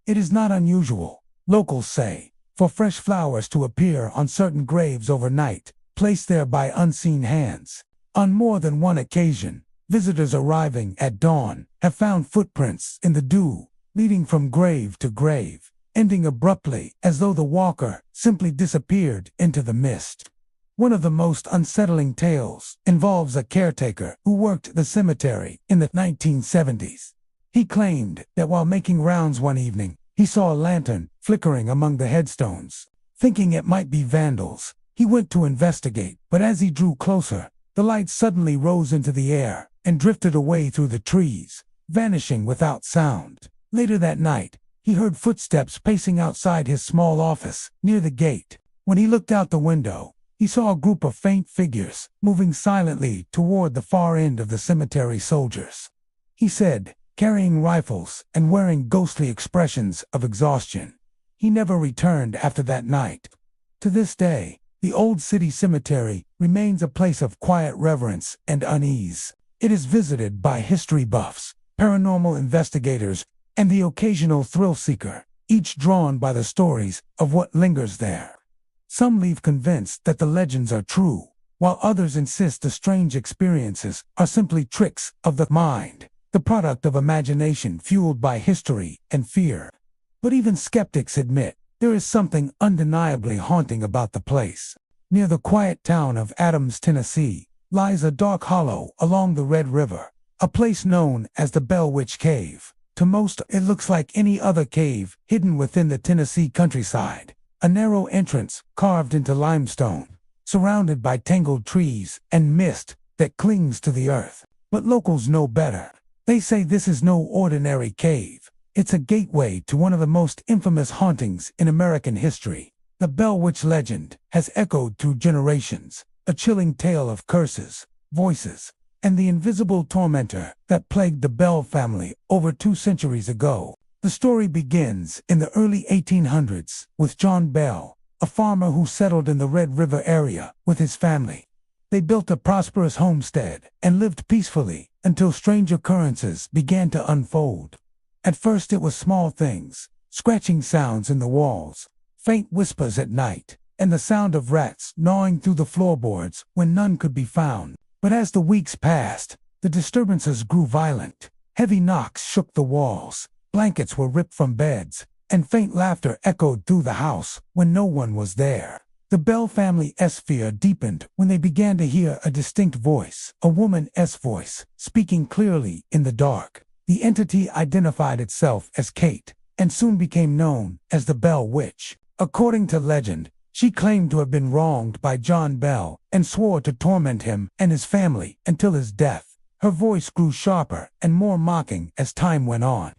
It is not unusual, locals say, for fresh flowers to appear on certain graves overnight, placed there by unseen hands. On more than one occasion, visitors arriving at dawn have found footprints in the dew, leading from grave to grave, ending abruptly as though the walker simply disappeared into the mist. One of the most unsettling tales involves a caretaker who worked the cemetery in the 1970s. He claimed that while making rounds one evening, he saw a lantern flickering among the headstones. Thinking it might be vandals, he went to investigate, but as he drew closer, the light suddenly rose into the air and drifted away through the trees, vanishing without sound. Later that night, he heard footsteps pacing outside his small office near the gate. When he looked out the window, he saw a group of faint figures moving silently toward the far end of the cemetery. Soldiers, he said, carrying rifles and wearing ghostly expressions of exhaustion. He never returned after that night. To this day, the old city cemetery remains a place of quiet reverence and unease. It is visited by history buffs, paranormal investigators, and the occasional thrill seeker, each drawn by the stories of what lingers there. Some leave convinced that the legends are true, while others insist the strange experiences are simply tricks of the mind, the product of imagination fueled by history and fear. But even skeptics admit there is something undeniably haunting about the place. Near the quiet town of Adams, Tennessee, lies a dark hollow along the Red River, a place known as the Bell Witch Cave. To most, it looks like any other cave hidden within the Tennessee countryside, a narrow entrance carved into limestone, surrounded by tangled trees and mist that clings to the earth. But locals know better. They say this is no ordinary cave. It's a gateway to one of the most infamous hauntings in American history. The Bell Witch legend has echoed through generations, a chilling tale of curses, voices, and the invisible tormentor that plagued the Bell family over 2 centuries ago. The story begins in the early 1800s with John Bell, a farmer who settled in the Red River area with his family. They built a prosperous homestead and lived peacefully until strange occurrences began to unfold. At first it was small things, scratching sounds in the walls, faint whispers at night, and the sound of rats gnawing through the floorboards when none could be found. But as the weeks passed, the disturbances grew violent. Heavy knocks shook the walls, blankets were ripped from beds, and faint laughter echoed through the house when no one was there. The Bell family's fear deepened when they began to hear a distinct voice, a woman's voice, speaking clearly in the dark. The entity identified itself as Kate, and soon became known as the Bell Witch. According to legend, she claimed to have been wronged by John Bell and swore to torment him and his family until his death. Her voice grew sharper and more mocking as time went on.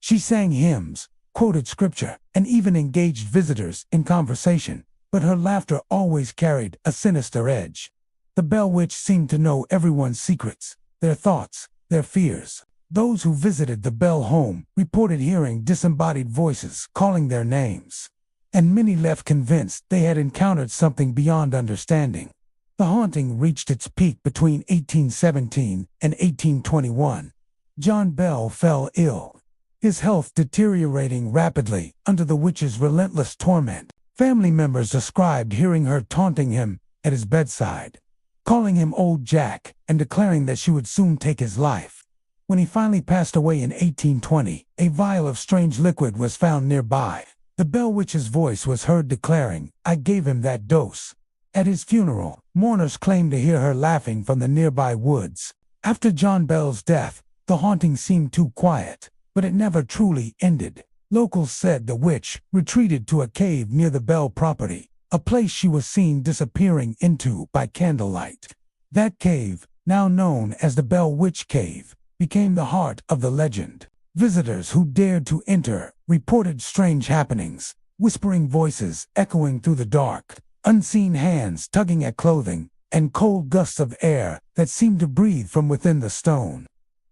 She sang hymns, quoted scripture, and even engaged visitors in conversation, but her laughter always carried a sinister edge. The Bell Witch seemed to know everyone's secrets, their thoughts, their fears. Those who visited the Bell home reported hearing disembodied voices calling their names, and many left convinced they had encountered something beyond understanding. The haunting reached its peak between 1817 and 1821. John Bell fell ill, his health deteriorating rapidly under the witch's relentless torment. Family members described hearing her taunting him at his bedside, calling him Old Jack, and declaring that she would soon take his life. When he finally passed away in 1820, a vial of strange liquid was found nearby. The Bell Witch's voice was heard declaring, "I gave him that dose." At his funeral, mourners claimed to hear her laughing from the nearby woods. After John Bell's death, the haunting seemed too quiet, but it never truly ended. Locals said the witch retreated to a cave near the Bell property, a place she was seen disappearing into by candlelight. That cave, now known as the Bell Witch Cave, became the heart of the legend. Visitors who dared to enter reported strange happenings, whispering voices echoing through the dark, unseen hands tugging at clothing, and cold gusts of air that seemed to breathe from within the stone.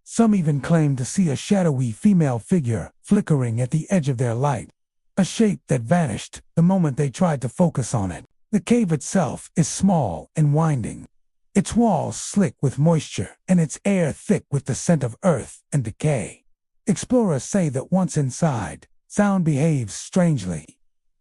Some even claimed to see a shadowy female figure flickering at the edge of their light, a shape that vanished the moment they tried to focus on it. The cave itself is small and winding, its walls slick with moisture and its air thick with the scent of earth and decay. Explorers say that once inside, sound behaves strangely.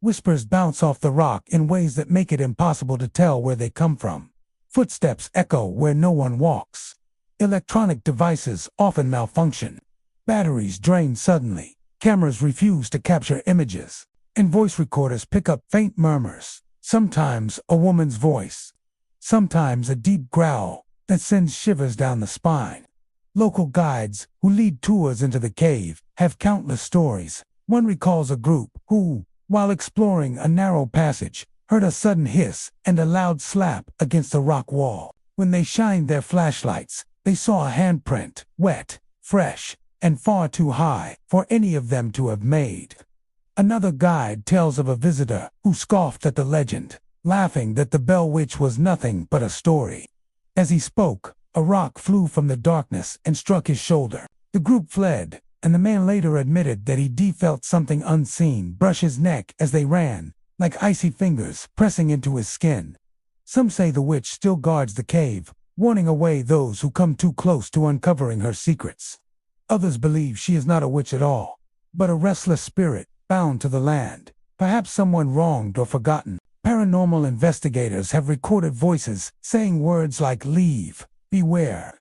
Whispers bounce off the rock in ways that make it impossible to tell where they come from. Footsteps echo where no one walks. Electronic devices often malfunction. Batteries drain suddenly. Cameras refuse to capture images. And voice recorders pick up faint murmurs. Sometimes a woman's voice. Sometimes a deep growl that sends shivers down the spine. Local guides who lead tours into the cave have countless stories. One recalls a group who, while exploring a narrow passage, heard a sudden hiss and a loud slap against the rock wall. When they shined their flashlights, they saw a handprint, wet, fresh, and far too high for any of them to have made. Another guide tells of a visitor who scoffed at the legend, laughing that the Bell Witch was nothing but a story. As he spoke, a rock flew from the darkness and struck his shoulder. The group fled, and the man later admitted that he felt something unseen brush his neck as they ran, like icy fingers pressing into his skin. Some say the witch still guards the cave, warning away those who come too close to uncovering her secrets. Others believe she is not a witch at all, but a restless spirit bound to the land, perhaps someone wronged or forgotten. Paranormal investigators have recorded voices saying words like leave, beware,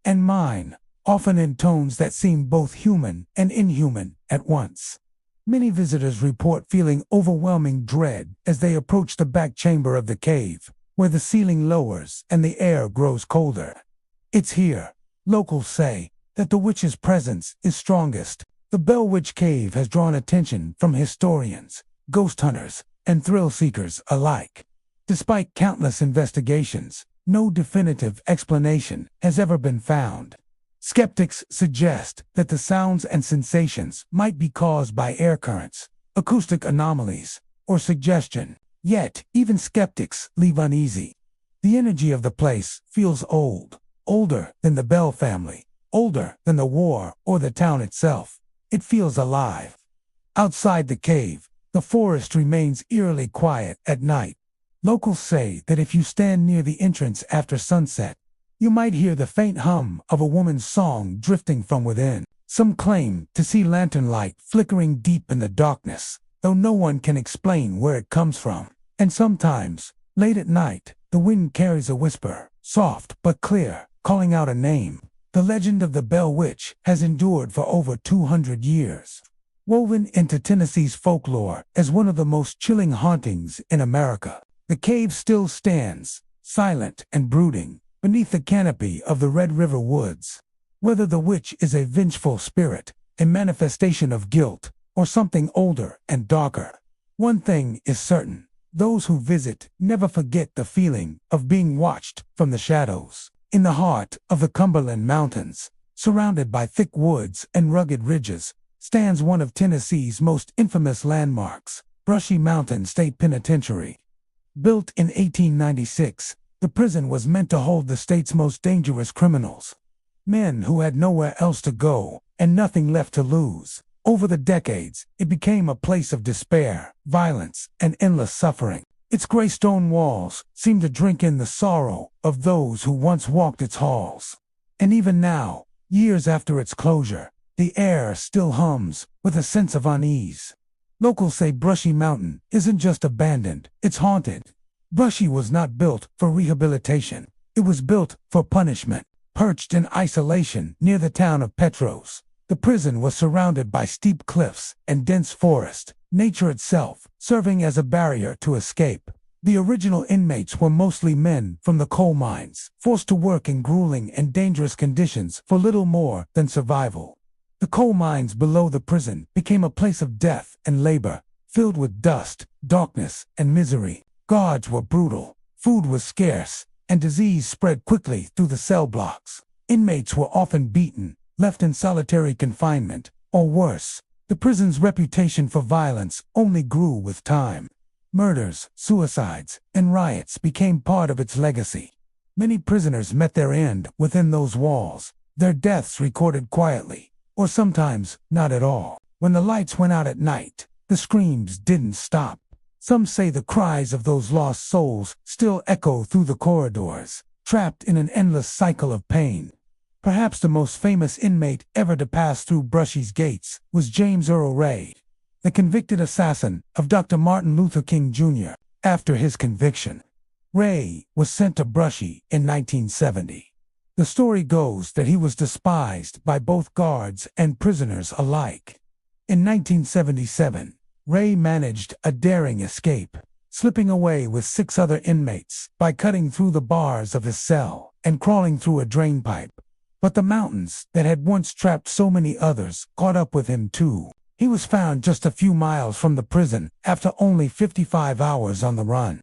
and mine, often in tones that seem both human and inhuman at once. Many visitors report feeling overwhelming dread as they approach the back chamber of the cave, where the ceiling lowers and the air grows colder. It's here, locals say, that the witch's presence is strongest. The Bell Witch Cave has drawn attention from historians, ghost hunters, and thrill seekers alike. Despite countless investigations, no definitive explanation has ever been found. Skeptics suggest that the sounds and sensations might be caused by air currents, acoustic anomalies, or suggestion. Yet, even skeptics leave uneasy. The energy of the place feels old, older than the Bell family, older than the war or the town itself. It feels alive. Outside the cave, the forest remains eerily quiet at night. Locals say that if you stand near the entrance after sunset, you might hear the faint hum of a woman's song drifting from within. Some claim to see lantern light flickering deep in the darkness, though no one can explain where it comes from. And sometimes, late at night, the wind carries a whisper, soft but clear, calling out a name. The legend of the Bell Witch has endured for over 200 years. Woven into Tennessee's folklore as one of the most chilling hauntings in America, the cave still stands, silent and brooding, beneath the canopy of the Red River woods. Whether the witch is a vengeful spirit, a manifestation of guilt, or something older and darker, one thing is certain: those who visit never forget the feeling of being watched from the shadows. In the heart of the Cumberland Mountains, surrounded by thick woods and rugged ridges, stands one of Tennessee's most infamous landmarks, Brushy Mountain State Penitentiary. Built in 1896, the prison was meant to hold the state's most dangerous criminals, men who had nowhere else to go and nothing left to lose. Over the decades, it became a place of despair, violence, and endless suffering. Its gray stone walls seem to drink in the sorrow of those who once walked its halls. And even now, years after its closure, the air still hums with a sense of unease. Locals say Brushy Mountain isn't just abandoned, it's haunted. Brushy was not built for rehabilitation. It was built for punishment. Perched in isolation near the town of Petros, the prison was surrounded by steep cliffs and dense forest, nature itself serving as a barrier to escape. The original inmates were mostly men from the coal mines, forced to work in grueling and dangerous conditions for little more than survival. The coal mines below the prison became a place of death and labor, filled with dust, darkness, and misery. Guards were brutal, food was scarce, and disease spread quickly through the cell blocks. Inmates were often beaten, left in solitary confinement, or worse. The prison's reputation for violence only grew with time. Murders, suicides, and riots became part of its legacy. Many prisoners met their end within those walls, their deaths recorded quietly, or sometimes not at all. When the lights went out at night, the screams didn't stop. Some say the cries of those lost souls still echo through the corridors, trapped in an endless cycle of pain. Perhaps the most famous inmate ever to pass through Brushy's gates was James Earl Ray, the convicted assassin of Dr. Martin Luther King Jr. After his conviction, Ray was sent to Brushy in 1970. The story goes that he was despised by both guards and prisoners alike. In 1977, Ray managed a daring escape, slipping away with 6 other inmates by cutting through the bars of his cell and crawling through a drainpipe. But the mountains that had once trapped so many others caught up with him too. He was found just a few miles from the prison after only 55 hours on the run.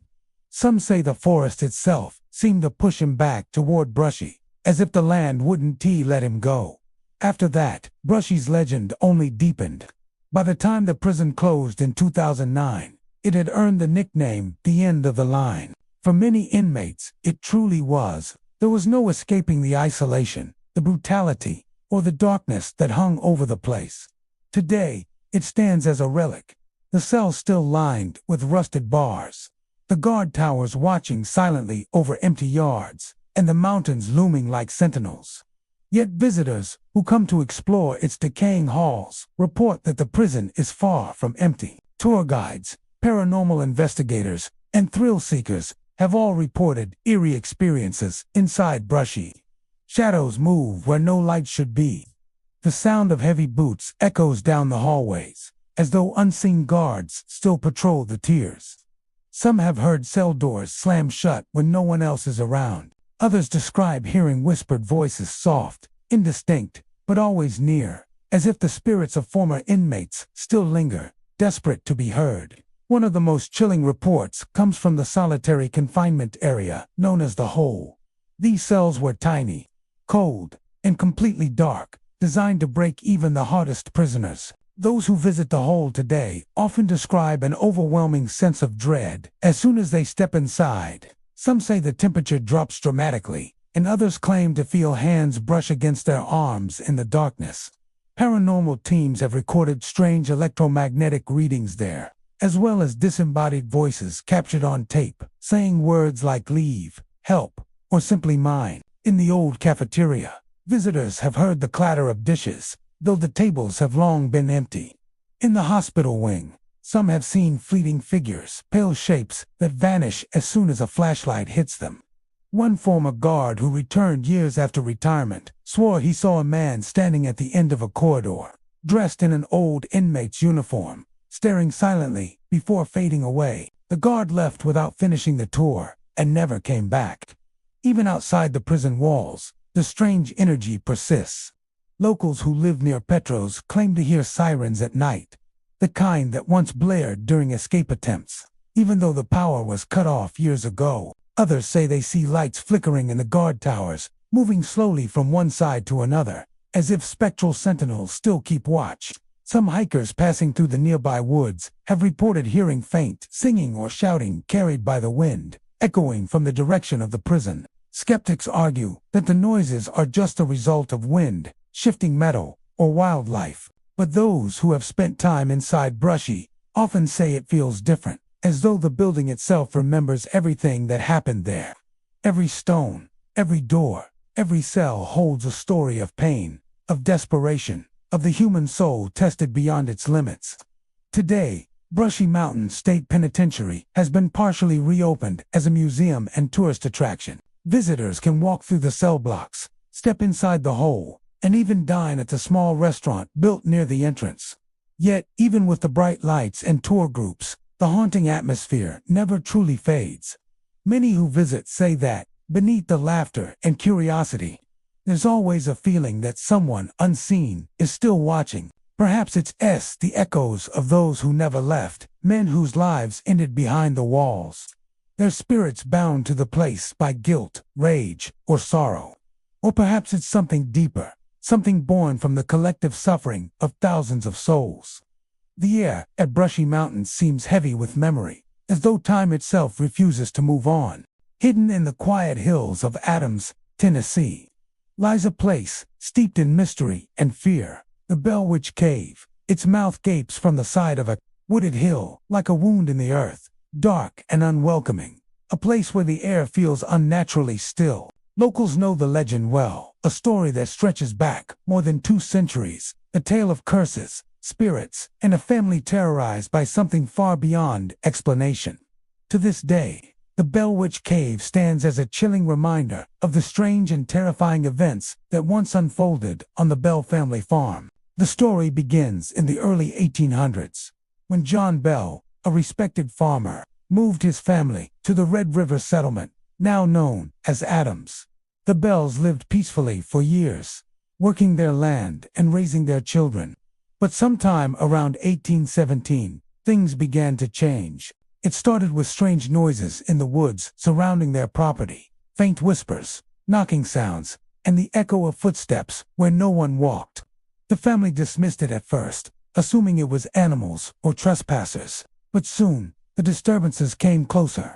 Some say the forest itself seemed to push him back toward Brushy, as if the land wouldn't let him go. After that, Brushy's legend only deepened. By the time the prison closed in 2009, it had earned the nickname the end of the line. For many inmates, it truly was. There was no escaping the isolation, the brutality, or the darkness that hung over the place. Today, it stands as a relic, the cells still lined with rusted bars, the guard towers watching silently over empty yards, and the mountains looming like sentinels. Yet visitors who come to explore its decaying halls report that the prison is far from empty. Tour guides, paranormal investigators, and thrill seekers have all reported eerie experiences inside Brushy. Shadows move where no light should be. The sound of heavy boots echoes down the hallways, as though unseen guards still patrol the tiers. Some have heard cell doors slam shut when no one else is around. Others describe hearing whispered voices, soft, indistinct, but always near, as if the spirits of former inmates still linger, desperate to be heard. One of the most chilling reports comes from the solitary confinement area known as the Hole. These cells were tiny, cold, and completely dark, designed to break even the hardest prisoners. Those who visit the Hole today often describe an overwhelming sense of dread as soon as they step inside. Some say the temperature drops dramatically, and others claim to feel hands brush against their arms in the darkness. Paranormal teams have recorded strange electromagnetic readings there, as well as disembodied voices captured on tape, saying words like leave, help, or simply mine. In the old cafeteria, visitors have heard the clatter of dishes, though the tables have long been empty. In the hospital wing, some have seen fleeting figures, pale shapes that vanish as soon as a flashlight hits them. One former guard who returned years after retirement swore he saw a man standing at the end of a corridor, dressed in an old inmate's uniform, staring silently before fading away. The guard left without finishing the tour and never came back. Even outside the prison walls, the strange energy persists. Locals who live near Petros claim to hear sirens at night, the kind that once blared during escape attempts, even though the power was cut off years ago. Others say they see lights flickering in the guard towers, moving slowly from one side to another, as if spectral sentinels still keep watch. Some hikers passing through the nearby woods have reported hearing faint singing or shouting carried by the wind, echoing from the direction of the prison. Skeptics argue that the noises are just a result of wind, shifting metal, or wildlife. But those who have spent time inside Brushy often say it feels different, as though the building itself remembers everything that happened there. Every stone, every door, every cell holds a story of pain, of desperation, of the human soul tested beyond its limits. Today, Brushy Mountain State Penitentiary has been partially reopened as a museum and tourist attraction. Visitors can walk through the cell blocks, step inside the Hole, and even dine at the small restaurant built near the entrance. Yet, even with the bright lights and tour groups, the haunting atmosphere never truly fades. Many who visit say that, beneath the laughter and curiosity, there's always a feeling that someone unseen is still watching. Perhaps it's the echoes of those who never left, men whose lives ended behind the walls. their spirits bound to the place by guilt, rage, or sorrow. Or perhaps it's something deeper, something born from the collective suffering of thousands of souls. The air at Brushy Mountain seems heavy with memory, as though time itself refuses to move on. Hidden in the quiet hills of Adams, Tennessee, lies a place steeped in mystery and fear, the Bell Witch Cave. Its mouth gapes from the side of a wooded hill, like a wound in the earth, dark and unwelcoming, a place where the air feels unnaturally still. Locals know the legend well, a story that stretches back more than 2 centuries, a tale of curses, spirits, and a family terrorized by something far beyond explanation. To this day, the Bell Witch Cave stands as a chilling reminder of the strange and terrifying events that once unfolded on the Bell family farm. The story begins in the early 1800s, when John Bell, a respected farmer, moved his family to the Red River settlement, now known as Adams. The Bells lived peacefully for years, working their land and raising their children. But sometime around 1817, things began to change. It started with strange noises in the woods surrounding their property, faint whispers, knocking sounds, and the echo of footsteps where no one walked. The family dismissed it at first, assuming it was animals or trespassers, but soon the disturbances came closer.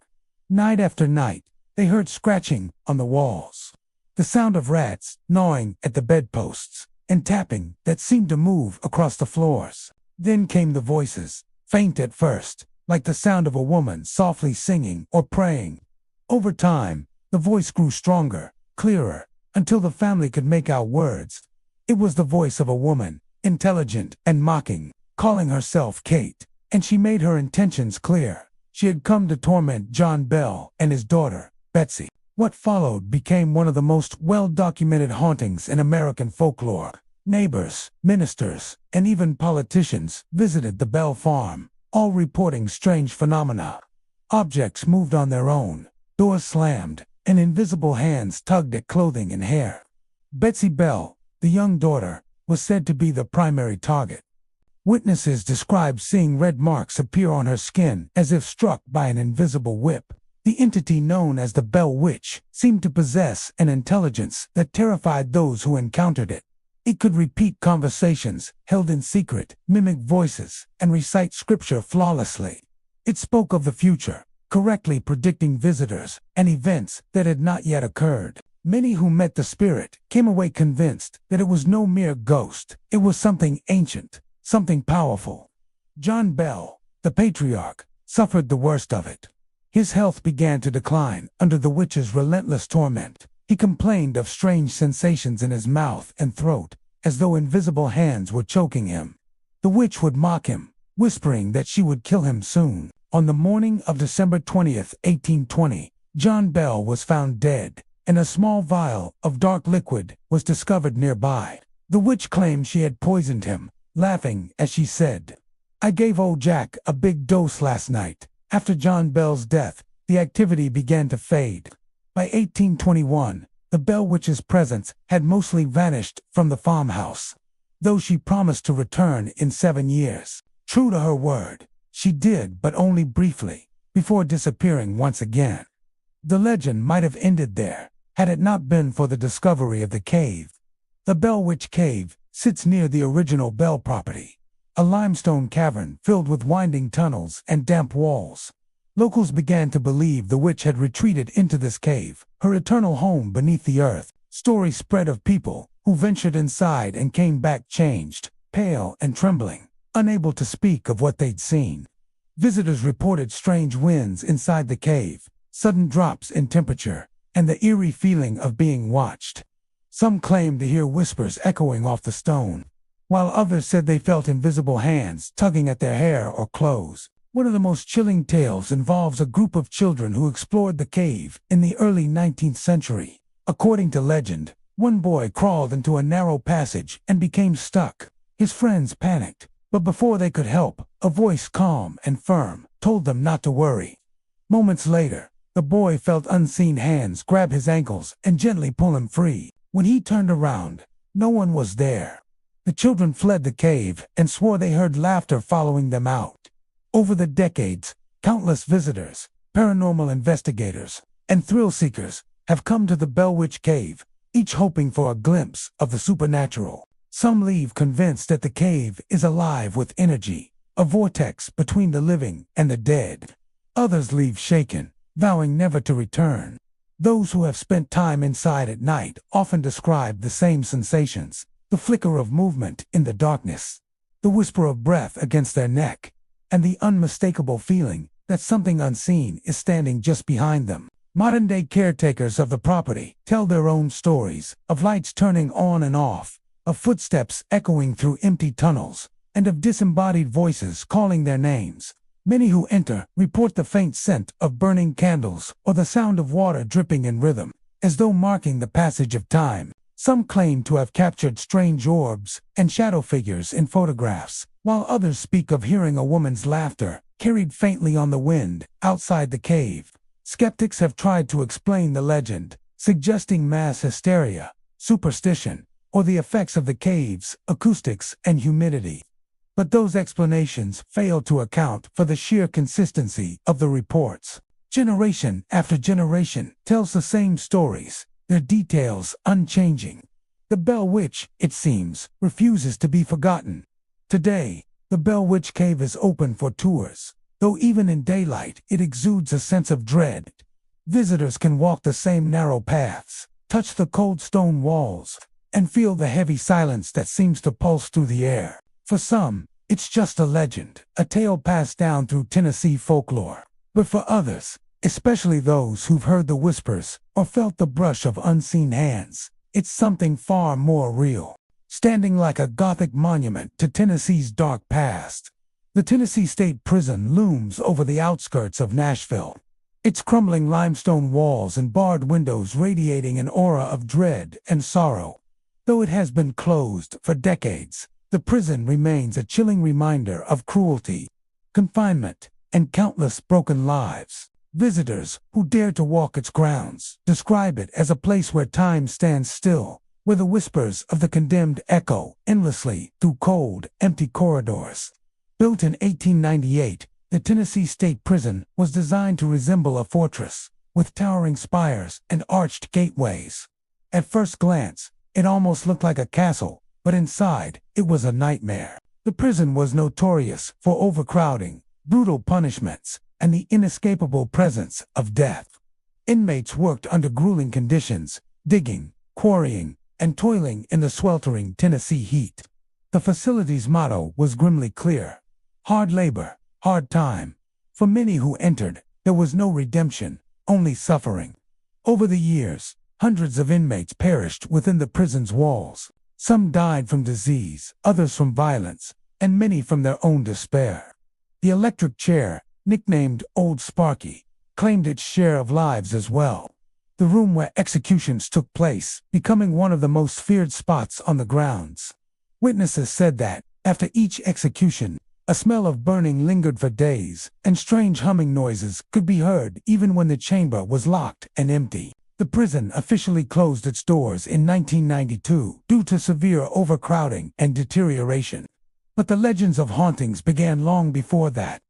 Night after night, they heard scratching on the walls, the sound of rats gnawing at the bedposts, and tapping that seemed to move across the floors. Then came the voices, faint at first, like the sound of a woman softly singing or praying. Over time, the voice grew stronger, clearer, until the family could make out words. It was the voice of a woman, intelligent and mocking, calling herself Kate, and she made her intentions clear. She had come to torment John Bell and his daughter, Betsy. What followed became one of the most well-documented hauntings in American folklore. Neighbors, ministers, and even politicians visited the Bell farm, all reporting strange phenomena. Objects moved on their own, doors slammed, and invisible hands tugged at clothing and hair. Betsy Bell, the young daughter, was said to be the primary target. Witnesses described seeing red marks appear on her skin as if struck by an invisible whip. The entity known as the Bell Witch seemed to possess an intelligence that terrified those who encountered it. It could repeat conversations held in secret, mimic voices, and recite scripture flawlessly. It spoke of the future, correctly predicting visitors and events that had not yet occurred. Many who met the spirit came away convinced that it was no mere ghost. It was something ancient, something powerful. John Bell, the patriarch, suffered the worst of it. His health began to decline under the witch's relentless torment. He complained of strange sensations in his mouth and throat, as though invisible hands were choking him. The witch would mock him, whispering that she would kill him soon. On the morning of December 20th, 1820, John Bell was found dead, and a small vial of dark liquid was discovered nearby. The witch claimed she had poisoned him, laughing as she said, "I gave old Jack a big dose last night." After John Bell's death, the activity began to fade. By 1821, the Bell Witch's presence had mostly vanished from the farmhouse, though she promised to return in 7 years. True to her word, she did, but only briefly, before disappearing once again. The legend might have ended there, had it not been for the discovery of the cave. The Bell Witch Cave sits near the original Bell property, a limestone cavern filled with winding tunnels and damp walls. Locals began to believe the witch had retreated into this cave, her eternal home beneath the earth. Stories spread of people who ventured inside and came back changed, pale and trembling, unable to speak of what they'd seen. Visitors reported strange winds inside the cave, sudden drops in temperature, and the eerie feeling of being watched. Some claimed to hear whispers echoing off the stone, while others said they felt invisible hands tugging at their hair or clothes. One of the most chilling tales involves a group of children who explored the cave in the early 19th century. According to legend, one boy crawled into a narrow passage and became stuck. His friends panicked, but before they could help, a voice calm and firm told them not to worry. Moments later, the boy felt unseen hands grab his ankles and gently pull him free. When he turned around, no one was there. The children fled the cave and swore they heard laughter following them out. Over the decades, countless visitors, paranormal investigators, and thrill seekers have come to the Bell Witch Cave, each hoping for a glimpse of the supernatural. Some leave convinced that the cave is alive with energy, a vortex between the living and the dead. Others leave shaken, vowing never to return. Those who have spent time inside at night often describe the same sensations: the flicker of movement in the darkness, the whisper of breath against their neck, and the unmistakable feeling that something unseen is standing just behind them. Modern-day caretakers of the property tell their own stories of lights turning on and off, of footsteps echoing through empty tunnels, and of disembodied voices calling their names. Many who enter report the faint scent of burning candles or the sound of water dripping in rhythm, as though marking the passage of time. Some claim to have captured strange orbs and shadow figures in photographs, while others speak of hearing a woman's laughter, carried faintly on the wind, outside the cave. Skeptics have tried to explain the legend, suggesting mass hysteria, superstition, or the effects of the cave's acoustics and humidity. But those explanations fail to account for the sheer consistency of the reports. Generation after generation tells the same stories, their details unchanging. The Bell Witch, it seems, refuses to be forgotten. Today, the Bell Witch Cave is open for tours, though even in daylight it exudes a sense of dread. Visitors can walk the same narrow paths, touch the cold stone walls, and feel the heavy silence that seems to pulse through the air. For some, it's just a legend, a tale passed down through Tennessee folklore. But for others, especially those who've heard the whispers or felt the brush of unseen hands, it's something far more real. Standing like a Gothic monument to Tennessee's dark past, the Tennessee State Prison looms over the outskirts of Nashville. Its crumbling limestone walls and barred windows radiating an aura of dread and sorrow. Though it has been closed for decades, the prison remains a chilling reminder of cruelty, confinement, and countless broken lives. Visitors who dare to walk its grounds describe it as a place where time stands still, where the whispers of the condemned echo endlessly through cold, empty corridors. Built in 1898, the Tennessee State Prison was designed to resemble a fortress, with towering spires and arched gateways. At first glance, it almost looked like a castle, but inside, it was a nightmare. The prison was notorious for overcrowding, brutal punishments, and the inescapable presence of death. Inmates worked under grueling conditions, digging, quarrying, and toiling in the sweltering Tennessee heat. The facility's motto was grimly clear: hard labor, hard time. For many who entered, there was no redemption, only suffering. Over the years, hundreds of inmates perished within the prison's walls. Some died from disease, others from violence, and many from their own despair. The electric chair, nicknamed Old Sparky, claimed its share of lives as well. The room where executions took place, becoming one of the most feared spots on the grounds. Witnesses said that, after each execution, a smell of burning lingered for days, and strange humming noises could be heard even when the chamber was locked and empty. The prison officially closed its doors in 1992 due to severe overcrowding and deterioration. But the legends of hauntings began long before that.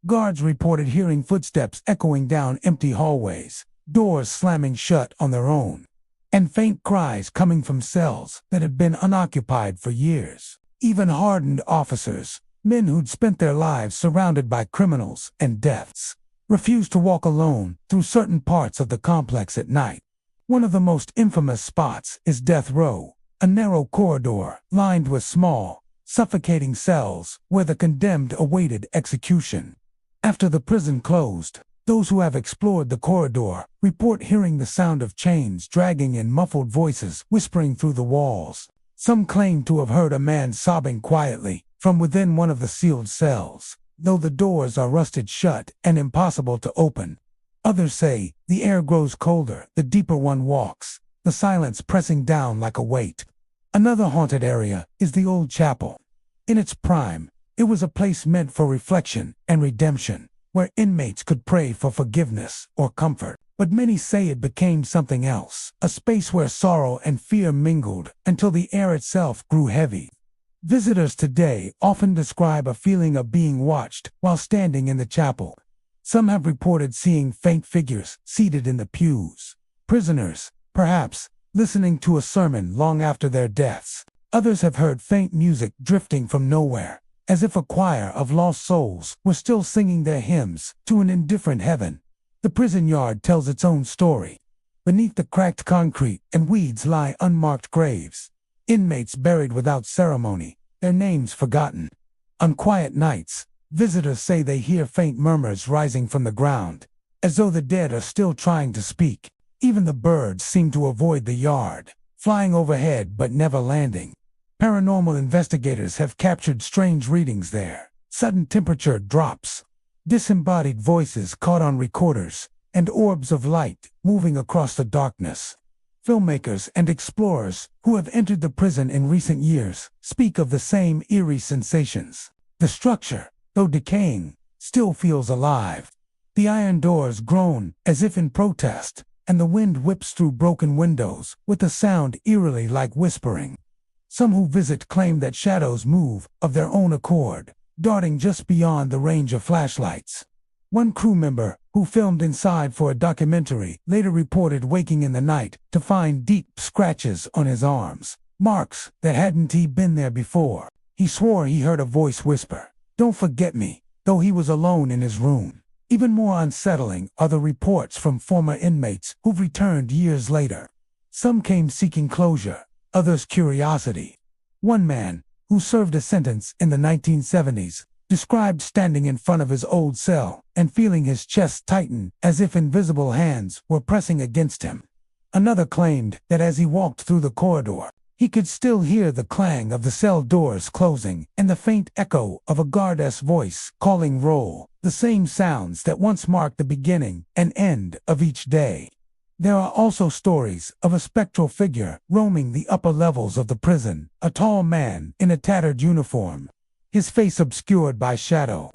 Guards reported hearing footsteps echoing down empty hallways, doors slamming shut on their own, and faint cries coming from cells that had been unoccupied for years. Even hardened officers, men who'd spent their lives surrounded by criminals and deaths, refused to walk alone through certain parts of the complex at night. One of the most infamous spots is Death Row, a narrow corridor lined with small, suffocating cells where the condemned awaited execution. After the prison closed, those who have explored the corridor report hearing the sound of chains dragging and muffled voices whispering through the walls. Some claim to have heard a man sobbing quietly from within one of the sealed cells, though the doors are rusted shut and impossible to open. Others say the air grows colder the deeper one walks, the silence pressing down like a weight. Another haunted area is the old chapel. In its prime, it was a place meant for reflection and redemption, where inmates could pray for forgiveness or comfort. But many say it became something else, a space where sorrow and fear mingled until the air itself grew heavy. Visitors today often describe a feeling of being watched while standing in the chapel. Some have reported seeing faint figures seated in the pews. Prisoners, perhaps, listening to a sermon long after their deaths. Others have heard faint music drifting from nowhere, as if a choir of lost souls were still singing their hymns to an indifferent heaven. The prison yard tells its own story. Beneath the cracked concrete and weeds lie unmarked graves. Inmates buried without ceremony, their names forgotten. On quiet nights, visitors say they hear faint murmurs rising from the ground, as though the dead are still trying to speak. Even the birds seem to avoid the yard, flying overhead but never landing. Paranormal investigators have captured strange readings there. Sudden temperature drops, disembodied voices caught on recorders, and orbs of light moving across the darkness. Filmmakers and explorers who have entered the prison in recent years speak of the same eerie sensations. The structure, though decaying, still feels alive. The iron doors groan as if in protest, and the wind whips through broken windows with a sound eerily like whispering. Some who visit claim that shadows move of their own accord, darting just beyond the range of flashlights. One crew member, who filmed inside for a documentary, later reported waking in the night to find deep scratches on his arms, marks that hadn't he been there before. He swore he heard a voice whisper, "Don't forget me," though he was alone in his room. Even more unsettling are the reports from former inmates who've returned years later. Some came seeking closure, others curiosity. One man, who served a sentence in the 1970s, described standing in front of his old cell and feeling his chest tighten as if invisible hands were pressing against him. Another claimed that as he walked through the corridor, he could still hear the clang of the cell doors closing and the faint echo of a guard's voice calling roll, the same sounds that once marked the beginning and end of each day. There are also stories of a spectral figure roaming the upper levels of the prison, a tall man in a tattered uniform, his face obscured by shadow.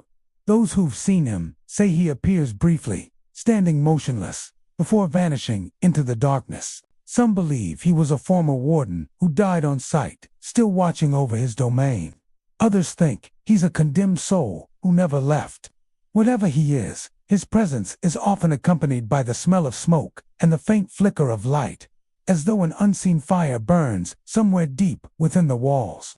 Those who've seen him say he appears briefly, standing motionless, before vanishing into the darkness. Some believe he was a former warden who died on sight, still watching over his domain. Others think he's a condemned soul who never left. Whatever he is, his presence is often accompanied by the smell of smoke and the faint flicker of light, as though an unseen fire burns somewhere deep within the walls.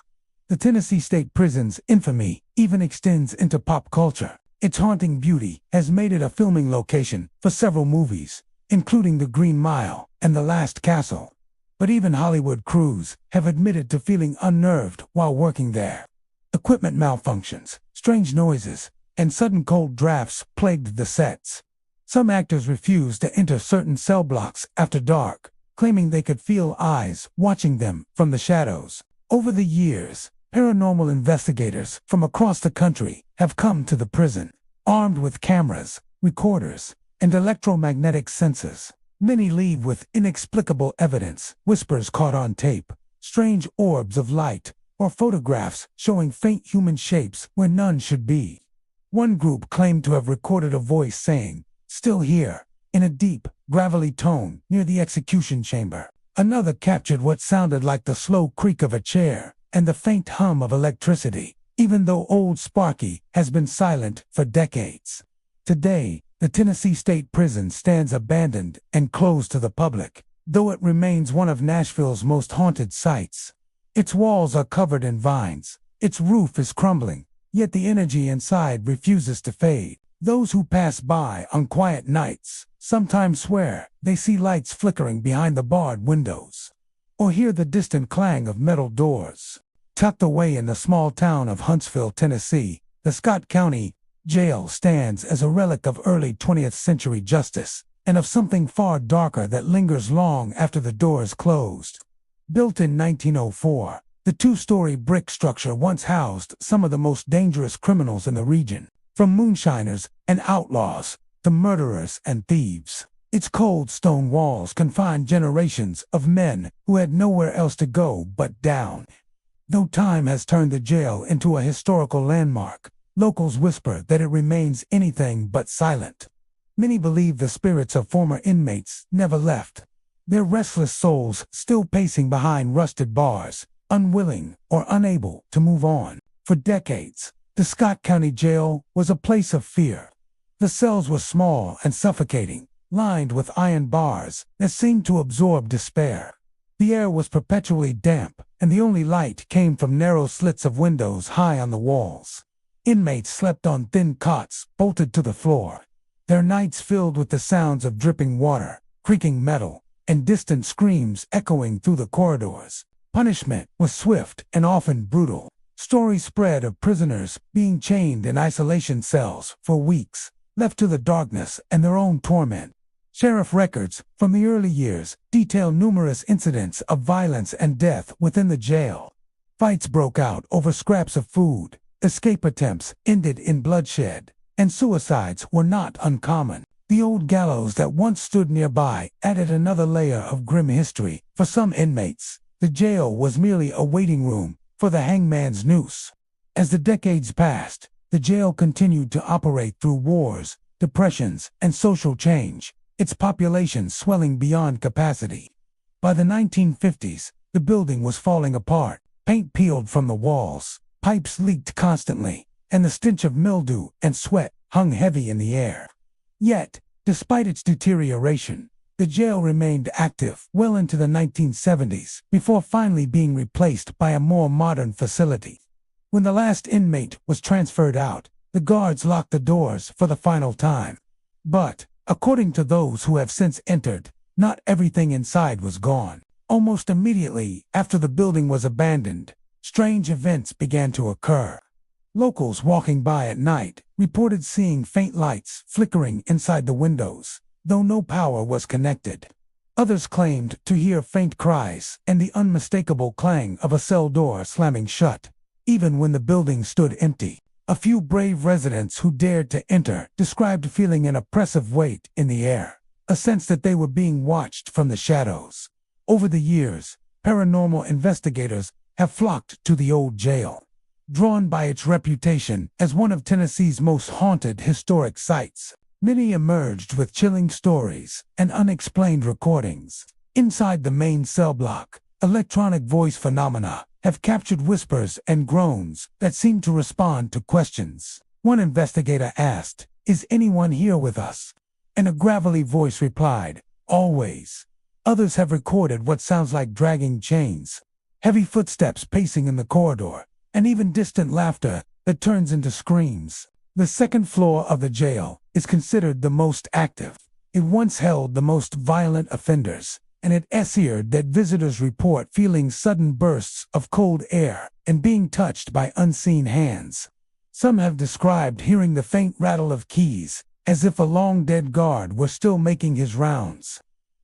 The Tennessee State Prison's infamy even extends into pop culture. Its haunting beauty has made it a filming location for several movies, including The Green Mile and The Last Castle. But even Hollywood crews have admitted to feeling unnerved while working there. Equipment malfunctions, strange noises, and sudden cold drafts plagued the sets. Some actors refused to enter certain cell blocks after dark, claiming they could feel eyes watching them from the shadows. Over the years, paranormal investigators from across the country have come to the prison, armed with cameras, recorders, and electromagnetic sensors. Many leave with inexplicable evidence, whispers caught on tape, strange orbs of light, or photographs showing faint human shapes where none should be. One group claimed to have recorded a voice saying, "Still here," in a deep, gravelly tone near the execution chamber. Another captured what sounded like the slow creak of a chair and the faint hum of electricity, even though Old Sparky has been silent for decades. Today, the Tennessee State Prison stands abandoned and closed to the public, though it remains one of Nashville's most haunted sites. Its walls are covered in vines, its roof is crumbling, yet the energy inside refuses to fade. Those who pass by on quiet nights sometimes swear they see lights flickering behind the barred windows, or hear the distant clang of metal doors. Tucked away in the small town of Huntsville, Tennessee, the Scott County Jail stands as a relic of early 20th century justice, and of something far darker that lingers long after the doors closed. Built in 1904, the two-story brick structure once housed some of the most dangerous criminals in the region, from moonshiners and outlaws to murderers and thieves. Its cold stone walls confined generations of men who had nowhere else to go but down. Though time has turned the jail into a historical landmark, locals whisper that it remains anything but silent. Many believe the spirits of former inmates never left, their restless souls still pacing behind rusted bars, unwilling or unable to move on. For decades, the Scott County Jail was a place of fear, The cells were small and suffocating, lined with iron bars that seemed to absorb despair. The air was perpetually damp, and the only light came from narrow slits of windows high on the walls. Inmates slept on thin cots bolted to the floor, their nights filled with the sounds of dripping water, creaking metal, and distant screams echoing through the corridors. Punishment was swift and often brutal. Stories spread of prisoners being chained in isolation cells for weeks, left to the darkness and their own torment. Sheriff records from the early years detail numerous incidents of violence and death within the jail. Fights broke out over scraps of food, escape attempts ended in bloodshed, and suicides were not uncommon. The old gallows that once stood nearby added another layer of grim history. For some inmates, the jail was merely a waiting room for the hangman's noose. As the decades passed, the jail continued to operate through wars, depressions, and social change, its population swelling beyond capacity. By the 1950s, the building was falling apart, paint peeled from the walls, pipes leaked constantly, and the stench of mildew and sweat hung heavy in the air. Yet, despite its deterioration, the jail remained active well into the 1970s before finally being replaced by a more modern facility. When the last inmate was transferred out, the guards locked the doors for the final time. But, according to those who have since entered, not everything inside was gone. Almost immediately after the building was abandoned, strange events began to occur. Locals walking by at night reported seeing faint lights flickering inside the windows, though no power was connected. Others claimed to hear faint cries and the unmistakable clang of a cell door slamming shut, even when the building stood empty. A few brave residents who dared to enter described feeling an oppressive weight in the air, a sense that they were being watched from the shadows. Over the years, paranormal investigators have flocked to the old jail, drawn by its reputation as one of Tennessee's most haunted historic sites. Many emerged with chilling stories and unexplained recordings. Inside the main cell block, electronic voice phenomena have captured whispers and groans that seem to respond to questions. One investigator asked, "Is anyone here with us?" And a gravelly voice replied, "Always." Others have recorded what sounds like dragging chains, heavy footsteps pacing in the corridor, and even distant laughter that turns into screams. The second floor of the jail is considered the most active. It once held the most violent offenders, and it appeared that visitors report feeling sudden bursts of cold air and being touched by unseen hands. Some have described hearing the faint rattle of keys, as if a long-dead guard were still making his rounds.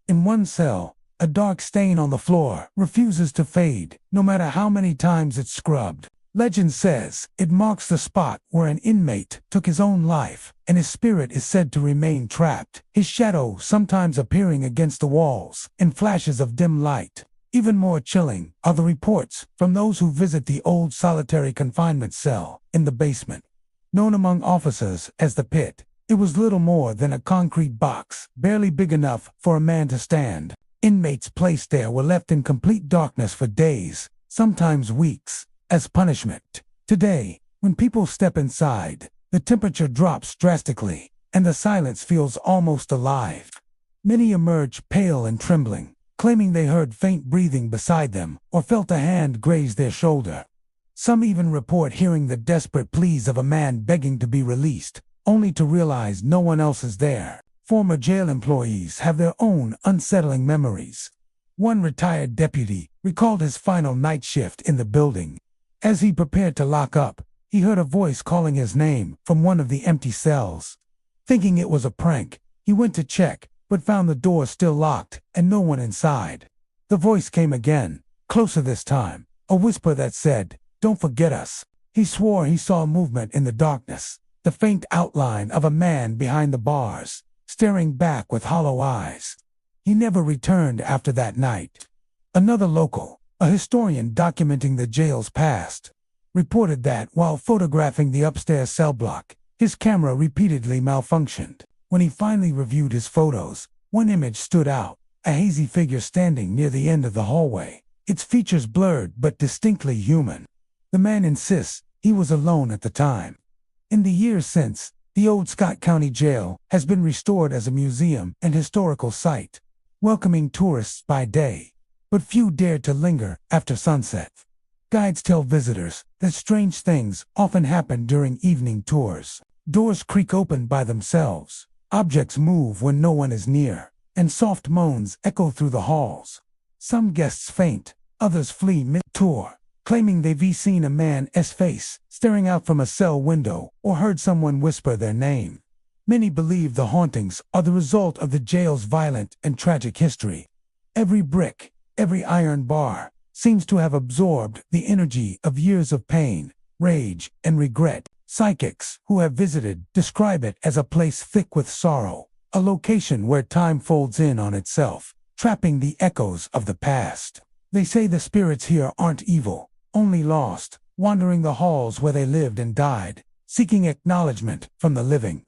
In one cell, a dark stain on the floor refuses to fade, no matter how many times it's scrubbed. Legend says it marks the spot where an inmate took his own life, and his spirit is said to remain trapped, his shadow sometimes appearing against the walls in flashes of dim light. Even more chilling are the reports from those who visit the old solitary confinement cell in the basement. Known among officers as the pit, it was little more than a concrete box, barely big enough for a man to stand. Inmates placed there were left in complete darkness for days, sometimes weeks, as punishment. Today, when people step inside, the temperature drops drastically, and the silence feels almost alive. Many emerge pale and trembling, claiming they heard faint breathing beside them or felt a hand graze their shoulder. Some even report hearing the desperate pleas of a man begging to be released, only to realize no one else is there. Former jail employees have their own unsettling memories. One retired deputy recalled his final night shift in the building. As he prepared to lock up, he heard a voice calling his name from one of the empty cells. Thinking it was a prank, he went to check, but found the door still locked and no one inside. The voice came again, closer this time, a whisper that said, "Don't forget us." He swore he saw movement in the darkness, the faint outline of a man behind the bars, staring back with hollow eyes. He never returned after that night. Another local, a historian documenting the jail's past, reported that while photographing the upstairs cell block, his camera repeatedly malfunctioned. When he finally reviewed his photos, one image stood out, a hazy figure standing near the end of the hallway, its features blurred but distinctly human. The man insists he was alone at the time. In the years since, The old Scott County Jail has been restored as a museum and historical site, welcoming tourists by day, but few dare to linger after sunset. Guides tell visitors that strange things often happen during evening tours. Doors creak open by themselves, objects move when no one is near, and soft moans echo through the halls. Some guests faint, others flee mid-tour, claiming they've seen a man's face staring out from a cell window or heard someone whisper their name. Many believe the hauntings are the result of the jail's violent and tragic history. Every brick, every iron bar, seems to have absorbed the energy of years of pain, rage, and regret. Psychics who have visited describe it as a place thick with sorrow, a location where time folds in on itself, trapping the echoes of the past. They say the spirits here aren't evil, only lost, wandering the halls where they lived and died, seeking acknowledgement from the living.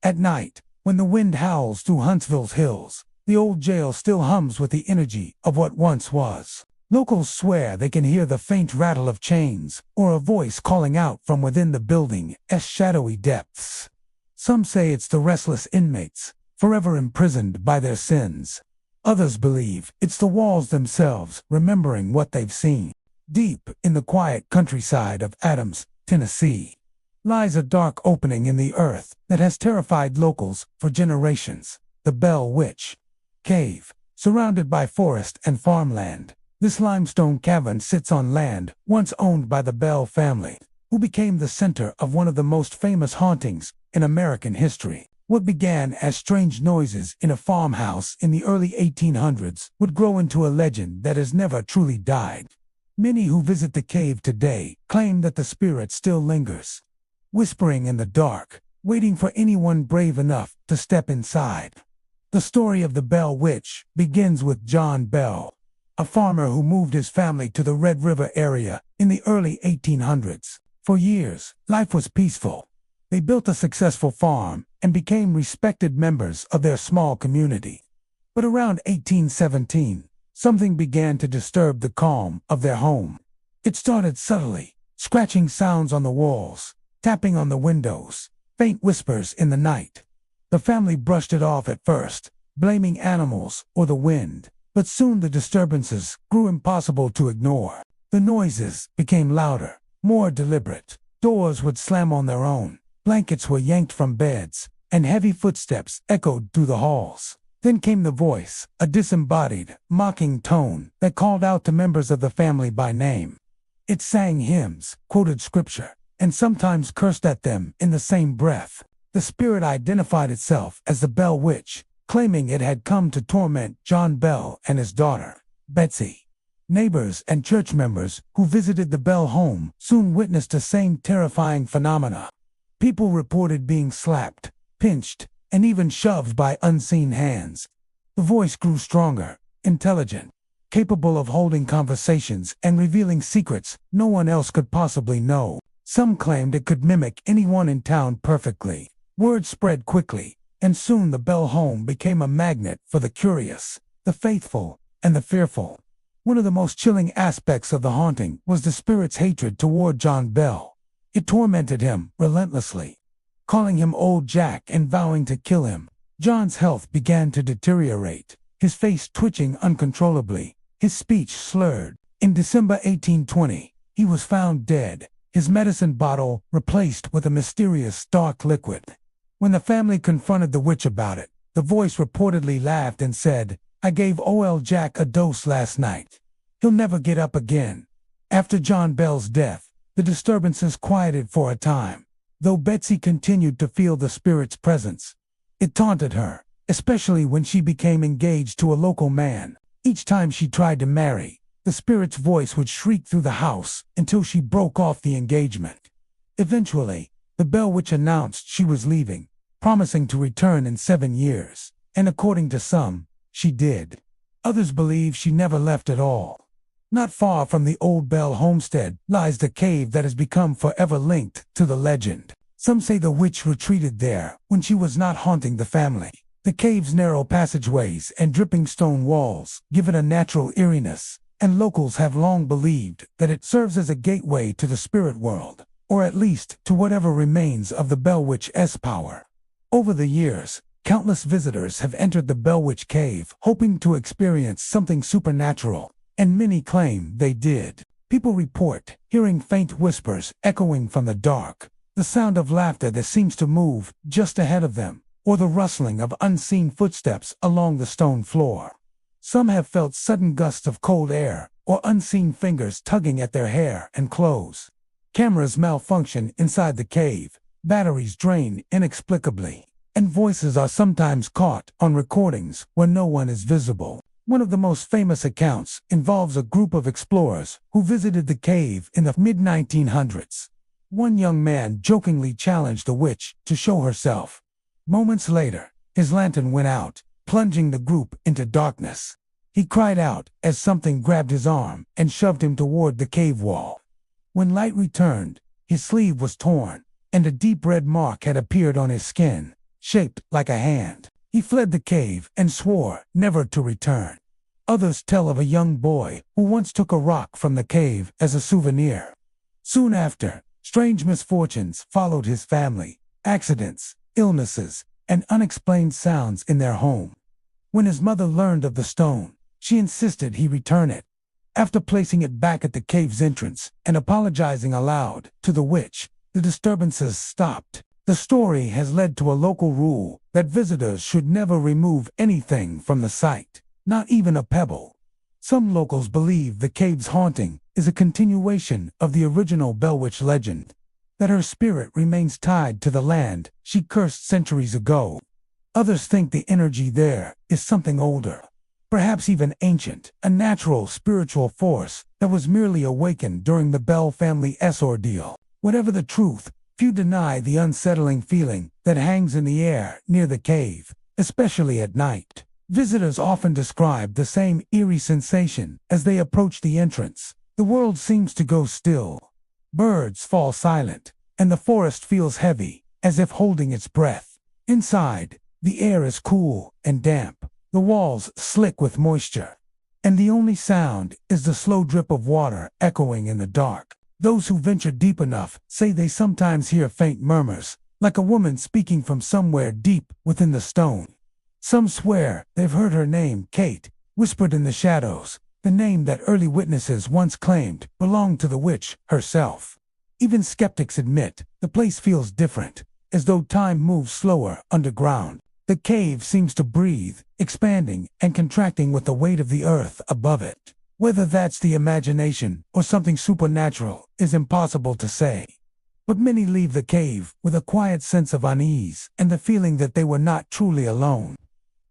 At night, when the wind howls through Huntsville's hills, the old jail still hums with the energy of what once was. Locals swear they can hear the faint rattle of chains or a voice calling out from within the building's shadowy depths. Some say it's the restless inmates, forever imprisoned by their sins. Others believe it's the walls themselves remembering what they've seen. Deep in the quiet countryside of Adams, Tennessee, lies a dark opening in the earth that has terrified locals for generations. The Bell Witch Cave, surrounded by forest and farmland. This limestone cavern sits on land once owned by the Bell family, who became the center of one of the most famous hauntings in American history. What began as strange noises in a farmhouse in the early 1800s would grow into a legend that has never truly died. Many who visit the cave today claim that the spirit still lingers, whispering in the dark, waiting for anyone brave enough to step inside. The story of the Bell Witch begins with John Bell, a farmer who moved his family to the Red River area in the early 1800s. For years, life was peaceful. They built a successful farm and became respected members of their small community. But around 1817, something began to disturb the calm of their home. It started subtly, scratching sounds on the walls, tapping on the windows, faint whispers in the night. The family brushed it off at first, blaming animals or the wind. But soon the disturbances grew impossible to ignore. The noises became louder, more deliberate. Doors would slam on their own, blankets were yanked from beds, and heavy footsteps echoed through the halls. Then came the voice, a disembodied, mocking tone that called out to members of the family by name. It sang hymns, quoted scripture, and sometimes cursed at them in the same breath. The spirit identified itself as the Bell Witch, claiming it had come to torment John Bell and his daughter, Betsy. Neighbors and church members who visited the Bell home soon witnessed the same terrifying phenomena. People reported being slapped, pinched, and even shoved by unseen hands. The voice grew stronger, intelligent, capable of holding conversations and revealing secrets no one else could possibly know. Some claimed it could mimic anyone in town perfectly. Word spread quickly, and soon the Bell home became a magnet for the curious, the faithful, and the fearful. One of the most chilling aspects of the haunting was the spirit's hatred toward John Bell. It tormented him relentlessly, calling him Old Jack and vowing to kill him. John's health began to deteriorate, his face twitching uncontrollably, his speech slurred. In December 1820, he was found dead, his medicine bottle replaced with a mysterious dark liquid. When the family confronted the witch about it, the voice reportedly laughed and said, "I gave Old Jack a dose last night. He'll never get up again." After John Bell's death, the disturbances quieted for a time, though Betsy continued to feel the spirit's presence. It taunted her, especially when she became engaged to a local man. Each time she tried to marry, the spirit's voice would shriek through the house until she broke off the engagement. Eventually, the Bell Witch announced she was leaving, promising to return in 7 years, and according to some, she did. Others believe she never left at all. Not far from the old Bell homestead lies the cave that has become forever linked to the legend. Some say the witch retreated there when she was not haunting the family. The cave's narrow passageways and dripping stone walls give it a natural eeriness, and locals have long believed that it serves as a gateway to the spirit world. or at least to whatever remains of the Bell Witch's power. Over the years, countless visitors have entered the Bell Witch Cave hoping to experience something supernatural, and many claim they did. People report hearing faint whispers echoing from the dark, the sound of laughter that seems to move just ahead of them, or the rustling of unseen footsteps along the stone floor. Some have felt sudden gusts of cold air, or unseen fingers tugging at their hair and clothes. Cameras malfunction inside the cave, batteries drain inexplicably, and voices are sometimes caught on recordings where no one is visible. One of the most famous accounts involves a group of explorers who visited the cave in the mid-1900s. One young man jokingly challenged the witch to show herself. Moments later, his lantern went out, plunging the group into darkness. He cried out as something grabbed his arm and shoved him toward the cave wall. When light returned, his sleeve was torn, and a deep red mark had appeared on his skin, shaped like a hand. He fled the cave and swore never to return. Others tell of a young boy who once took a rock from the cave as a souvenir. Soon after, strange misfortunes followed his family: accidents, illnesses, and unexplained sounds in their home. When his mother learned of the stone, she insisted he return it. After placing it back at the cave's entrance and apologizing aloud to the witch, the disturbances stopped. The story has led to a local rule that visitors should never remove anything from the site, not even a pebble. Some locals believe the cave's haunting is a continuation of the original Bell Witch legend, that her spirit remains tied to the land she cursed centuries ago. Others think the energy there is something older, perhaps even ancient, a natural spiritual force that was merely awakened during the Bell family's ordeal. Whatever the truth, few deny the unsettling feeling that hangs in the air near the cave, especially at night. Visitors often describe the same eerie sensation as they approach the entrance. The world seems to go still. Birds fall silent, and the forest feels heavy, as if holding its breath. Inside, the air is cool and damp, the walls slick with moisture, and the only sound is the slow drip of water echoing in the dark. Those who venture deep enough say they sometimes hear faint murmurs, like a woman speaking from somewhere deep within the stone. Some swear they've heard her name, Kate, whispered in the shadows, the name that early witnesses once claimed belonged to the witch herself. Even skeptics admit the place feels different, as though time moves slower underground. The cave seems to breathe, expanding and contracting with the weight of the earth above it. Whether that's the imagination or something supernatural is impossible to say. But many leave the cave with a quiet sense of unease and the feeling that they were not truly alone.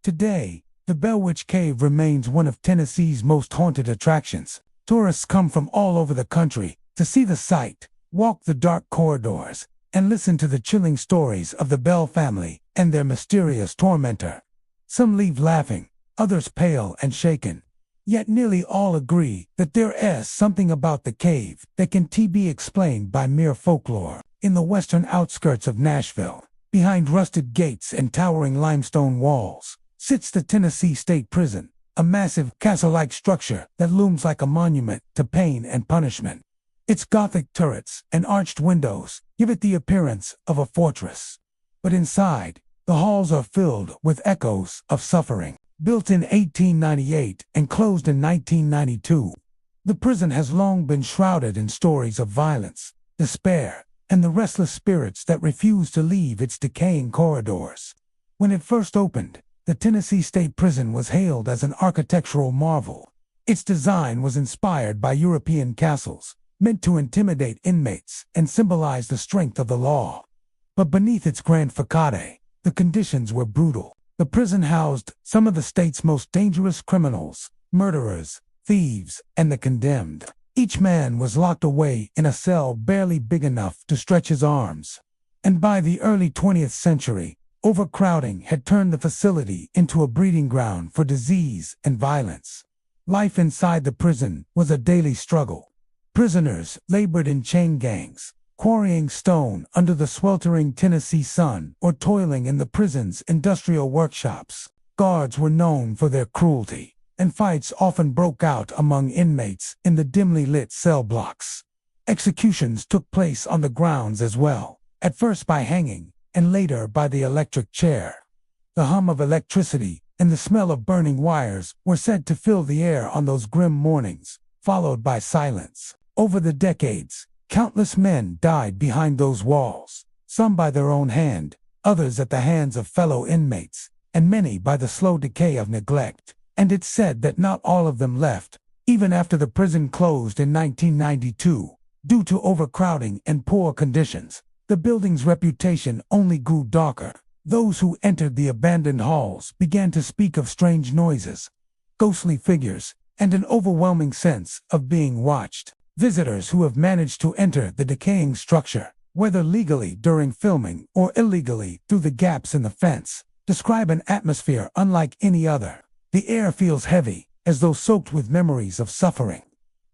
Today, the Bell Witch Cave remains one of Tennessee's most haunted attractions. Tourists come from all over the country to see the site, walk the dark corridors, and listen to the chilling stories of the Bell family and their mysterious tormentor. Some leave laughing, others pale and shaken. Yet nearly all agree that there is something about the cave that can be explained by mere folklore. In the western outskirts of Nashville, behind rusted gates and towering limestone walls, sits the Tennessee State Prison, a massive castle-like structure that looms like a monument to pain and punishment. Its Gothic turrets and arched windows give it the appearance of a fortress. But inside, the halls are filled with echoes of suffering. Built in 1898 and closed in 1992, the prison has long been shrouded in stories of violence, despair, and the restless spirits that refuse to leave its decaying corridors. When it first opened, the Tennessee State Prison was hailed as an architectural marvel. Its design was inspired by European castles, meant to intimidate inmates and symbolize the strength of the law. But beneath its grand facade, the conditions were brutal. The prison housed some of the state's most dangerous criminals, murderers, thieves, and the condemned. Each man was locked away in a cell barely big enough to stretch his arms. And by the early 20th century, overcrowding had turned the facility into a breeding ground for disease and violence. Life inside the prison was a daily struggle. Prisoners labored in chain gangs, quarrying stone under the sweltering Tennessee sun, or toiling in the prison's industrial workshops. Guards were known for their cruelty, and fights often broke out among inmates in the dimly lit cell blocks. Executions took place on the grounds as well, at first by hanging, and later by the electric chair. The hum of electricity and the smell of burning wires were said to fill the air on those grim mornings, followed by silence. Over the decades, countless men died behind those walls, some by their own hand, others at the hands of fellow inmates, and many by the slow decay of neglect. And it's said that not all of them left, even after the prison closed in 1992, due to overcrowding and poor conditions. The building's reputation only grew darker. Those who entered the abandoned halls began to speak of strange noises, ghostly figures, and an overwhelming sense of being watched. Visitors who have managed to enter the decaying structure, whether legally during filming or illegally through the gaps in the fence, describe an atmosphere unlike any other. The air feels heavy, as though soaked with memories of suffering.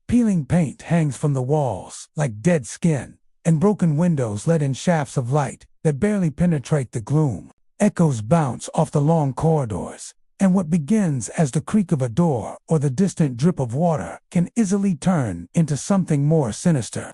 Peeling paint hangs from the walls like dead skin, and broken windows let in shafts of light that barely penetrate the gloom. Echoes bounce off the long corridors, and what begins as the creak of a door or the distant drip of water can easily turn into something more sinister.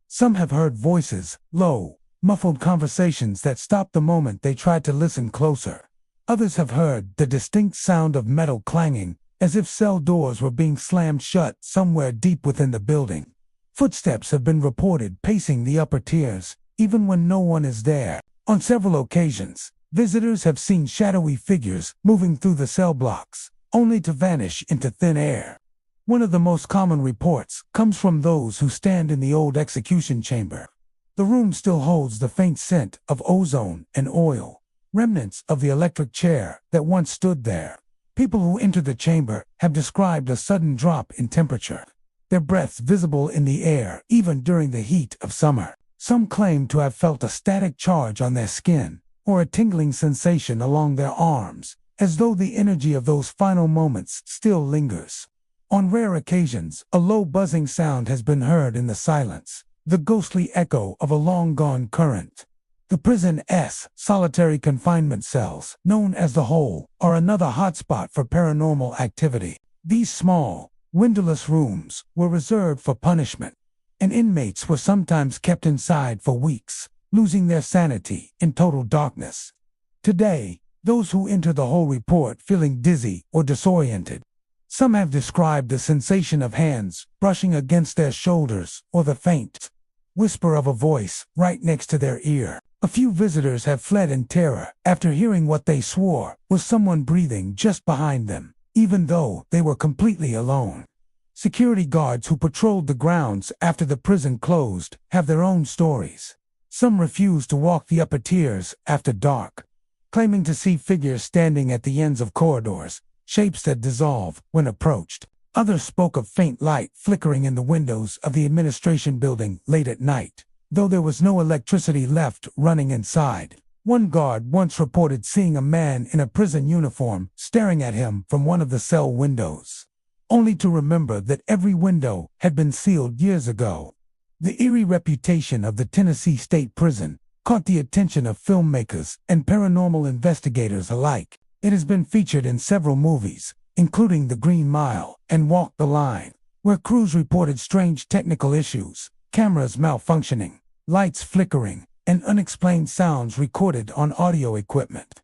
Some have heard voices, low, muffled conversations that stopped the moment they tried to listen closer. Others have heard the distinct sound of metal clanging, as if cell doors were being slammed shut somewhere deep within the building. Footsteps have been reported pacing the upper tiers, even when no one is there. On several occasions, visitors have seen shadowy figures moving through the cell blocks, only to vanish into thin air. One of the most common reports comes from those who stand in the old execution chamber. The room still holds the faint scent of ozone and oil, remnants of the electric chair that once stood there. People who enter the chamber have described a sudden drop in temperature, their breaths visible in the air even during the heat of summer. Some claim to have felt a static charge on their skin, or a tingling sensation along their arms, as though the energy of those final moments still lingers. On rare occasions, a low buzzing sound has been heard in the silence, the ghostly echo of a long-gone current. The prison's solitary confinement cells, known as the Hole, are another hotspot for paranormal activity. These small, windowless rooms were reserved for punishment, and inmates were sometimes kept inside for weeks, losing their sanity in total darkness. Today, those who enter the Hole report feeling dizzy or disoriented. Some have described the sensation of hands brushing against their shoulders or the faint whisper of a voice right next to their ear. A few visitors have fled in terror after hearing what they swore was someone breathing just behind them, even though they were completely alone. Security guards who patrolled the grounds after the prison closed have their own stories. Some refuse to walk the upper tiers after dark, claiming to see figures standing at the ends of corridors, shapes that dissolve when approached. Others spoke of faint light flickering in the windows of the administration building late at night, though there was no electricity left running inside. One guard once reported seeing a man in a prison uniform staring at him from one of the cell windows, only to remember that every window had been sealed years ago. The eerie reputation of the Tennessee State Prison caught the attention of filmmakers and paranormal investigators alike. It has been featured in several movies, including The Green Mile and Walk the Line, where crews reported strange technical issues, cameras malfunctioning, lights flickering, and unexplained sounds recorded on audio equipment.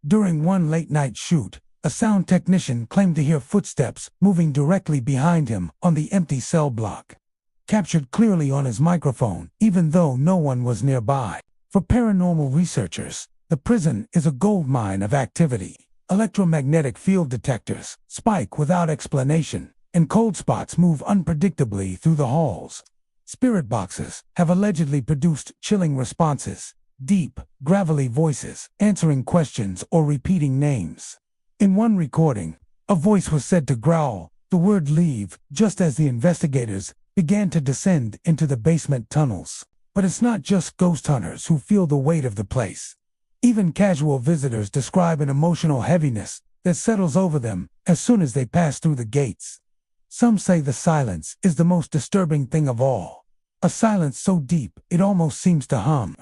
During one late-night shoot, a sound technician claimed to hear footsteps moving directly behind him on the empty cell block, captured clearly on his microphone, even though no one was nearby. For paranormal researchers, the prison is a goldmine of activity. Electromagnetic field detectors spike without explanation, and cold spots move unpredictably through the halls. Spirit boxes have allegedly produced chilling responses, deep, gravelly voices answering questions or repeating names. In one recording, a voice was said to growl the word "leave" just as the investigators began to descend into the basement tunnels. But it's not just ghost hunters who feel the weight of the place. Even casual visitors describe an emotional heaviness that settles over them as soon as they pass through the gates. Some say the silence is the most disturbing thing of all. A silence so deep it almost seems to hum.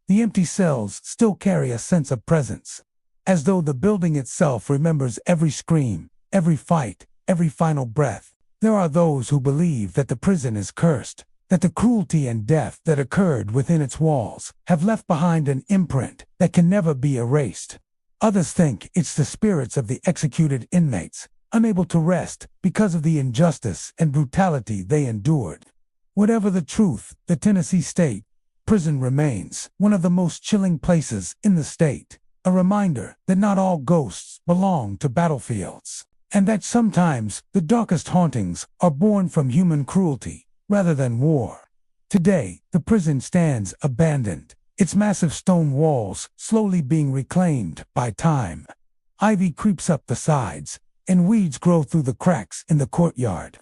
The empty cells still carry a sense of presence, as though the building itself remembers every scream, every fight, every final breath. There are those who believe that the prison is cursed, that the cruelty and death that occurred within its walls have left behind an imprint that can never be erased. Others think it's the spirits of the executed inmates, unable to rest because of the injustice and brutality they endured. Whatever the truth, the Tennessee State Prison remains one of the most chilling places in the state, a reminder that not all ghosts belong to battlefields, and that sometimes the darkest hauntings are born from human cruelty rather than war. Today, the prison stands abandoned, its massive stone walls slowly being reclaimed by time. Ivy creeps up the sides, and weeds grow through the cracks in the courtyard.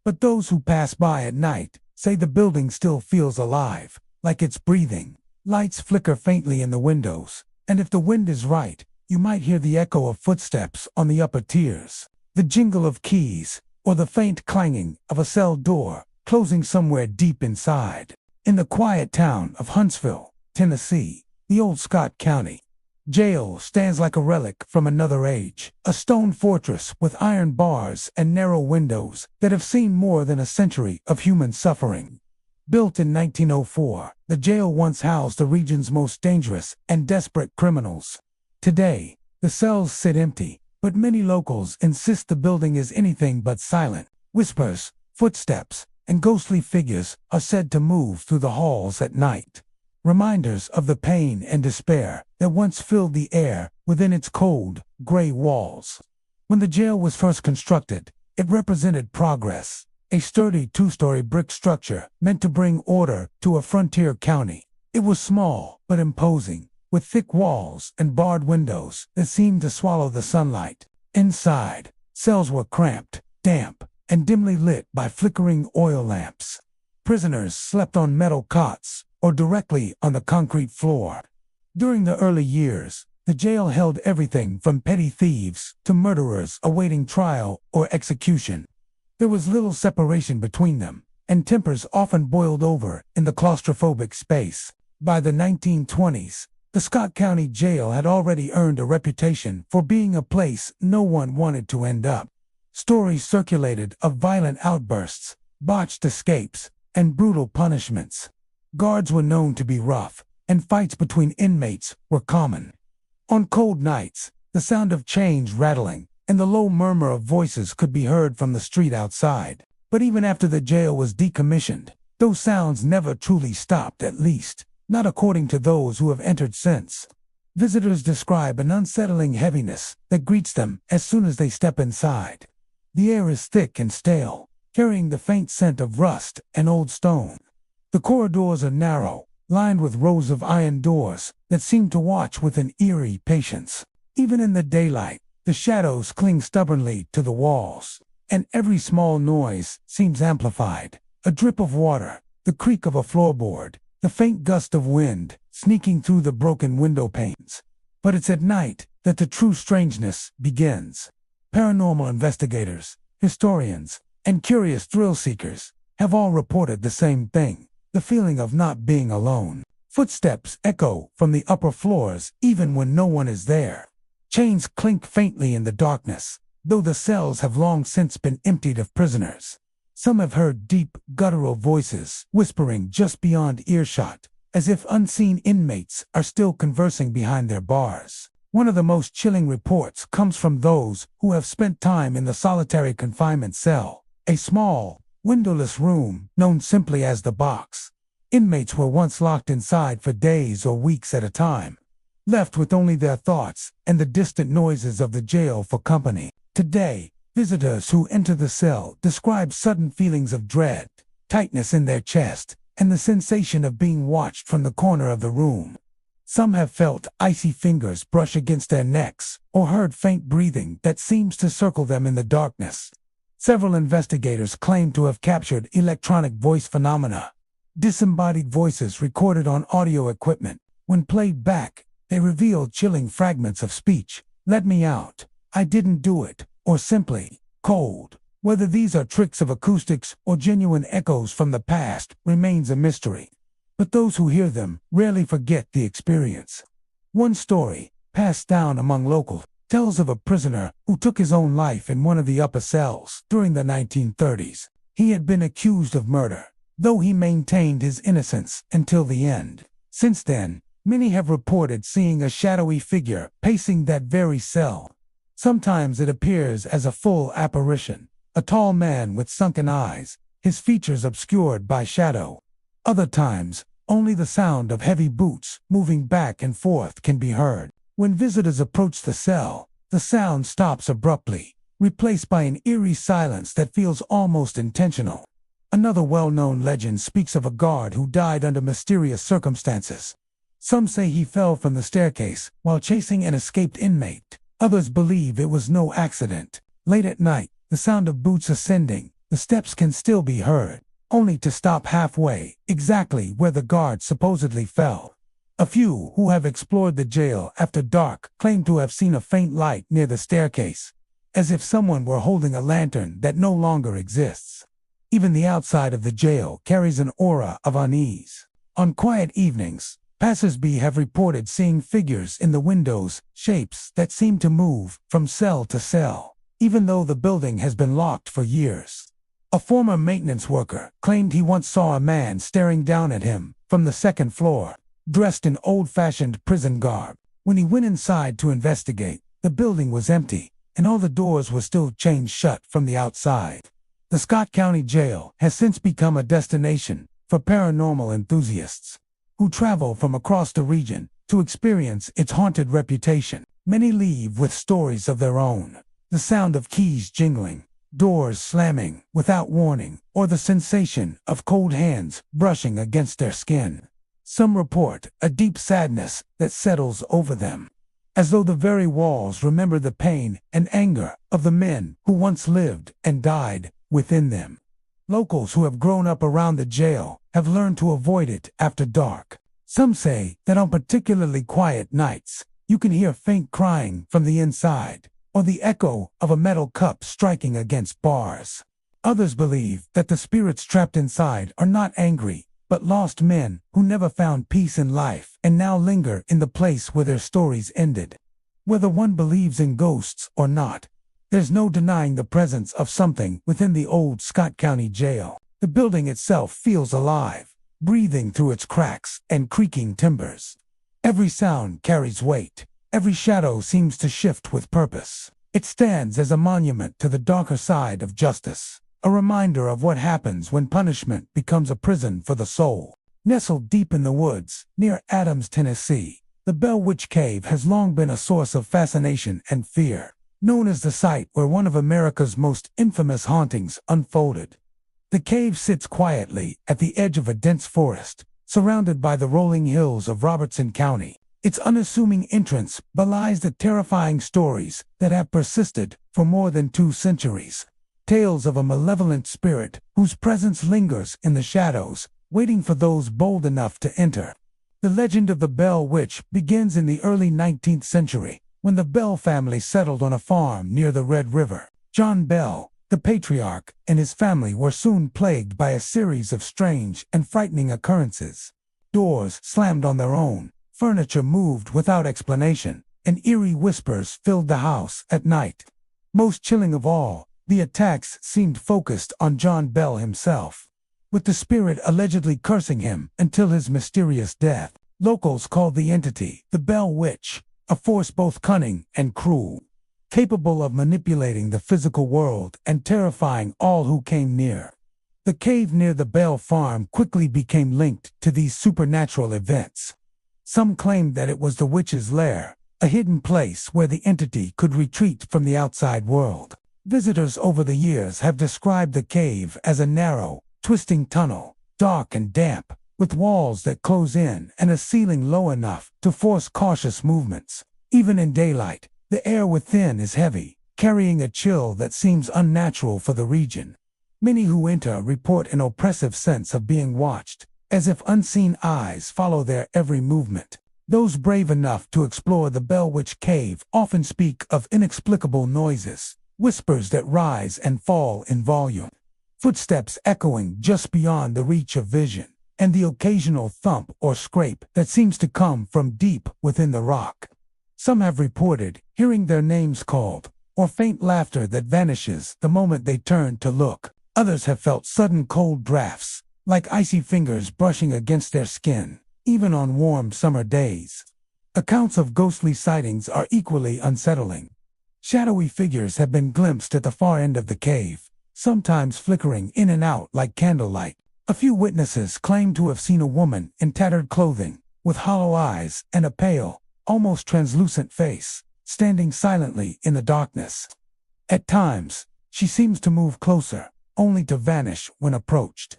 But those who pass by at night say the building still feels alive, like it's breathing. Lights flicker faintly in the windows, and if the wind is right, you might hear the echo of footsteps on the upper tiers, the jingle of keys, or the faint clanging of a cell door closing somewhere deep inside. In the quiet town of Huntsville, Tennessee, the old Scott County Jail stands like a relic from another age, a stone fortress with iron bars and narrow windows that have seen more than a century of human suffering. Built in 1904, the jail once housed the region's most dangerous and desperate criminals. Today, the cells sit empty, but many locals insist the building is anything but silent. Whispers, footsteps, and ghostly figures are said to move through the halls at night, reminders of the pain and despair that once filled the air within its cold, gray walls. When the jail was first constructed, it represented progress, a sturdy two-story brick structure meant to bring order to a frontier county. It was small but imposing, with thick walls and barred windows that seemed to swallow the sunlight. Inside, cells were cramped, damp, and dimly lit by flickering oil lamps. Prisoners slept on metal cots or directly on the concrete floor. During the early years, the jail held everything from petty thieves to murderers awaiting trial or execution. There was little separation between them, and tempers often boiled over in the claustrophobic space. By the 1920s, the Scott County Jail had already earned a reputation for being a place no one wanted to end up. Stories circulated of violent outbursts, botched escapes, and brutal punishments. Guards were known to be rough, and fights between inmates were common. On cold nights, the sound of chains rattling and the low murmur of voices could be heard from the street outside. But even after the jail was decommissioned, those sounds never truly stopped, at least not according to those who have entered since. Visitors describe an unsettling heaviness that greets them as soon as they step inside. The air is thick and stale, carrying the faint scent of rust and old stone. The corridors are narrow, lined with rows of iron doors that seem to watch with an eerie patience. Even in the daylight, the shadows cling stubbornly to the walls, and every small noise seems amplified. A drip of water, the creak of a floorboard, the faint gust of wind sneaking through the broken window panes. But it's at night that the true strangeness begins. Paranormal investigators, historians, and curious thrill seekers have all reported the same thing, the feeling of not being alone. Footsteps echo from the upper floors even when no one is there. Chains clink faintly in the darkness, though the cells have long since been emptied of prisoners. Some have heard deep, guttural voices whispering just beyond earshot, as if unseen inmates are still conversing behind their bars. One of the most chilling reports comes from those who have spent time in the solitary confinement cell, a small, windowless room known simply as the box. Inmates were once locked inside for days or weeks at a time, left with only their thoughts and the distant noises of the jail for company. Today, visitors who enter the cell describe sudden feelings of dread, tightness in their chest, and the sensation of being watched from the corner of the room. Some have felt icy fingers brush against their necks, or heard faint breathing that seems to circle them in the darkness. Several investigators claim to have captured electronic voice phenomena, disembodied voices recorded on audio equipment. When played back, they reveal chilling fragments of speech. "Let me out. I didn't do it," or simply, "cold." Whether these are tricks of acoustics or genuine echoes from the past remains a mystery. But those who hear them rarely forget the experience. One story, passed down among locals, tells of a prisoner who took his own life in one of the upper cells during the 1930s. He had been accused of murder, though he maintained his innocence until the end. Since then, many have reported seeing a shadowy figure pacing that very cell. Sometimes it appears as a full apparition, a tall man with sunken eyes, his features obscured by shadow. Other times, only the sound of heavy boots moving back and forth can be heard. When visitors approach the cell, the sound stops abruptly, replaced by an eerie silence that feels almost intentional. Another well-known legend speaks of a guard who died under mysterious circumstances. Some say he fell from the staircase while chasing an escaped inmate. Others believe it was no accident. Late at night, the sound of boots ascending, the steps can still be heard, only to stop halfway, exactly where the guard supposedly fell. A few who have explored the jail after dark claim to have seen a faint light near the staircase, as if someone were holding a lantern that no longer exists. Even the outside of the jail carries an aura of unease. On quiet evenings, passers-by have reported seeing figures in the windows, shapes that seem to move from cell to cell, even though the building has been locked for years. A former maintenance worker claimed he once saw a man staring down at him from the second floor, dressed in old-fashioned prison garb. When he went inside to investigate, the building was empty, and all the doors were still chained shut from the outside. The Scott County Jail has since become a destination for paranormal enthusiasts who travel from across the region to experience its haunted reputation. Many leave with stories of their own. The sound of keys jingling, doors slamming without warning, or the sensation of cold hands brushing against their skin. Some report a deep sadness that settles over them, as though the very walls remember the pain and anger of the men who once lived and died within them. Locals who have grown up around the jail have learned to avoid it after dark. Some say that on particularly quiet nights, you can hear faint crying from the inside, or the echo of a metal cup striking against bars. Others believe that the spirits trapped inside are not angry, but lost men who never found peace in life and now linger in the place where their stories ended. Whether one believes in ghosts or not, there's no denying the presence of something within the old Scott County Jail. The building itself feels alive, breathing through its cracks and creaking timbers. Every sound carries weight. Every shadow seems to shift with purpose. It stands as a monument to the darker side of justice, a reminder of what happens when punishment becomes a prison for the soul. Nestled deep in the woods, near Adams, Tennessee, the Bell Witch Cave has long been a source of fascination and fear. Known as the site where one of America's most infamous hauntings unfolded. The cave sits quietly at the edge of a dense forest, surrounded by the rolling hills of Robertson County. Its unassuming entrance belies the terrifying stories that have persisted for more than 2 centuries. Tales of a malevolent spirit whose presence lingers in the shadows, waiting for those bold enough to enter. The legend of the Bell Witch begins in the early 19th century, when the Bell family settled on a farm near the Red River. John Bell, the patriarch, and his family were soon plagued by a series of strange and frightening occurrences. Doors slammed on their own, furniture moved without explanation, and eerie whispers filled the house at night. Most chilling of all, the attacks seemed focused on John Bell himself, with the spirit allegedly cursing him until his mysterious death. Locals called the entity the Bell Witch, a force both cunning and cruel, capable of manipulating the physical world and terrifying all who came near. The cave near the Bell farm quickly became linked to these supernatural events. Some claimed that it was the witch's lair, a hidden place where the entity could retreat from the outside world. Visitors over the years have described the cave as a narrow, twisting tunnel, dark and damp, with walls that close in and a ceiling low enough to force cautious movements. Even in daylight, the air within is heavy, carrying a chill that seems unnatural for the region. Many who enter report an oppressive sense of being watched, as if unseen eyes follow their every movement. Those brave enough to explore the Bell Witch Cave often speak of inexplicable noises, whispers that rise and fall in volume, footsteps echoing just beyond the reach of vision, and the occasional thump or scrape that seems to come from deep within the rock. Some have reported hearing their names called, or faint laughter that vanishes the moment they turn to look. Others have felt sudden cold drafts, like icy fingers brushing against their skin, even on warm summer days. Accounts of ghostly sightings are equally unsettling. Shadowy figures have been glimpsed at the far end of the cave, sometimes flickering in and out like candlelight. A few witnesses claim to have seen a woman in tattered clothing, with hollow eyes and a pale, almost translucent face, standing silently in the darkness. At times, she seems to move closer, only to vanish when approached.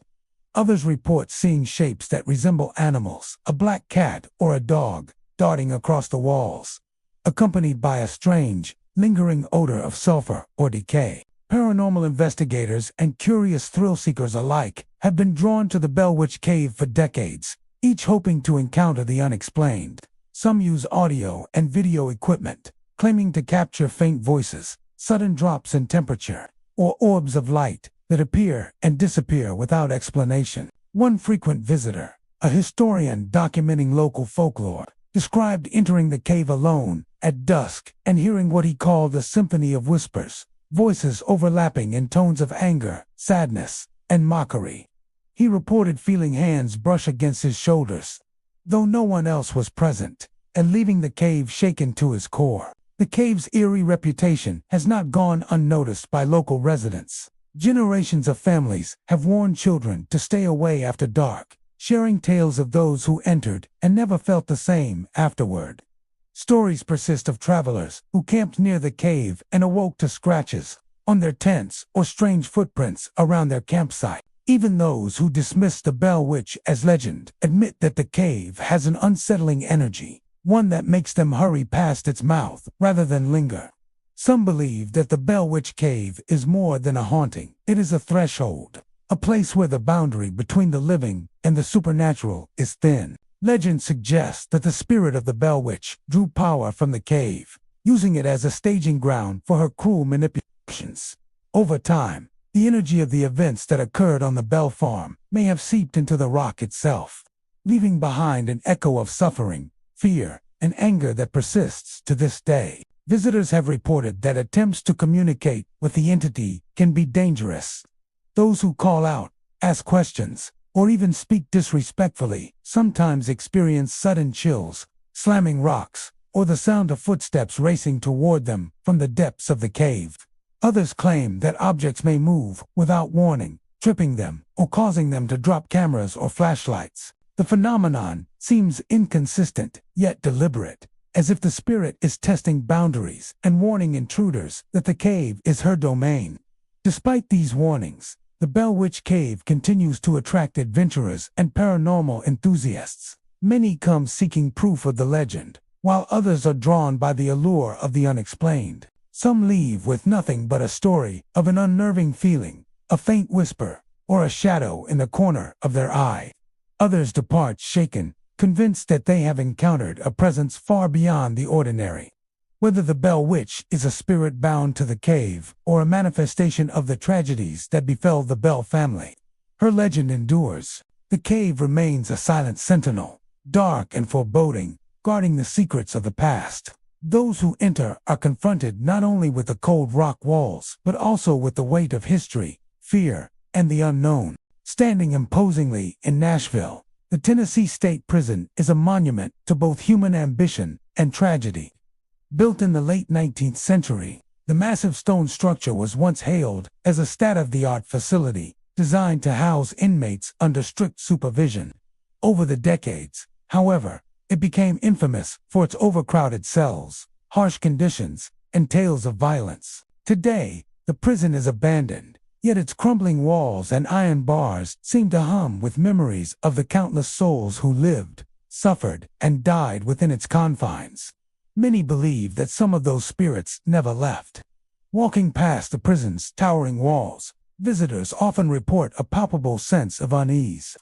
Others report seeing shapes that resemble animals, a black cat or a dog, darting across the walls, accompanied by a strange, lingering odor of sulfur or decay. Paranormal investigators and curious thrill-seekers alike have been drawn to the Bell Witch Cave for decades, each hoping to encounter the unexplained. Some use audio and video equipment, claiming to capture faint voices, sudden drops in temperature, or orbs of light that appear and disappear without explanation. One frequent visitor, a historian documenting local folklore, described entering the cave alone at dusk and hearing what he called a symphony of whispers, voices overlapping in tones of anger, sadness, and mockery. He reported feeling hands brush against his shoulders, though no one else was present, and leaving the cave shaken to his core. The cave's eerie reputation has not gone unnoticed by local residents. Generations of families have warned children to stay away after dark, sharing tales of those who entered and never felt the same afterward. Stories persist of travelers who camped near the cave and awoke to scratches on their tents or strange footprints around their campsite. Even those who dismiss the Bell Witch as legend admit that the cave has an unsettling energy, one that makes them hurry past its mouth rather than linger. Some believe that the Bell Witch Cave is more than a haunting. It is a threshold, a place where the boundary between the living and the supernatural is thin. Legend suggests that the spirit of the Bell Witch drew power from the cave, using it as a staging ground for her cruel manipulations. Over time, the energy of the events that occurred on the Bell Farm may have seeped into the rock itself, leaving behind an echo of suffering, fear, and anger that persists to this day. Visitors have reported that attempts to communicate with the entity can be dangerous. Those who call out, ask questions, or even speak disrespectfully sometimes experience sudden chills, slamming rocks, or the sound of footsteps racing toward them from the depths of the cave. Others claim that objects may move without warning, tripping them or causing them to drop cameras or flashlights. The phenomenon seems inconsistent yet deliberate, as if the spirit is testing boundaries and warning intruders that the cave is her domain. Despite these warnings, the Bell Witch Cave continues to attract adventurers and paranormal enthusiasts. Many come seeking proof of the legend, while others are drawn by the allure of the unexplained. Some leave with nothing but a story of an unnerving feeling, a faint whisper, or a shadow in the corner of their eye. Others depart shaken, convinced that they have encountered a presence far beyond the ordinary. Whether the Bell Witch is a spirit bound to the cave or a manifestation of the tragedies that befell the Bell family, her legend endures. The cave remains a silent sentinel, dark and foreboding, guarding the secrets of the past. Those who enter are confronted not only with the cold rock walls, but also with the weight of history, fear, and the unknown. Standing imposingly in Nashville, the Tennessee State Prison is a monument to both human ambition and tragedy. Built in the late 19th century, the massive stone structure was once hailed as a state-of-the-art facility designed to house inmates under strict supervision. Over the decades, however, it became infamous for its overcrowded cells, harsh conditions, and tales of violence. Today, the prison is abandoned, yet its crumbling walls and iron bars seem to hum with memories of the countless souls who lived, suffered, and died within its confines. Many believe that some of those spirits never left. Walking past the prison's towering walls, visitors often report a palpable sense of unease.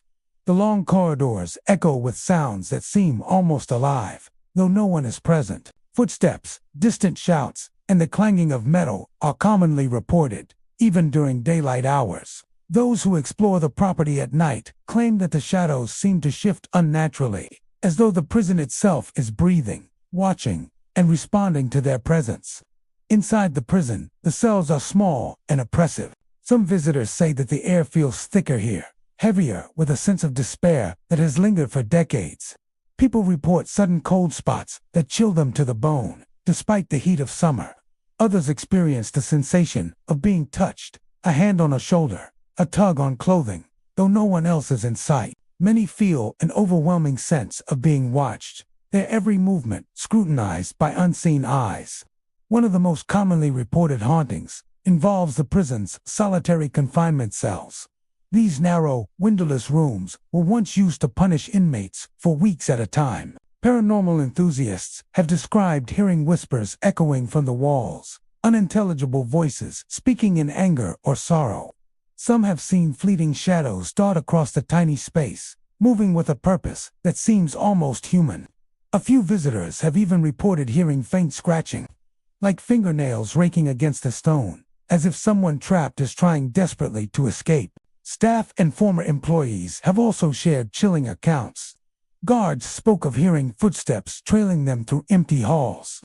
The long corridors echo with sounds that seem almost alive, though no one is present. Footsteps, distant shouts, and the clanging of metal are commonly reported, even during daylight hours. Those who explore the property at night claim that the shadows seem to shift unnaturally, as though the prison itself is breathing, watching, and responding to their presence. Inside the prison, the cells are small and oppressive. Some visitors say that the air feels thicker here, heavier with a sense of despair that has lingered for decades. People report sudden cold spots that chill them to the bone, despite the heat of summer. Others experience the sensation of being touched, a hand on a shoulder, a tug on clothing, though no one else is in sight. Many feel an overwhelming sense of being watched, their every movement scrutinized by unseen eyes. One of the most commonly reported hauntings involves the prison's solitary confinement cells. These narrow, windowless rooms were once used to punish inmates for weeks at a time. Paranormal enthusiasts have described hearing whispers echoing from the walls, unintelligible voices speaking in anger or sorrow. Some have seen fleeting shadows dart across the tiny space, moving with a purpose that seems almost human. A few visitors have even reported hearing faint scratching, like fingernails raking against a stone, as if someone trapped is trying desperately to escape. Staff and former employees have also shared chilling accounts. Guards spoke of hearing footsteps trailing them through empty halls,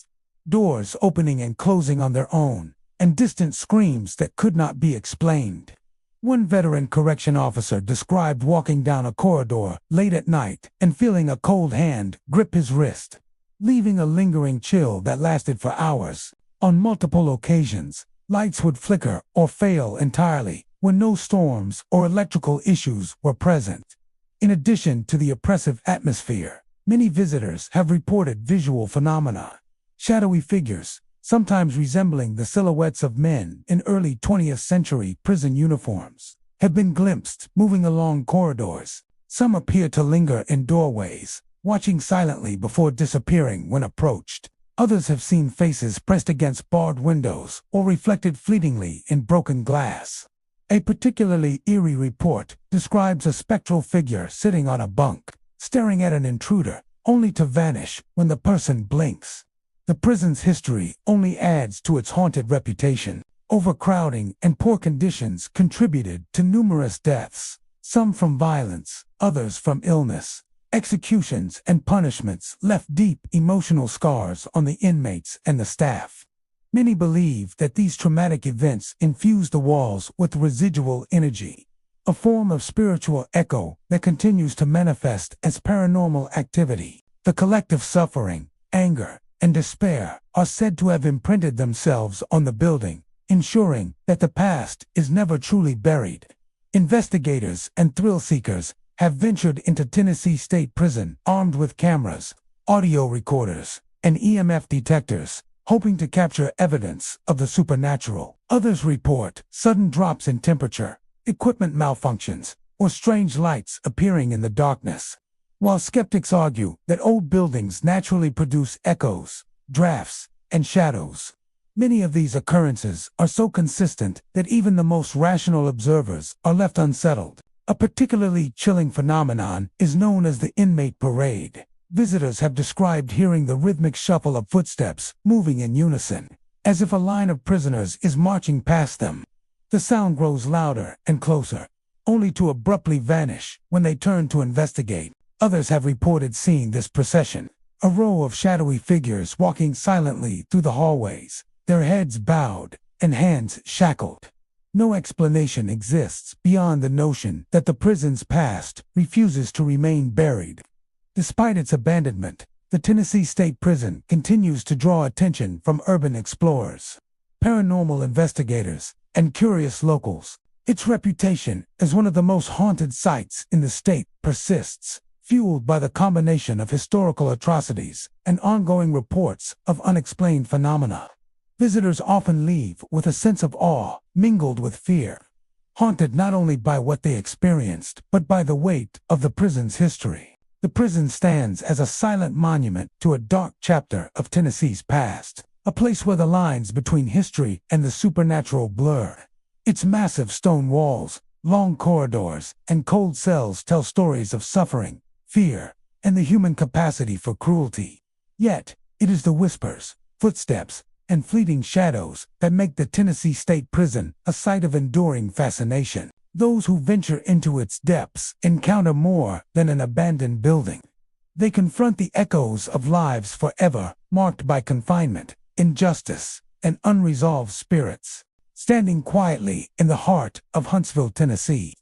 doors opening and closing on their own, and distant screams that could not be explained. One veteran correction officer described walking down a corridor late at night and feeling a cold hand grip his wrist, leaving a lingering chill that lasted for hours. On multiple occasions, lights would flicker or fail entirely when no storms or electrical issues were present. In addition to the oppressive atmosphere, many visitors have reported visual phenomena. Shadowy figures, sometimes resembling the silhouettes of men in early 20th century prison uniforms, have been glimpsed moving along corridors. Some appear to linger in doorways, watching silently before disappearing when approached. Others have seen faces pressed against barred windows or reflected fleetingly in broken glass. A particularly eerie report describes a spectral figure sitting on a bunk, staring at an intruder, only to vanish when the person blinks. The prison's history only adds to its haunted reputation. Overcrowding and poor conditions contributed to numerous deaths, some from violence, others from illness. Executions and punishments left deep emotional scars on the inmates and the staff. Many believe that these traumatic events infuse the walls with residual energy, a form of spiritual echo that continues to manifest as paranormal activity. The collective suffering, anger, and despair are said to have imprinted themselves on the building, ensuring that the past is never truly buried. Investigators and thrill seekers have ventured into Tennessee State Prison armed with cameras, audio recorders, and EMF detectors, hoping to capture evidence of the supernatural. Others report sudden drops in temperature, equipment malfunctions, or strange lights appearing in the darkness. While skeptics argue that old buildings naturally produce echoes, drafts, and shadows, many of these occurrences are so consistent that even the most rational observers are left unsettled. A particularly chilling phenomenon is known as the inmate parade. Visitors have described hearing the rhythmic shuffle of footsteps moving in unison, as if a line of prisoners is marching past them. The sound grows louder and closer, only to abruptly vanish when they turn to investigate. Others have reported seeing this procession, a row of shadowy figures walking silently through the hallways, their heads bowed and hands shackled. No explanation exists beyond the notion that the prison's past refuses to remain buried. Despite its abandonment, the Tennessee State Prison continues to draw attention from urban explorers, paranormal investigators, and curious locals. Its reputation as one of the most haunted sites in the state persists, fueled by the combination of historical atrocities and ongoing reports of unexplained phenomena. Visitors often leave with a sense of awe mingled with fear, haunted not only by what they experienced, but by the weight of the prison's history. The prison stands as a silent monument to a dark chapter of Tennessee's past, a place where the lines between history and the supernatural blur. Its massive stone walls, long corridors, and cold cells tell stories of suffering, fear, and the human capacity for cruelty. Yet, it is the whispers, footsteps, and fleeting shadows that make the Tennessee State Prison a site of enduring fascination. Those who venture into its depths encounter more than an abandoned building. They confront the echoes of lives forever marked by confinement, injustice, and unresolved spirits. Standing quietly in the heart of Huntsville, Tennessee,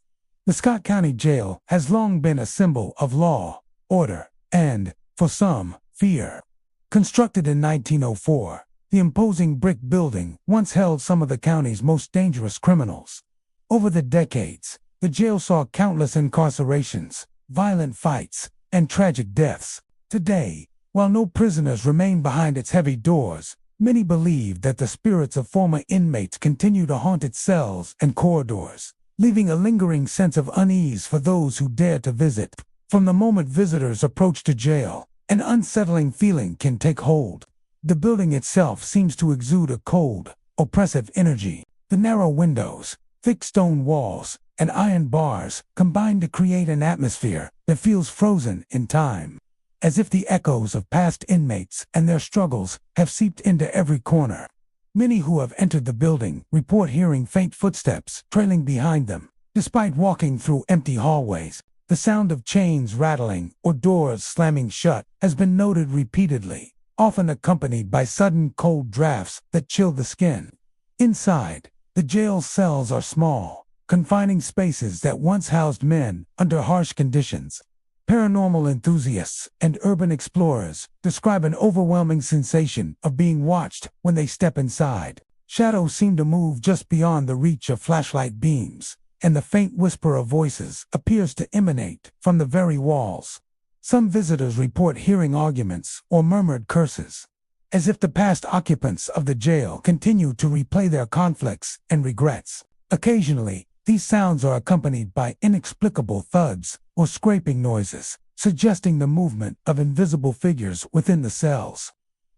The Scott County Jail has long been a symbol of law, order, and, for some, fear. Constructed in 1904, the imposing brick building once held some of the county's most dangerous criminals. Over the decades, the jail saw countless incarcerations, violent fights, and tragic deaths. Today, while no prisoners remain behind its heavy doors, many believe that the spirits of former inmates continue to haunt its cells and corridors, leaving a lingering sense of unease for those who dare to visit. From the moment visitors approach the jail, an unsettling feeling can take hold. The building itself seems to exude a cold, oppressive energy. The narrow windows, thick stone walls, and iron bars combine to create an atmosphere that feels frozen in time, as if the echoes of past inmates and their struggles have seeped into every corner. Many who have entered the building report hearing faint footsteps trailing behind them. Despite walking through empty hallways, the sound of chains rattling or doors slamming shut has been noted repeatedly, often accompanied by sudden cold drafts that chill the skin. Inside, the jail's cells are small, confining spaces that once housed men under harsh conditions. Paranormal enthusiasts and urban explorers describe an overwhelming sensation of being watched when they step inside. Shadows seem to move just beyond the reach of flashlight beams, and the faint whisper of voices appears to emanate from the very walls. Some visitors report hearing arguments or murmured curses, as if the past occupants of the jail continue to replay their conflicts and regrets. Occasionally, these sounds are accompanied by inexplicable thuds or scraping noises, suggesting the movement of invisible figures within the cells.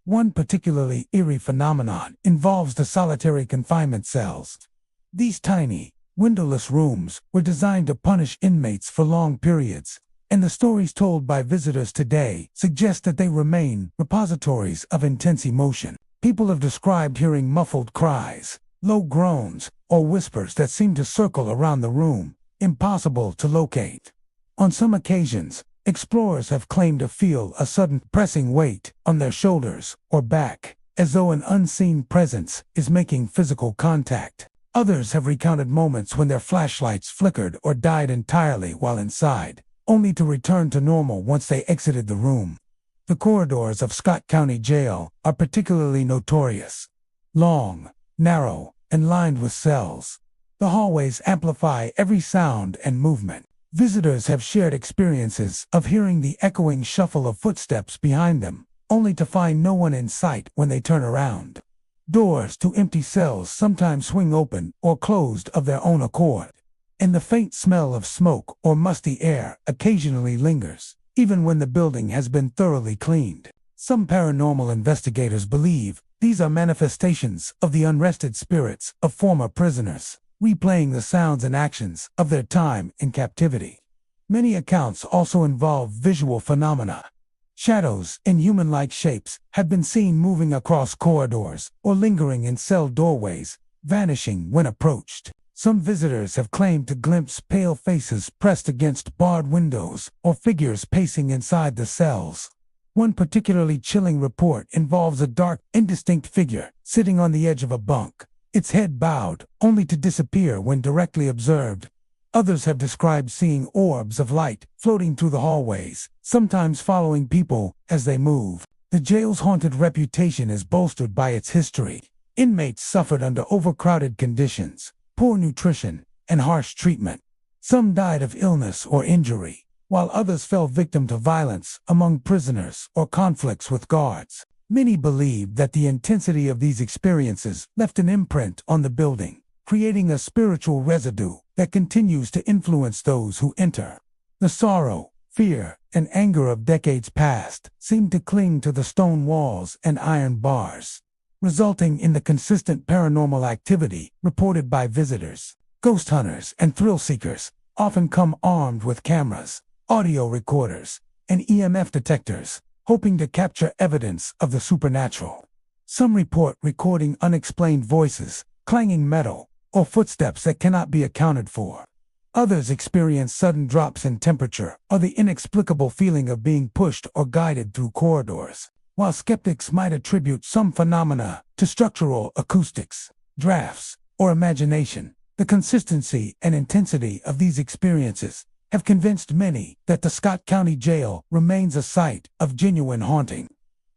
One particularly eerie phenomenon involves the solitary confinement cells. These tiny, windowless rooms were designed to punish inmates for long periods, and the stories told by visitors today suggest that they remain repositories of intense emotion. People have described hearing muffled cries, low groans, or whispers that seem to circle around the room, impossible to locate. On some occasions, explorers have claimed to feel a sudden pressing weight on their shoulders or back, as though an unseen presence is making physical contact. Others have recounted moments when their flashlights flickered or died entirely while inside, only to return to normal once they exited the room. The corridors of Scott County Jail are particularly notorious. Long, narrow, and lined with cells, the hallways amplify every sound and movement. Visitors have shared experiences of hearing the echoing shuffle of footsteps behind them, only to find no one in sight when they turn around. Doors to empty cells sometimes swing open or closed of their own accord, and the faint smell of smoke or musty air occasionally lingers, even when the building has been thoroughly cleaned. Some paranormal investigators believe these are manifestations of the unrested spirits of former prisoners, replaying the sounds and actions of their time in captivity. Many accounts also involve visual phenomena. Shadows in human-like shapes have been seen moving across corridors or lingering in cell doorways, vanishing when approached. Some visitors have claimed to glimpse pale faces pressed against barred windows or figures pacing inside the cells. One particularly chilling report involves a dark, indistinct figure sitting on the edge of a bunk, its head bowed, only to disappear when directly observed. Others have described seeing orbs of light floating through the hallways, sometimes following people as they move. The jail's haunted reputation is bolstered by its history. Inmates suffered under overcrowded conditions, poor nutrition, and harsh treatment. Some died of illness or injury, while others fell victim to violence among prisoners or conflicts with guards. Many believe that the intensity of these experiences left an imprint on the building, creating a spiritual residue that continues to influence those who enter. The sorrow, fear, and anger of decades past seem to cling to the stone walls and iron bars, resulting in the consistent paranormal activity reported by visitors. Ghost hunters and thrill seekers often come armed with cameras, audio recorders, and EMF detectors, hoping to capture evidence of the supernatural. Some report recording unexplained voices, clanging metal, or footsteps that cannot be accounted for. Others experience sudden drops in temperature or the inexplicable feeling of being pushed or guided through corridors. While skeptics might attribute some phenomena to structural acoustics, drafts, or imagination, The consistency and intensity of these experiences have convinced many that the Scott County Jail remains a site of genuine haunting.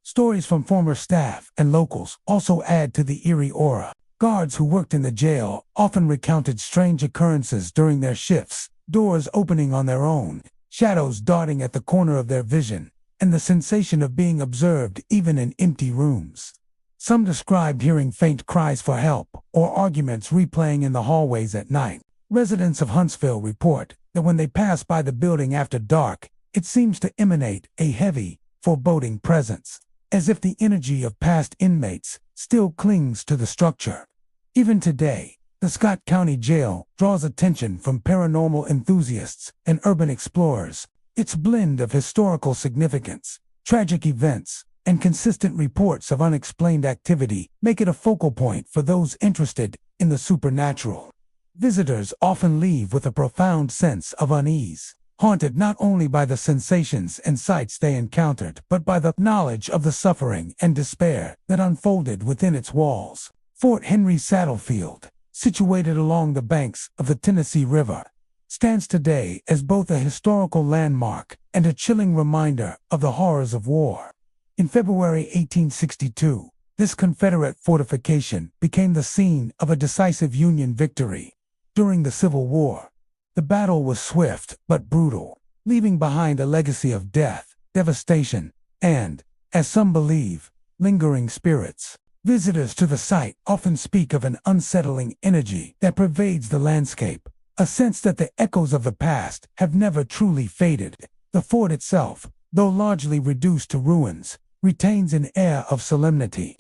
Stories from former staff and locals also add to the eerie aura. Guards who worked in the jail often recounted strange occurrences during their shifts, doors opening on their own, shadows darting at the corner of their vision, and the sensation of being observed even in empty rooms. Some described hearing faint cries for help or arguments replaying in the hallways at night. Residents of Huntsville report that when they pass by the building after dark, it seems to emanate a heavy, foreboding presence, as if the energy of past inmates still clings to the structure. Even today, the Scott County Jail draws attention from paranormal enthusiasts and urban explorers. Its blend of historical significance, tragic events, and consistent reports of unexplained activity make it a focal point for those interested in the supernatural. Visitors often leave with a profound sense of unease, haunted not only by the sensations and sights they encountered, but by the knowledge of the suffering and despair that unfolded within its walls. Fort Henry Saddlefield, situated along the banks of the Tennessee River, stands today as both a historical landmark and a chilling reminder of the horrors of war. In February 1862, this Confederate fortification became the scene of a decisive Union victory. During the Civil War, the battle was swift but brutal, leaving behind a legacy of death, devastation, and, as some believe, lingering spirits. Visitors to the site often speak of an unsettling energy that pervades the landscape, a sense that the echoes of the past have never truly faded. The fort itself, though largely reduced to ruins, retains an air of solemnity.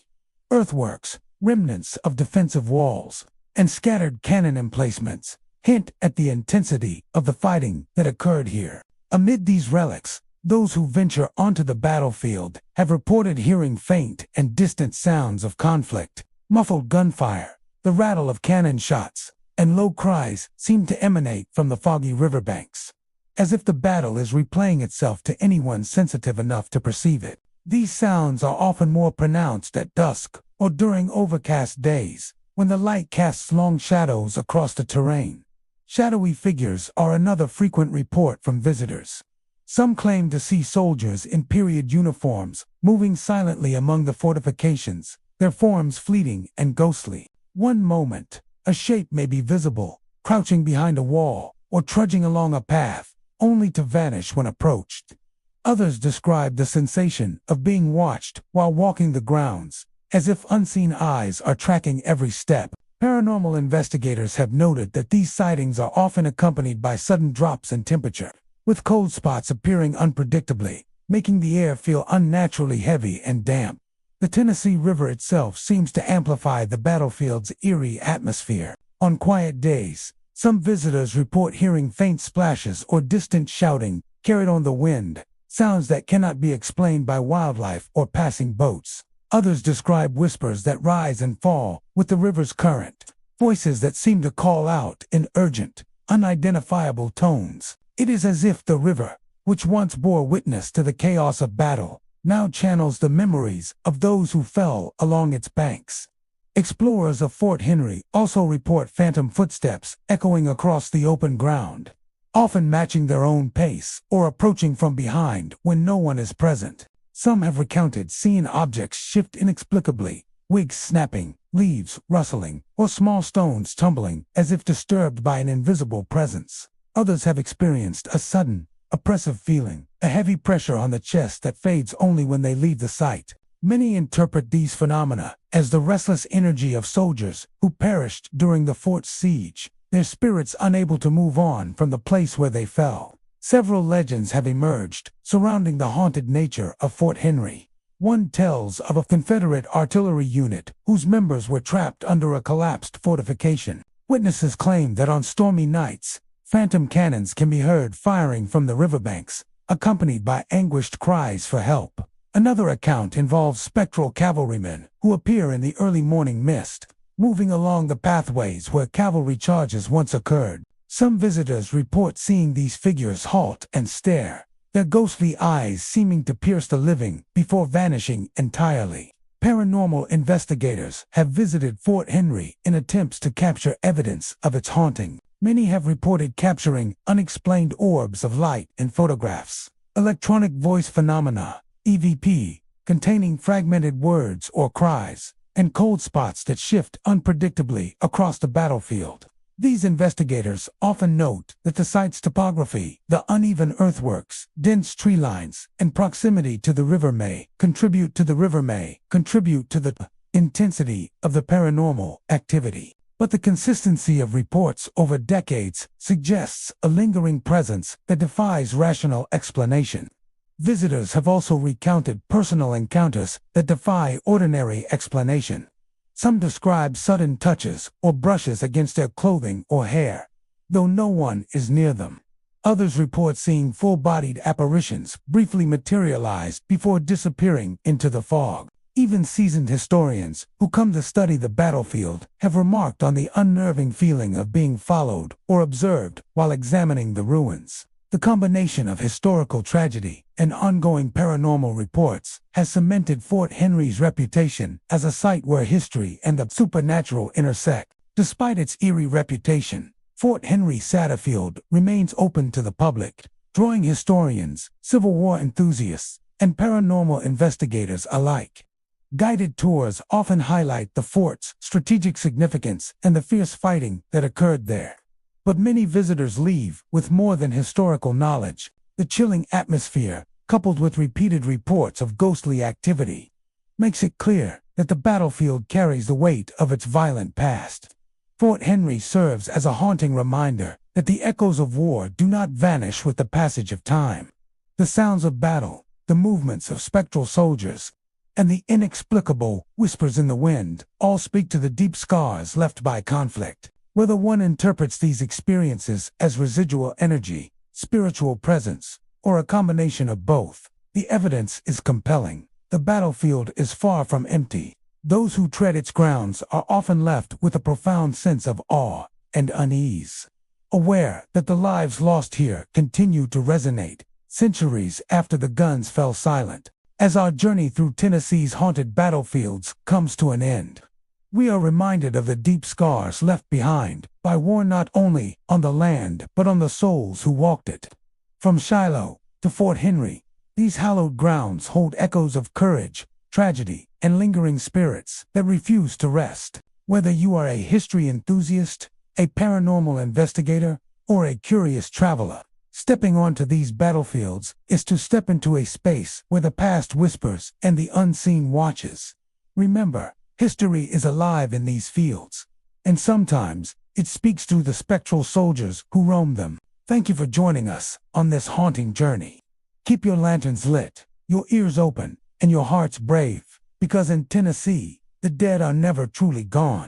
Earthworks, remnants of defensive walls, and scattered cannon emplacements hint at the intensity of the fighting that occurred here. Amid these relics, those who venture onto the battlefield have reported hearing faint and distant sounds of conflict. Muffled gunfire, the rattle of cannon shots, and low cries seem to emanate from the foggy riverbanks, as if the battle is replaying itself to anyone sensitive enough to perceive it. These sounds are often more pronounced at dusk or during overcast days, when the light casts long shadows across the terrain. Shadowy figures are another frequent report from visitors. Some claim to see soldiers in period uniforms moving silently among the fortifications, their forms fleeting and ghostly. One moment, a shape may be visible, crouching behind a wall or trudging along a path, only to vanish when approached. Others describe the sensation of being watched while walking the grounds, as if unseen eyes are tracking every step. Paranormal investigators have noted that these sightings are often accompanied by sudden drops in temperature, with cold spots appearing unpredictably, making the air feel unnaturally heavy and damp. The Tennessee River itself seems to amplify the battlefield's eerie atmosphere. On quiet days, some visitors report hearing faint splashes or distant shouting carried on the wind, sounds that cannot be explained by wildlife or passing boats. Others describe whispers that rise and fall with the river's current, voices that seem to call out in urgent, unidentifiable tones. It is as if the river, which once bore witness to the chaos of battle, now channels the memories of those who fell along its banks. Explorers of Fort Henry also report phantom footsteps echoing across the open ground, often matching their own pace or approaching from behind when no one is present. Some have recounted seeing objects shift inexplicably, twigs snapping, leaves rustling, or small stones tumbling as if disturbed by an invisible presence. Others have experienced a sudden, oppressive feeling, a heavy pressure on the chest that fades only when they leave the site. Many interpret these phenomena as the restless energy of soldiers who perished during the fort's siege, their spirits unable to move on from the place where they fell. Several legends have emerged surrounding the haunted nature of Fort Henry. One tells of a Confederate artillery unit whose members were trapped under a collapsed fortification. Witnesses claim that on stormy nights, phantom cannons can be heard firing from the riverbanks, accompanied by anguished cries for help. Another account involves spectral cavalrymen who appear in the early morning mist, moving along the pathways where cavalry charges once occurred. Some visitors report seeing these figures halt and stare, their ghostly eyes seeming to pierce the living before vanishing entirely. Paranormal investigators have visited Fort Henry in attempts to capture evidence of its haunting. Many have reported capturing unexplained orbs of light in photographs, electronic voice phenomena, EVP, containing fragmented words or cries, and cold spots that shift unpredictably across the battlefield. These investigators often note that the site's topography, the uneven earthworks, dense tree lines, and proximity to the river may contribute to the intensity of the paranormal activity. But the consistency of reports over decades suggests a lingering presence that defies rational explanation. Visitors have also recounted personal encounters that defy ordinary explanation. Some describe sudden touches or brushes against their clothing or hair, though no one is near them. Others report seeing full-bodied apparitions briefly materialize before disappearing into the fog. Even seasoned historians who come to study the battlefield have remarked on the unnerving feeling of being followed or observed while examining the ruins. The combination of historical tragedy and ongoing paranormal reports has cemented Fort Henry's reputation as a site where history and the supernatural intersect. Despite its eerie reputation, Fort Henry Satterfield remains open to the public, drawing historians, Civil War enthusiasts, and paranormal investigators alike. Guided tours often highlight the fort's strategic significance and the fierce fighting that occurred there. But many visitors leave with more than historical knowledge. The chilling atmosphere, coupled with repeated reports of ghostly activity, makes it clear that the battlefield carries the weight of its violent past. Fort Henry serves as a haunting reminder that the echoes of war do not vanish with the passage of time. The sounds of battle, the movements of spectral soldiers, and the inexplicable whispers in the wind all speak to the deep scars left by conflict. Whether one interprets these experiences as residual energy, spiritual presence, or a combination of both, the evidence is compelling. The battlefield is far from empty. Those who tread its grounds are often left with a profound sense of awe and unease, aware that the lives lost here continue to resonate centuries after the guns fell silent. As our journey through Tennessee's haunted battlefields comes to an end, we are reminded of the deep scars left behind by war not only on the land but on the souls who walked it. From Shiloh to Fort Henry, these hallowed grounds hold echoes of courage, tragedy, and lingering spirits that refuse to rest. Whether you are a history enthusiast, a paranormal investigator, or a curious traveler, stepping onto these battlefields is to step into a space where the past whispers and the unseen watches. Remember, history is alive in these fields, and sometimes it speaks through the spectral soldiers who roam them. Thank you for joining us on this haunting journey. Keep your lanterns lit, your ears open, and your hearts brave, because in Tennessee, the dead are never truly gone.